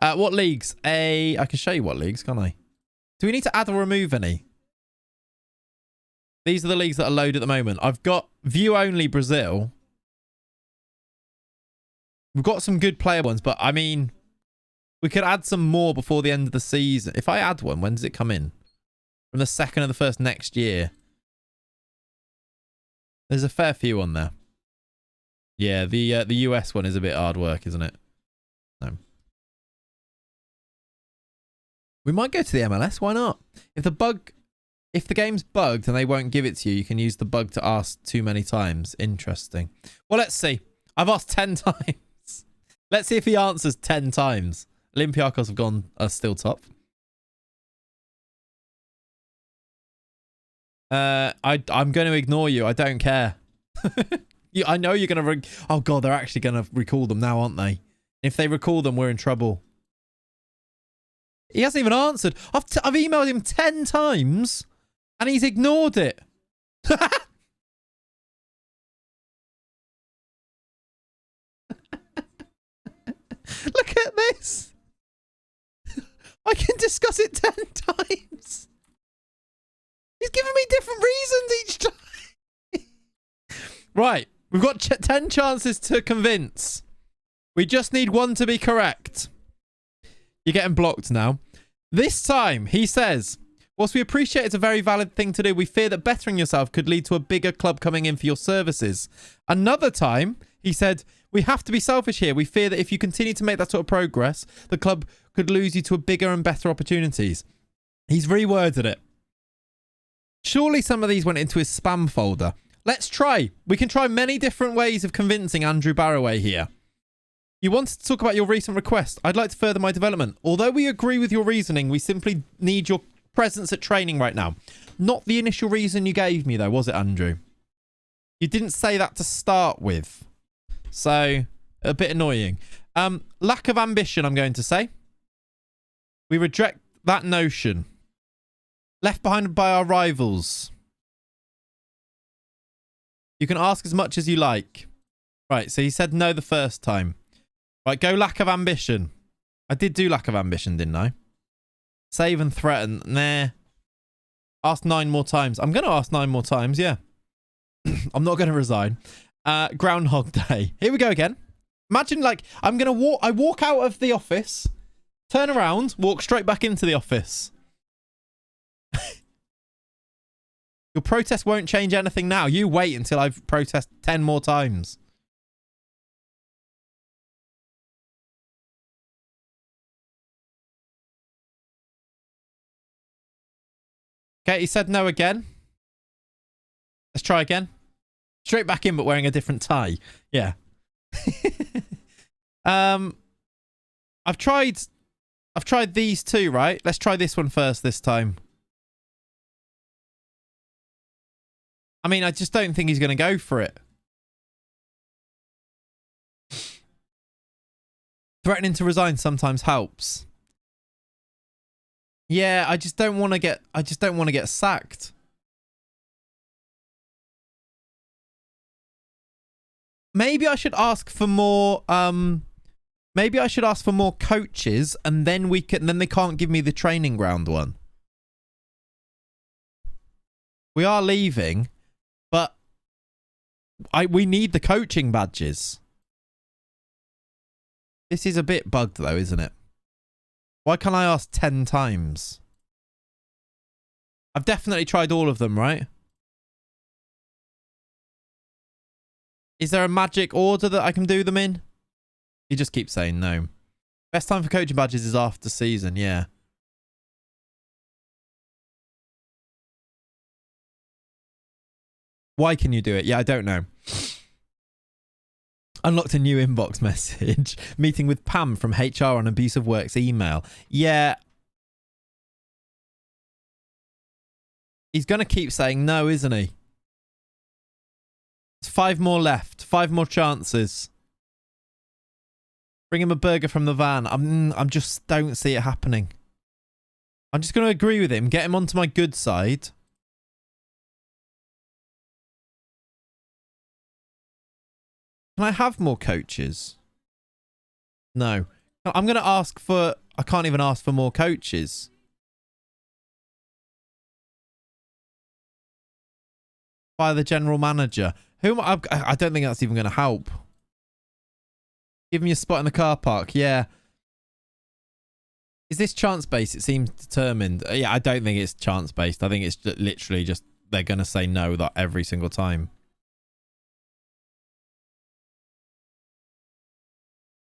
[SPEAKER 1] What leagues? I can show you what leagues, can't I? Do we need to add or remove any? These are the leagues that are loaded at the moment. I've got view only Brazil. We've got some good player ones, but I mean, we could add some more before the end of the season. If I add one, when does it come in? From the 2nd of the 1st next year. There's a fair few on there. Yeah, the US one is a bit hard work, isn't it? No. We might go to the MLS. Why not? If the game's bugged and they won't give it to you, you can use the bug to ask too many times. Interesting. Well, let's see. I've asked 10 times. Let's see if he answers 10 times. Olympiacos are still top. I'm going to ignore you. I don't care. I know you're going to... Oh, God, they're actually going to recall them now, aren't they? If they recall them, we're in trouble. He hasn't even answered. I've emailed him 10 times and he's ignored it. Look at this. I can discuss it 10 times. He's giving me different reasons each time. Right. We've got 10 chances to convince. We just need one to be correct. You're getting blocked now. This time, he says, whilst we appreciate it's a very valid thing to do, we fear that bettering yourself could lead to a bigger club coming in for your services. Another time, he said, we have to be selfish here. We fear that if you continue to make that sort of progress, the club could lose you to a bigger and better opportunities. He's reworded it. Surely some of these went into his spam folder. Let's try. We can try many different ways of convincing Andrew Barroway here. You wanted to talk about your recent request. I'd like to further my development. Although we agree with your reasoning, we simply need your presence at training right now. Not the initial reason you gave me, though, was it, Andrew? You didn't say that to start with. So, a bit annoying. Lack of ambition, I'm going to say. We reject that notion. Left behind by our rivals. You can ask as much as you like. Right, so he said no the first time. Right, go lack of ambition. I did do lack of ambition, didn't I? Save and threaten. Nah. Ask 9 more times. I'm going to ask 9 more times, yeah. I'm not going to resign. Groundhog Day. Here we go again. Imagine, like, I'm going to walk... I walk out of the office, turn around, walk straight back into the office. Your protest won't change anything now. You wait until I've protested 10 more times. Okay, he said no again. Let's try again. Straight back in, but wearing a different tie. Yeah. I've tried these two, right? Let's try this one first this time. I mean, I just don't think he's going to go for it. Threatening to resign sometimes helps. Yeah, I just don't want to get sacked. Maybe I should ask for more maybe I should ask for more coaches, and then they can't give me the training ground one. We are leaving, but we need the coaching badges. This is a bit bugged though, isn't it? Why can't I ask 10 times? I've definitely tried all of them, right? Is there a magic order that I can do them in? You just keep saying no. Best time for coaching badges is after season, yeah. Why can you do it? Yeah, I don't know. Unlocked a new inbox message. Meeting with Pam from HR on Abusive Works email. Yeah. He's going to keep saying no, isn't he? There's 5 more left. 5 more chances. Bring him a burger from the van. I'm just don't see it happening. I'm just going to agree with him. Get him onto my good side. Can I have more coaches? No. I'm going to ask for... I can't even ask for more coaches. By the general manager. Who? I don't think that's even going to help. Give me a spot in the car park. Yeah. Is this chance-based? It seems determined. Yeah, I don't think it's chance-based. I think it's literally just... They're going to say no that every single time.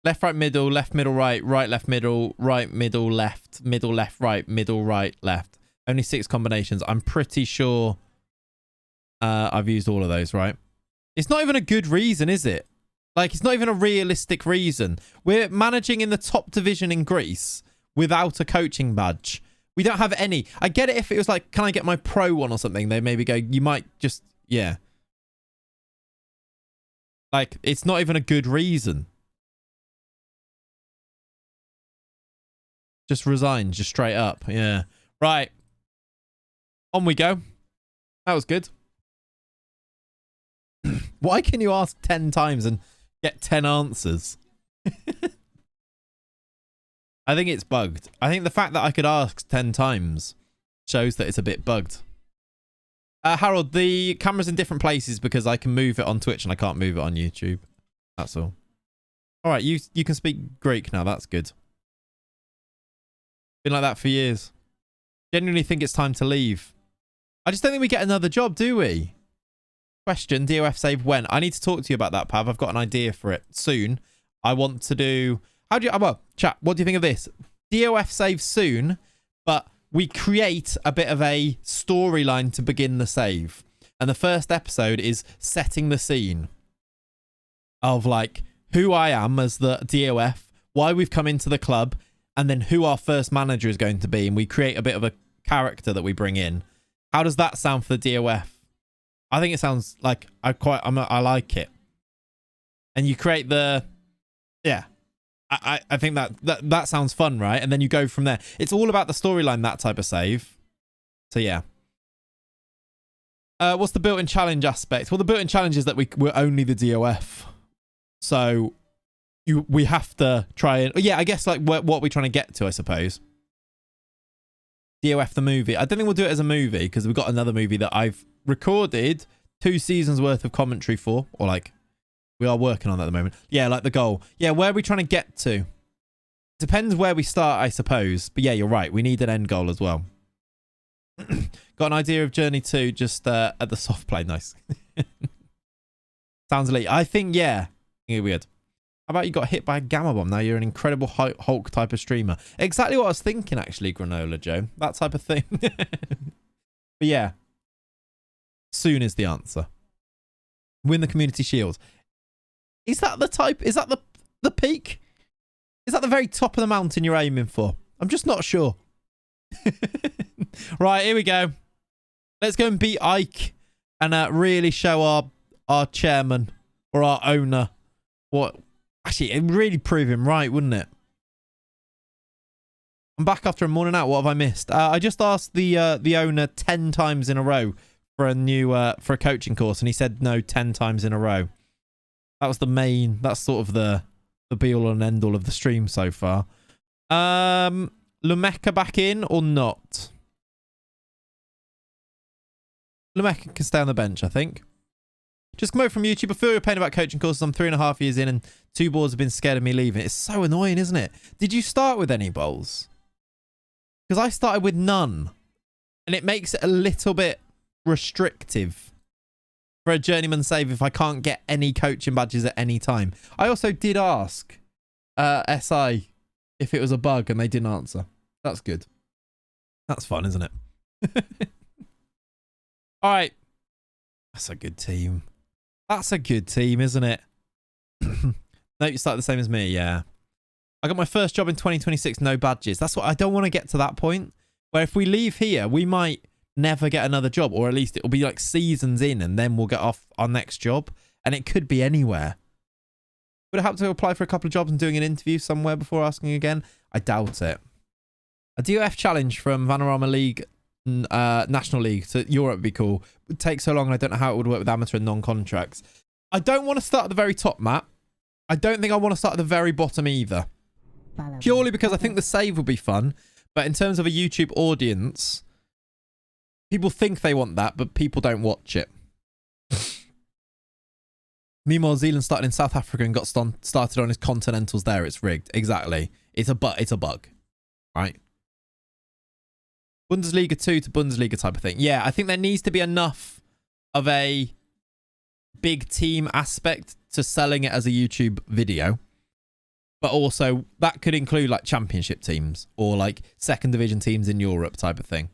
[SPEAKER 1] Left, right, middle, left, middle, right, right, left, middle, right, middle, left, right, middle, right, left. Only 6 combinations. I'm pretty sure I've used all of those, right? It's not even a good reason, is it? Like, it's not even a realistic reason. We're managing in the top division in Greece without a coaching badge. We don't have any. I get it if it was like, can I get my pro one or something? They maybe go, you might just, yeah. Like, it's not even a good reason. Just resign, just straight up. Yeah. Right. On we go. That was good. Why can you ask 10 times and get 10 answers? I think it's bugged. I think the fact that I could ask 10 times shows that it's a bit bugged. Harold, the camera's in different places because I can move it on Twitch and I can't move it on YouTube. That's all. All right, you can speak Greek now. That's good. Been like that for years. Genuinely think it's time to leave. I just don't think we get another job, do we? Question, DOF save when? I need to talk to you about that, Pav. I've got an idea for it soon. I want to do... How do you... Well, chat, what do you think of this? DOF save soon, but we create a bit of a storyline to begin the save. And the first episode is setting the scene of, like, who I am as the DOF, why we've come into the club, and then who our first manager is going to be, and we create a bit of a character that we bring in. How does that sound for the DOF? I think it sounds like I like it. And you create the... Yeah. I think that sounds fun, right? And then you go from there. It's all about the storyline, that type of save. So, yeah. What's the built-in challenge aspect? Well, the built-in challenge is that we're only the DOF. So... We have to try and... Yeah, I guess like what we're trying to get to, I suppose. DOF the movie. I don't think we'll do it as a movie because we've got another movie that I've recorded 2 seasons worth of commentary for. Or like, we are working on that at the moment. Yeah, like the goal. Yeah, where are we trying to get to? Depends where we start, I suppose. But yeah, you're right. We need an end goal as well. Got an idea of Journey 2 just at the soft play. Nice. Sounds elite. I think, yeah. It'll be good. How about you got hit by a gamma bomb? Now you're an incredible Hulk type of streamer. Exactly what I was thinking, actually, Granola Joe. That type of thing. But yeah. Soon is the answer. Win the community shield. Is that the type? Is that the peak? Is that the very top of the mountain you're aiming for? I'm just not sure. Right, here we go. Let's go and beat Ike and really show our chairman or our owner what... Actually, it would really prove him right, wouldn't it? I'm back after a morning out. What have I missed? I just asked the owner 10 times in a row for a new for a coaching course, and he said no 10 times in a row. That was the main. That's sort of the be all and end all of the stream so far. Lumeka back in or not? Lamecca can stay on the bench, I think. Just come over from YouTube. I feel your pain about coaching courses. I'm 3.5 years in and 2 boards have been scared of me leaving. It's so annoying, isn't it? Did you start with any bowls? Because I started with none. And it makes it a little bit restrictive for a journeyman save if I can't get any coaching badges at any time. I also did ask SI if it was a bug and they didn't answer. That's good. That's fun, isn't it? All right. That's a good team. That's a good team, isn't it? No, you start the same as me, yeah. I got my first job in 2026, no badges. That's what I don't want to get to that point where if we leave here, we might never get another job, or at least it'll be like seasons in and then we'll get off our next job. And it could be anywhere. Would I have to apply for a couple of jobs and doing an interview somewhere before asking again? I doubt it. A DOF challenge from Vanarama League, National League to Europe would be cool. It would take so long and I don't know how it would work with amateur and non-contracts. I don't want to start at the very top, Matt. I don't think I want to start at the very bottom either. Purely because I think the save would be fun. But in terms of a YouTube audience, people think they want that, but people don't watch it. Meanwhile, Zealand started in South Africa and got started on his continentals there. It's rigged. Exactly. It's a bug. Right? Bundesliga 2 to Bundesliga type of thing. Yeah, I think there needs to be enough of a big team aspect to selling it as a YouTube video. But also, that could include like championship teams or like second division teams in Europe type of thing.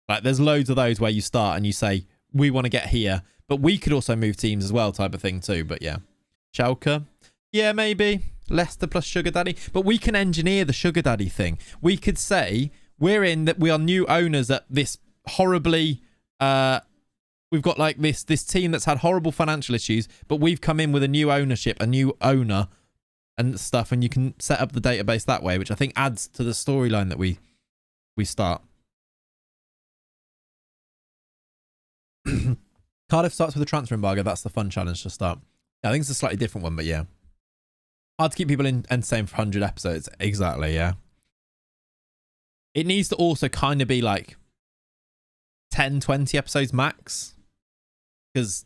[SPEAKER 1] Like there's loads of those where you start and you say, we want to get here, but we could also move teams as well type of thing too. But yeah. Schalke. Yeah, maybe. Leicester plus Sugar Daddy. But we can engineer the Sugar Daddy thing. We could say we are new owners at this horribly... we've got like this team that's had horrible financial issues, but we've come in with a new ownership, a new owner and stuff, and you can set up the database that way, which I think adds to the storyline that we start. Cardiff starts with a transfer embargo. That's the fun challenge to start. Yeah, I think it's a slightly different one, but yeah. Hard to keep people entertained for 100 episodes. Exactly, yeah. It needs to also kind of be like 10, 20 episodes max. Because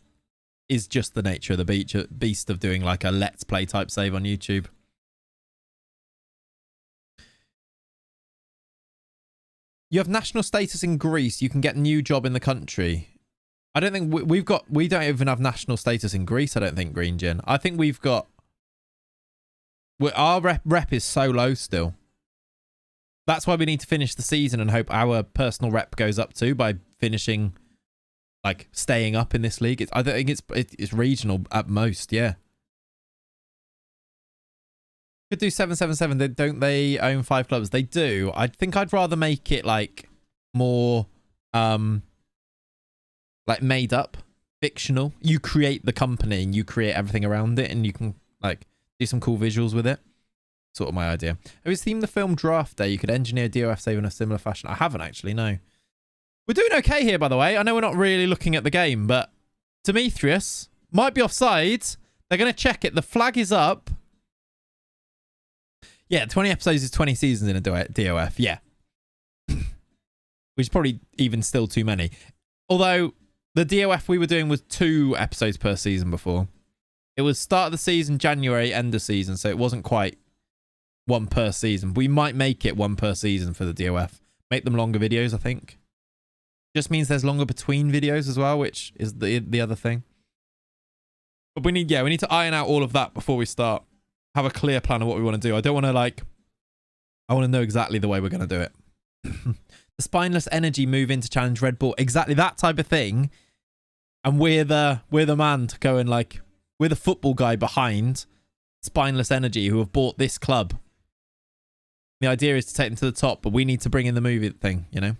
[SPEAKER 1] is just the nature of the beast of doing like a let's play type save on YouTube. You have national status in Greece. You can get a new job in the country. I don't think we don't even have national status in Greece. I don't think, Green Gin. I think we've got, our rep is so low still. That's why we need to finish the season and hope our personal rep goes up too by finishing, like staying up in this league. I don't think it's regional at most. Yeah. Could do 777. Don't they own 5 clubs? They do. I think I'd rather make it like more, like made up, fictional. You create the company and you create everything around it, and you can like do some cool visuals with it. Sort of my idea. Have you seen the film Draft Day? You could engineer DOF save in a similar fashion. I haven't actually, no. We're doing okay here, by the way. I know we're not really looking at the game, but Demetrius might be offside. They're going to check it. The flag is up. Yeah, 20 episodes is 20 seasons in a DOF. Yeah. Which is probably even still too many. Although the DOF we were doing was 2 episodes per season before. It was start of the season, January, end of season. So it wasn't quite 1 per season. We might make it 1 per season for the DOF. Make them longer videos, I think. Just means there's longer between videos as well, which is the other thing. But we need to iron out all of that before we start. Have a clear plan of what we want to do. I don't want to I want to know exactly the way we're going to do it. The spineless energy move in to challenge Red Bull. Exactly that type of thing. And we're the man to go and like, we're the football guy behind spineless energy who have bought this club. The idea is to take them to the top, but we need to bring in the movie thing, you know?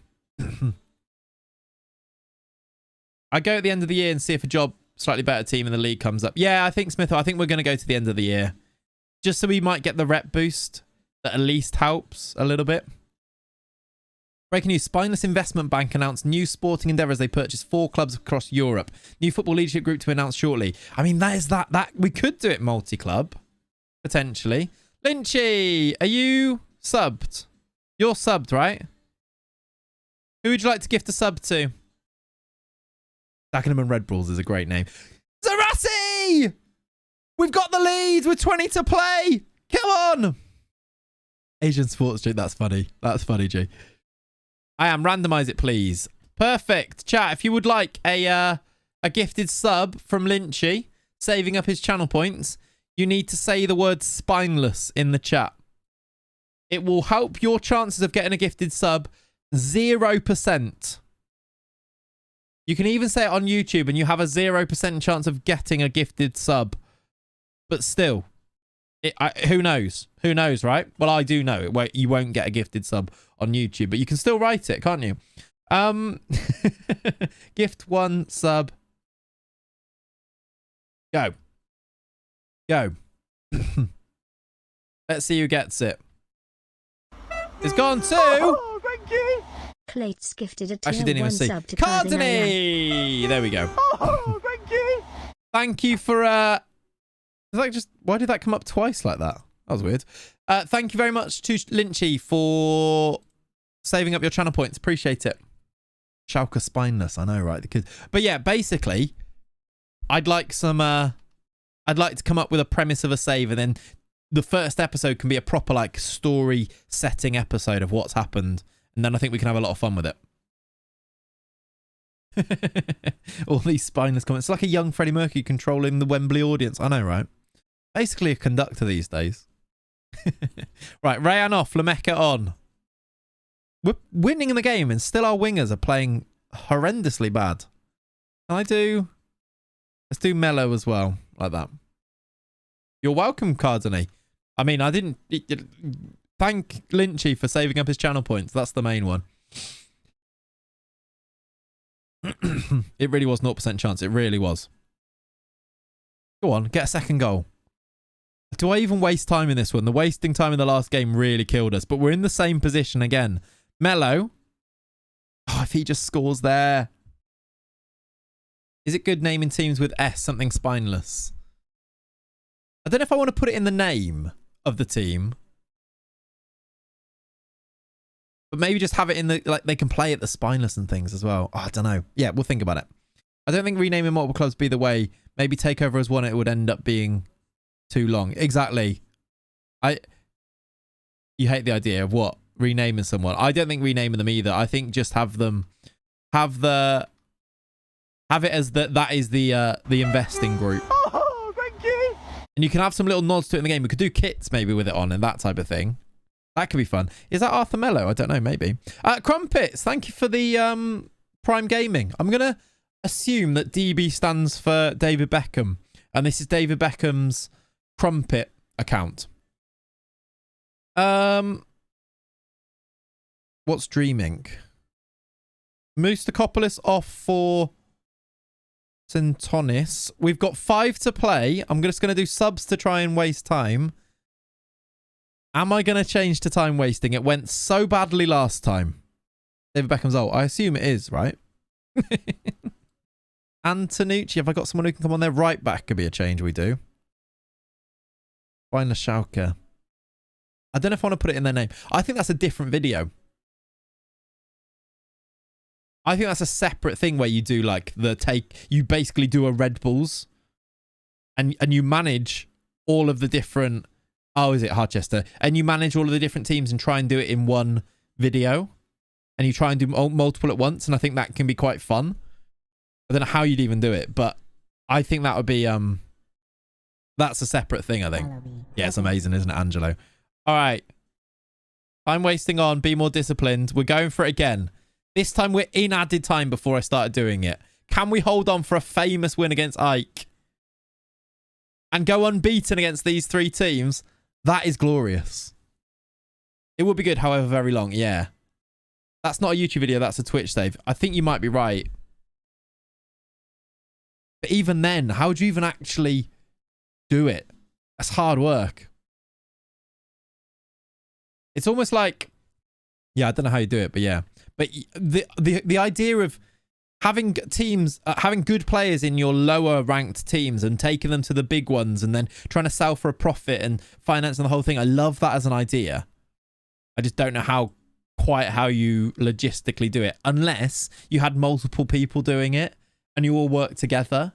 [SPEAKER 1] I go at the end of the year and see if a slightly better team in the league comes up. Yeah, I think, Smith, I think we're going to go to the end of the year. Just so we might get the rep boost that at least helps a little bit. Breaking news, Spineless Investment Bank announced new sporting endeavours. They purchased 4 clubs across Europe. New football leadership group to be announced shortly. I mean, that we could do it multi-club, potentially. Lynchy, are you subbed? You're subbed, right? Who would you like to gift a sub to? Dagenham Red Bulls is a great name. Zarasi! We've got the lead with 20 to play. Come on. Asian Sports Street. That's funny. That's funny, G. I am. Randomize it, please. Perfect. Chat, if you would like a gifted sub from Lynchy, saving up his channel points, you need to say the word spineless in the chat. It will help your chances of getting a gifted sub 0%. You can even say it on YouTube and you have a 0% chance of getting a gifted sub. But still, who knows? Who knows, right? Well, I do know. You won't get a gifted sub on YouTube, but you can still write it, can't you? Gift 1 sub. Go. Go. Let's see who gets it. It's gone to...
[SPEAKER 3] Oh, thank you.
[SPEAKER 2] Clayts gifted a
[SPEAKER 1] Actually, didn't even see.
[SPEAKER 2] sub to
[SPEAKER 1] Cardini! There we go.
[SPEAKER 3] Oh, thank you.
[SPEAKER 1] Thank you for... Why did that come up twice like that? That was weird. Thank you very much to Lynchy for saving up your channel points. Appreciate it. Schalke spineless. I know, right? The kid. But yeah, basically, I'd like some... I'd like to come up with a premise of a save, and then the first episode can be a proper like story setting episode of what's happened, and then I think we can have a lot of fun with it. All these spineless comments. It's like a young Freddie Mercury controlling the Wembley audience. I know, right? Basically a conductor these days. Right, Rayan off, Lameka on. We're winning in the game, and still our wingers are playing horrendously bad. Let's do Mello as well, like that. You're welcome, Cardini. I mean, I didn't... Thank Lynchy for saving up his channel points. That's the main one. It really was 0% chance. It really was. Go on, get a second goal. Do I even waste time in this one? The wasting time in the last game really killed us. But we're in the same position again. Mello. Oh, if he just scores there. Is it good naming teams with S, something spineless? I don't know if I want to put it in the name of the team. But maybe just have it in the... Like, they can play at the spineless and things as well. Oh, I don't know. Yeah, we'll think about it. I don't think renaming multiple clubs be the way. Maybe Takeover as one, it would end up being too long. Exactly. You hate the idea of what? Renaming someone. I don't think renaming them either. I think just have them... Have it as that is the investing group.
[SPEAKER 3] Oh, thank you.
[SPEAKER 1] And you can have some little nods to it in the game. We could do kits maybe with it on and that type of thing. That could be fun. Is that Arthur Mello? I don't know. Maybe. Crumpets, thank you for the Prime Gaming. I'm going to assume that DB stands for David Beckham. And this is David Beckham's Crumpet account. What's dreaming? Moustakopoulos off for Centonis. We've got 5 to play. I'm just going to do subs to try and waste time. Am I going to change to time wasting? It went so badly last time. David Beckham's ult. I assume it is, right? Antonucci. Have I got someone who can come on there? Right back could be a change we do. Find the Schalke. I don't know if I want to put it in their name. I think that's a different video. I think that's a separate thing where you do like you basically do a Red Bulls and you manage all of the different, oh, is it Harchester? And you manage all of the different teams and try and do it in one video and you try and do multiple at once. And I think that can be quite fun. I don't know how you'd even do it, but I think that would be, that's a separate thing, I think. Yeah, it's amazing, isn't it, Angelo? All right. Time wasting on, be more disciplined. We're going for it again. This time we're in added time before I started doing it. Can we hold on for a famous win against Ike? And go unbeaten against these 3 teams? That is glorious. It would be good, however, very long. Yeah. That's not a YouTube video. That's a Twitch save. I think you might be right. But even then, how do you even actually do it? That's hard work. It's almost like... Yeah, I don't know how you do it, but yeah. But the idea of having teams, having good players in your lower ranked teams and taking them to the big ones and then trying to sell for a profit and financing the whole thing. I love that as an idea. I just don't know quite how you logistically do it unless you had multiple people doing it and you all work together,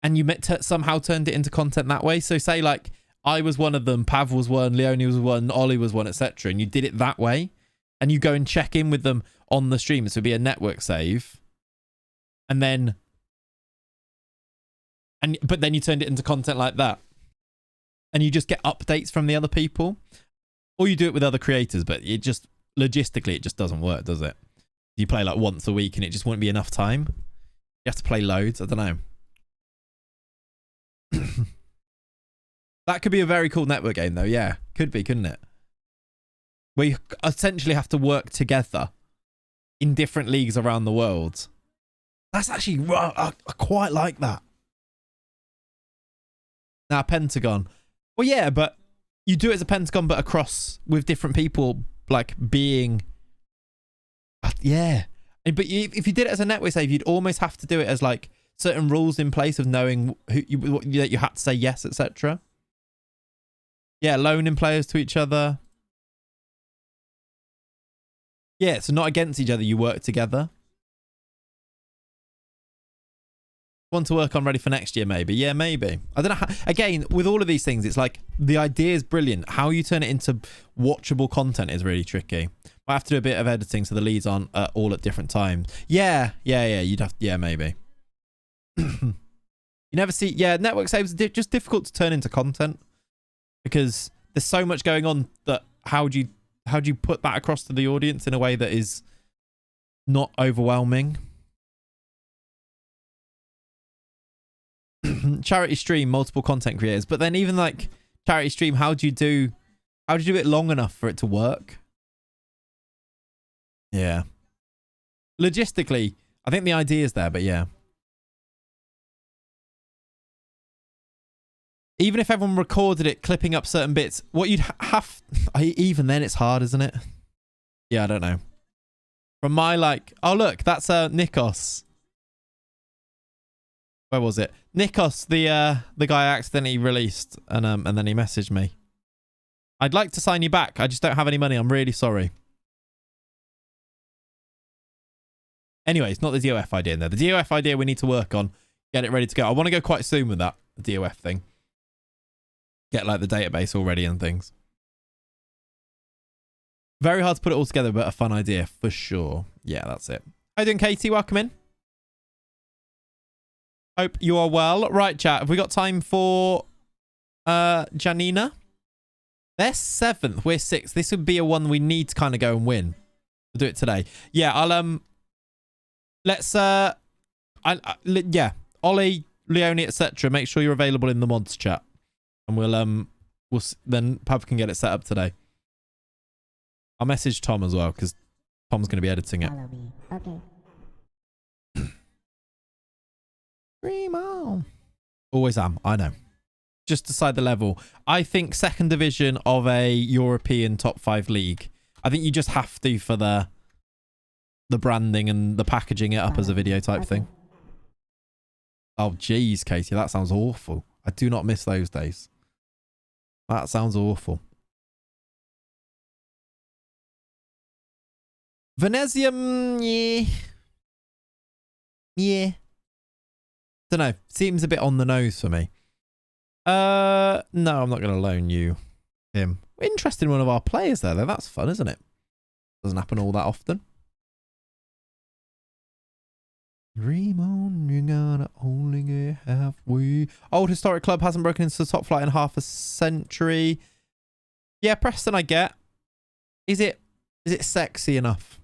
[SPEAKER 1] and you somehow turned it into content that way. So say like I was one of them, Pav was one, Leonie was one, Ollie was one, etc. And you did it that way, and you go and check in with them on the stream. So it'd be a network save, and then but then you turned it into content like that, and you just get updates from the other people, or you do it with other creators. But it just logistically it just doesn't work, does it? You play like once a week, and it just wouldn't be enough time. You have to play loads. I don't know. That could be a very cool network game though. Yeah, could be, couldn't it? Where you essentially have to work together in different leagues around the world. That's actually, I quite like that. Now, Pentagon. Well, yeah, but you do it as a Pentagon, but across with different people, like being... Yeah. But if you did it as a network save, you'd almost have to do it as like certain rules in place of knowing that you had to say yes, etc. Yeah, loaning players to each other. Yeah, so not against each other, you work together. Want to work on ready for next year, maybe. Yeah, maybe. I don't know how, again, with all of these things, it's like the idea is brilliant. How you turn it into watchable content is really tricky. Might have to do a bit of editing so the leads aren't all at different times. Yeah. You'd have, yeah, maybe. You never see, yeah, network saves are just difficult to turn into content because there's so much going on that how do you put that across to the audience in a way that is not overwhelming? Charity stream, multiple content creators, but then even like charity stream, how do you do it long enough for it to work? Yeah, logistically I think the idea is there, but yeah, even if everyone recorded it clipping up certain bits, what you'd have, even then it's hard, isn't it? Yeah, I don't know. From my like, oh look, that's Nikos. Where was it? Nikos, the guy I accidentally released, and then he messaged me. I'd like to sign you back. I just don't have any money. I'm really sorry. Anyway, it's not the DOF idea in there. The DOF idea we need to work on. Get it ready to go. I want to go quite soon with that, the DOF thing. Get like the database all ready and things. Very hard to put it all together, but a fun idea for sure. Yeah, that's it. How you doing, Katie? Welcome in. Hope you are well. Right, chat. Have we got time for Janina? They're 7th. We're 6th. This would be a one we need to kind of go and win. We'll do it today. Yeah, I'll let's yeah, Ollie, Leonie, etc. Make sure you're available in the mods chat, and we'll then Pav can get it set up today. I'll message Tom as well because Tom's going to be editing it.
[SPEAKER 2] Follow me. Okay.
[SPEAKER 1] Remo. Always am. I know. Just decide the level. I think 2nd division of a European top 5 league. I think you just have to for the branding and the packaging it up as a video type thing. Oh, jeez, Katie, that sounds awful. I do not miss those days. That sounds awful. Venetian, yeah. Yeah. Don't know. Seems a bit on the nose for me. No, I'm not going to loan you him. We're interested in one of our players there, though. That's fun, isn't it? Doesn't happen all that often. Dream on, you gotta only get halfway. Old historic club hasn't broken into the top flight in half a century. Yeah, Preston, I get. Is it sexy enough?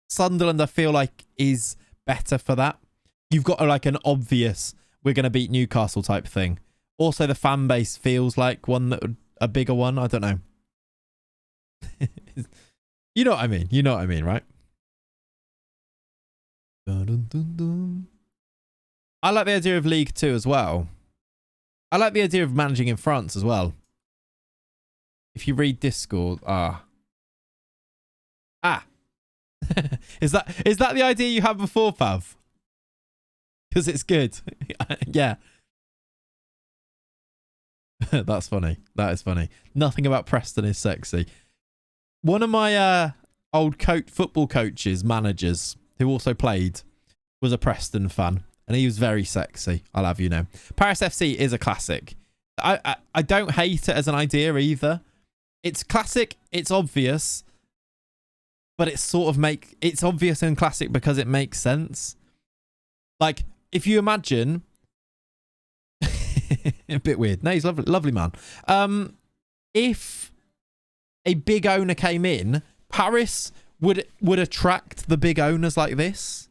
[SPEAKER 1] Sunderland, I feel like, is better for that. You've got like an obvious, we're going to beat Newcastle type thing. Also, the fan base feels like one that would, a bigger one. I don't know. You know what I mean? You know what I mean, right? Dun, dun, dun, dun. I like the idea of League 2 as well. I like the idea of managing in France as well. If you read Discord, is that the idea you had before, Pav? Because it's good. Yeah. That's funny. That is funny. Nothing about Preston is sexy. One of my old football coaches, managers, who also played, was a Preston fan, and he was very sexy. I'll have you know. Paris FC is a classic. I don't hate it as an idea either. It's classic. It's obvious, but it's sort of it's obvious and classic because it makes sense. Like if you imagine, a bit weird. No, he's lovely, lovely man. If a big owner came in, Paris would attract the big owners like this.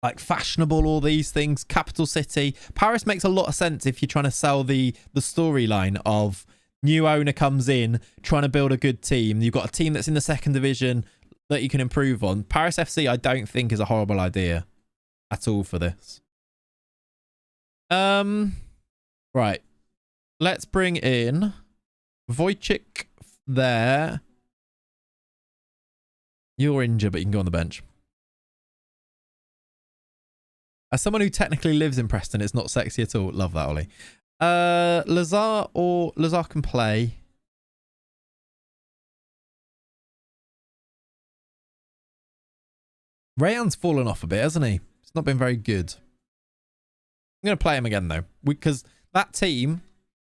[SPEAKER 1] Like fashionable, all these things, capital city. Paris makes a lot of sense if you're trying to sell the storyline of new owner comes in, trying to build a good team. You've got a team that's in the second division that you can improve on. Paris FC, I don't think is a horrible idea at all for this. Right. Let's bring in Wojciech there. You're injured, but you can go on the bench. As someone who technically lives in Preston, it's not sexy at all. Love that, Ollie. Lazar can play. Rayan's fallen off a bit, hasn't he? It's not been very good. I'm going to play him again, though, because that team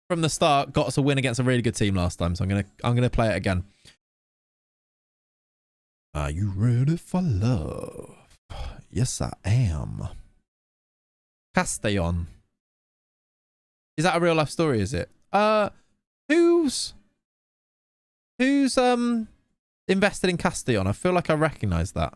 [SPEAKER 1] from the start got us a win against a really good team last time, so I'm going to play it again. Are you ready for love? Yes, I am. Castellon. Is that a real life story, is it? Who's invested in Castellon? I feel like I recognise that.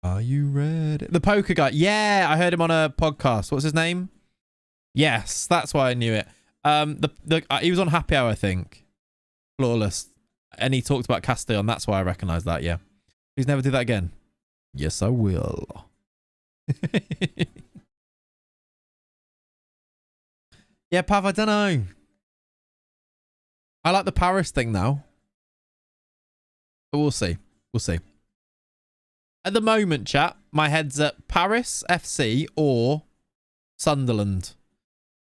[SPEAKER 1] Are you ready? The poker guy. Yeah, I heard him on a podcast. What's his name? Yes, that's why I knew it. He was on Happy Hour, I think. Flawless. And he talked about Castellon. That's why I recognise that, yeah. Please never do that again. Yes, I will. Yeah, Pav, I don't know. I like the Paris thing now. But we'll see. We'll see. At the moment, chat, my head's at Paris FC or Sunderland.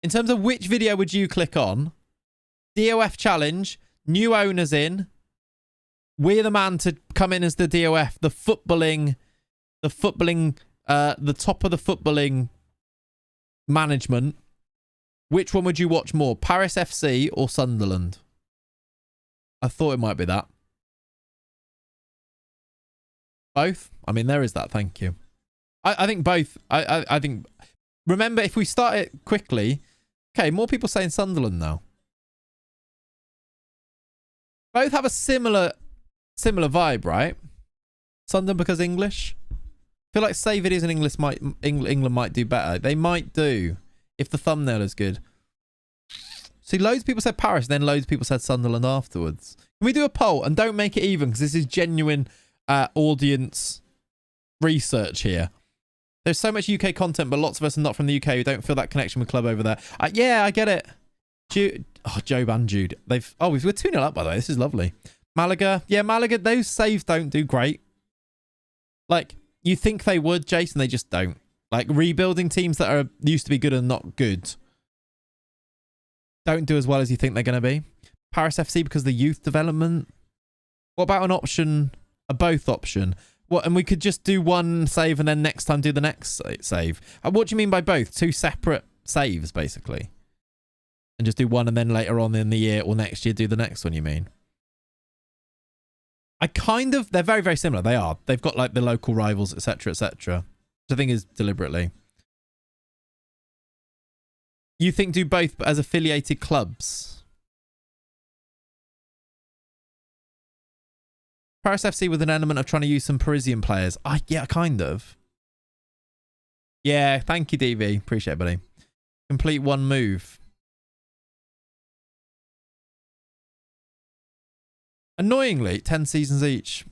[SPEAKER 1] In terms of which video would you click on? DOF challenge, new owners in. We're the man to come in as the DOF, the top of the footballing management. Which one would you watch more, Paris FC or Sunderland? I thought it might be that. Both? I mean, there is that. Thank you. I think both. I think... Remember, if we start it quickly... Okay, more people saying Sunderland now. Both have a similar vibe, right? Sunderland because English. I feel like Save It Is in English England might do better. They might do if the thumbnail is good. See, loads of people said Paris, then loads of people said Sunderland afterwards. Can we do a poll? And don't make it even, because this is genuine audience research here. There's so much UK content, but lots of us are not from the UK who don't feel that connection with club over there. Yeah, I get it. Job and Jude. We're 2-0 up, by the way. This is lovely. Malaga. Yeah, Malaga, those saves don't do great. Like, you think they would, Jason, they just don't. Like, rebuilding teams that are used to be good and not good don't do as well as you think they're going to be. Paris FC because of the youth development. What about an option, a both option? What, and we could just do one save and then next time do the next save. What do you mean by both? Two separate saves, basically. And just do one and then later on in the year or next year do the next one, you mean? They're very, very similar. They are. They've got like the local rivals, etc., etc. Which I think is deliberately. You think do both as affiliated clubs? Paris FC with an element of trying to use some Parisian players. Yeah, kind of. Yeah, thank you, DV. Appreciate it, buddy. Complete one move. Annoyingly, 10 seasons each.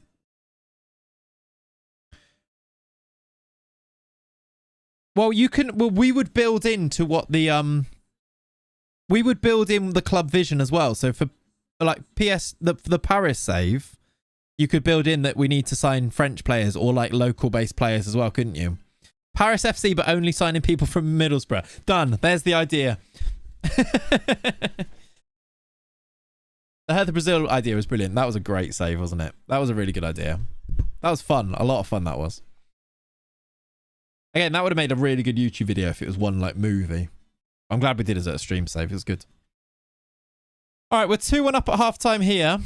[SPEAKER 1] Well, we would build into what the we would build in the club vision as well. So for like the Paris save, you could build in that we need to sign French players or like local based players as well, couldn't you? Paris FC, but only signing people from Middlesbrough. Done. There's the idea. The The Hertha Brazil idea was brilliant. That was a great save, wasn't it? That was a really good idea. That was fun. A lot of fun that was. Again, that would have made a really good YouTube video if it was one like movie. I'm glad we did it as a stream save. It was good. All right, we're 2-1 up at halftime here.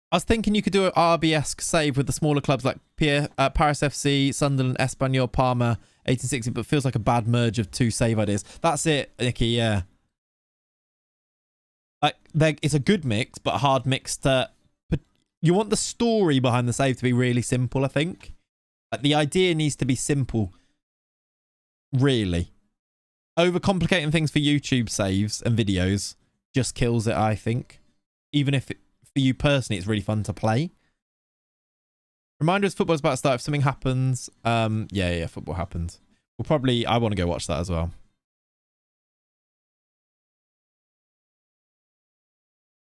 [SPEAKER 1] I was thinking you could do an RB-esque save with the smaller clubs like Paris FC, Sunderland, Espanyol, Parma, 1860, but feels like a bad merge of two save ideas. That's it, Nicky, yeah. Like, it's a good mix, but a hard mix to... You want the story behind the save to be really simple, I think. Like, the idea needs to be simple. Really. Overcomplicating things for YouTube saves and videos just kills it, I think. Even if, for you personally, it's really fun to play. Reminder is football's about to start. If something happens, yeah, football happens. We'll probably... I want to go watch that as well.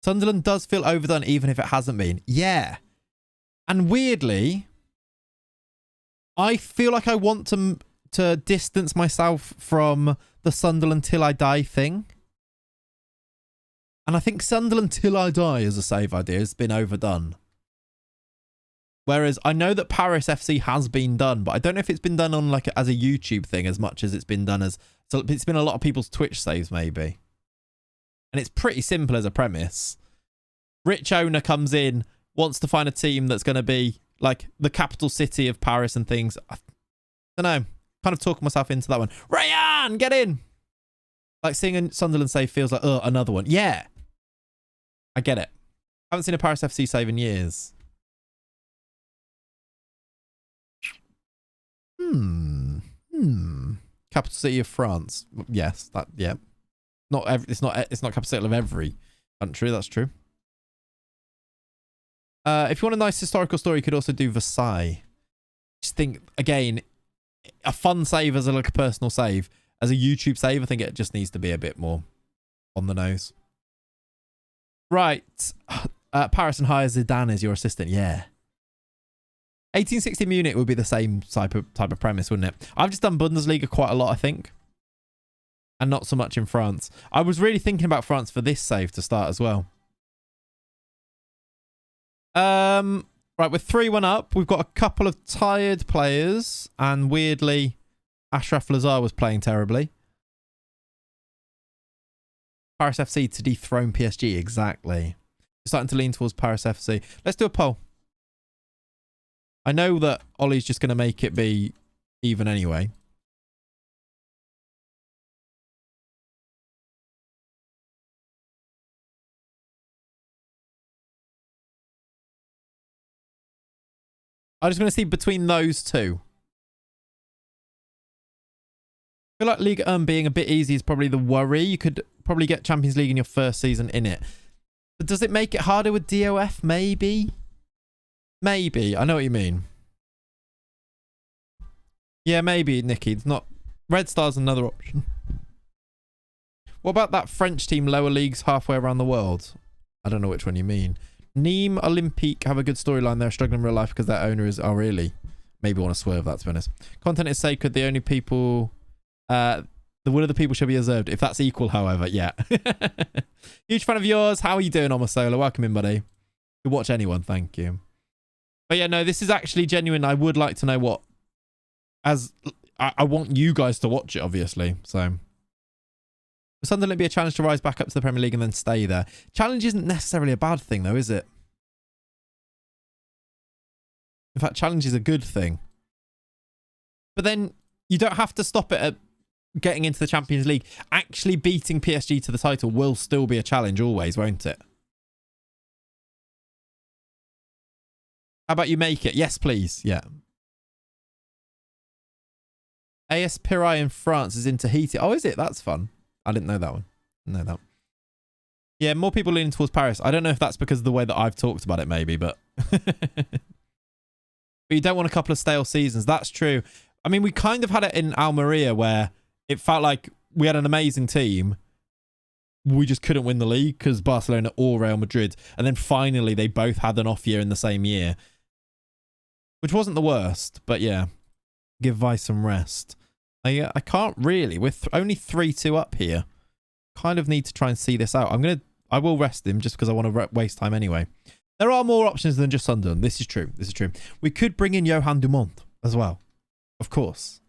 [SPEAKER 1] Sunderland does feel overdone even if it hasn't been. Yeah. And weirdly, I feel like I want to distance myself from the Sunderland till I die thing. And I think Sunderland till I die as a save idea has been overdone. Whereas I know that Paris FC has been done, but I don't know if it's been done on like as a YouTube thing as much as it's been done as... So it's been a lot of people's Twitch saves maybe. And it's pretty simple as a premise. Rich owner comes in, wants to find a team that's going to be like the capital city of Paris and things. I don't know. Kind of talking myself into that one. Rayan, get in! Like seeing a Sunderland save feels like, oh, another one. Yeah. I get it. I haven't seen a Paris FC save in years. Capital city of France. Yes, that, yeah. It's not capital city of every country, that's true. If you want a nice historical story, you could also do Versailles. Just think, again, a fun save as like a personal save. As a YouTube save, I think it just needs to be a bit more on the nose. Right. Paris and hire Zidane as your assistant. Yeah. 1860 Munich would be the same type of premise, wouldn't it? I've just done Bundesliga quite a lot, I think. And not so much in France. I was really thinking about France for this save to start as well. Right, we're 3-1 up. We've got a couple of tired players. And weirdly, Ashraf Lazar was playing terribly. Paris FC to dethrone PSG. Exactly. We're starting to lean towards Paris FC. Let's do a poll. I know that Ollie's just going to make it be even anyway. I just want to see between those two. I feel like Ligue 1 being a bit easy is probably the worry. You could probably get Champions League in your first season in it. But does it make it harder with DOF? Maybe. Maybe. I know what you mean. Yeah, maybe, Nicky. It's not... Red Star's another option. What about that French team, lower leagues halfway around the world? I don't know which one you mean. Nîmes Olympique have a good storyline. They're struggling in real life because their owner is... Oh, really? Maybe want to swerve that, to be honest. Content is sacred. The only people... the will of the people should be observed. If that's equal, however, yeah. Huge fan of yours. How are you doing, Omosola? Welcome in, buddy. You watch anyone, thank you. But yeah, no, this is actually genuine. I would like to know what... As I want you guys to watch it, obviously. So... Will Sunderland be a challenge to rise back up to the Premier League and then stay there? Challenge isn't necessarily a bad thing, though, is it? In fact, challenge is a good thing. But then you don't have to stop it at getting into the Champions League. Actually beating PSG to the title will still be a challenge always, won't it? How about you make it? Yes, please. Yeah. AS Pirai in France is in Tahiti. Oh, is it? That's fun. I didn't know that one. Know that. Yeah, more people leaning towards Paris. I don't know if that's because of the way that I've talked about it, maybe, but... But you don't want a couple of stale seasons. That's true. I mean, we kind of had it in Almeria where it felt like we had an amazing team. We just couldn't win the league because Barcelona or Real Madrid. And then finally, they both had an off year in the same year. Which wasn't the worst, but yeah. Give Vice some rest. I can't really. We're only 3-2 up here. kind of need to try and see this out. I will rest him just because I want to waste time anyway. There are more options than just Sunderland. This is true. This is true. We could bring in Johan Dumont as well. Of course.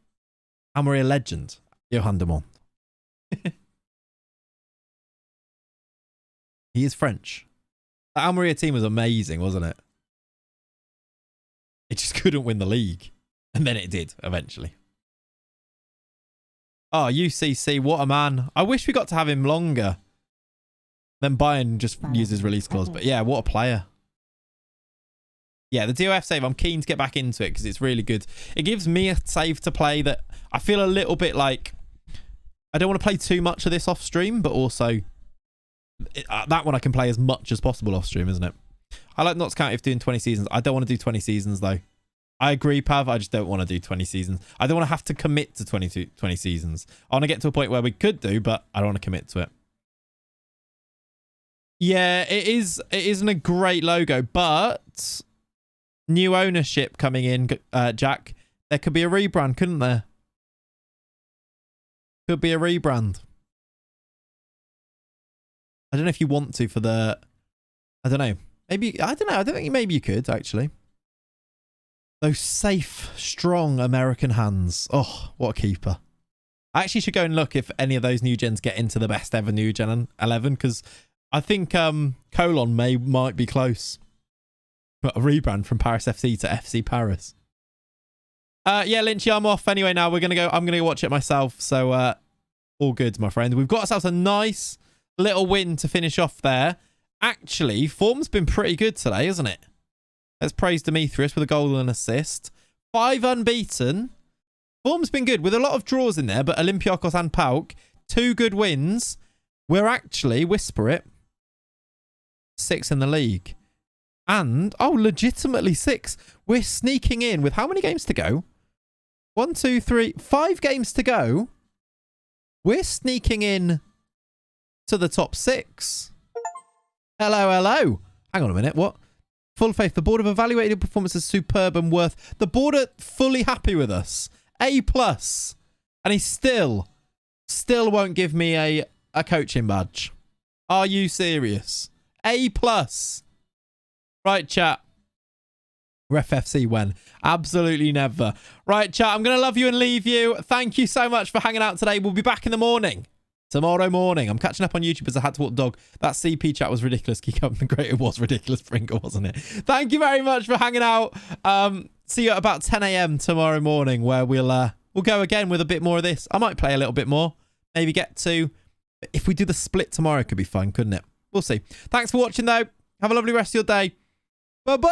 [SPEAKER 1] And we're a legend. Johan Dumont. He is French. The Almeria team was amazing, wasn't it? It just couldn't win the league. And then it did, eventually. Oh, UCC, what a man. I wish we got to have him longer. Then Bayern just uses release clause. But yeah, what a player. Yeah, the DOF save, I'm keen to get back into it because it's really good. It gives me a save to play that I feel a little bit like... I don't want to play too much of this off stream, but also... that one I can play as much as possible off stream, isn't it? I like Notts County doing 20 seasons. I don't want to do 20 seasons, though. I agree, Pav. I just don't want to do 20 seasons. I don't want to have to commit to 20 seasons. I want to get to a point where we could do, but I don't want to commit to it. Yeah, it isn't a great logo, but new ownership coming in, Jack. There could be a rebrand, couldn't there? Could be a rebrand. I don't know if you want to for the... I don't know. Maybe... I don't know. I don't think maybe you could, actually. Those safe, strong American hands. Oh, what a keeper. I actually should go and look if any of those new gens get into the best ever new gen 11, because I think Colon might be close. But a rebrand from Paris FC to FC Paris. Yeah, Lynchy, I'm off anyway now. I'm gonna go watch it myself. So all good, my friend. We've got ourselves a nice little win to finish off there. Actually, form's been pretty good today, isn't it? Let's praise Demetrius with a goal and an assist. 5 unbeaten. Form's been good with a lot of draws in there, but Olympiacos and PAOK, 2 good wins. We're actually, whisper it, 6 in the league. And, oh, legitimately 6. We're sneaking in with how many games to go? 1, 2, 3, 5 games to go. We're sneaking in to the top 6. Hello, hello. Hang on a minute. What? Full faith. The board have evaluated your performance as superb and worth. The board are fully happy with us. A+. And he still won't give me a coaching badge. Are you serious? A+. Right, chat. Ref FC when? Absolutely never. Right, chat. I'm going to love you and leave you. Thank you so much for hanging out today. We'll be back in the morning. Tomorrow morning. I'm catching up on YouTube as I had to walk the dog. That CP chat was ridiculous. Keep up the great. It was ridiculous, Pringle, wasn't it? Thank you very much for hanging out. See you at about 10 a.m. tomorrow morning, where we'll go again with a bit more of this. I might play a little bit more. Maybe get to... If we do the split tomorrow, it could be fun, couldn't it? We'll see. Thanks for watching, though. Have a lovely rest of your day. Bye-bye!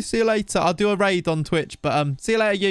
[SPEAKER 1] See you later. I'll do a raid on Twitch, but see you later, you.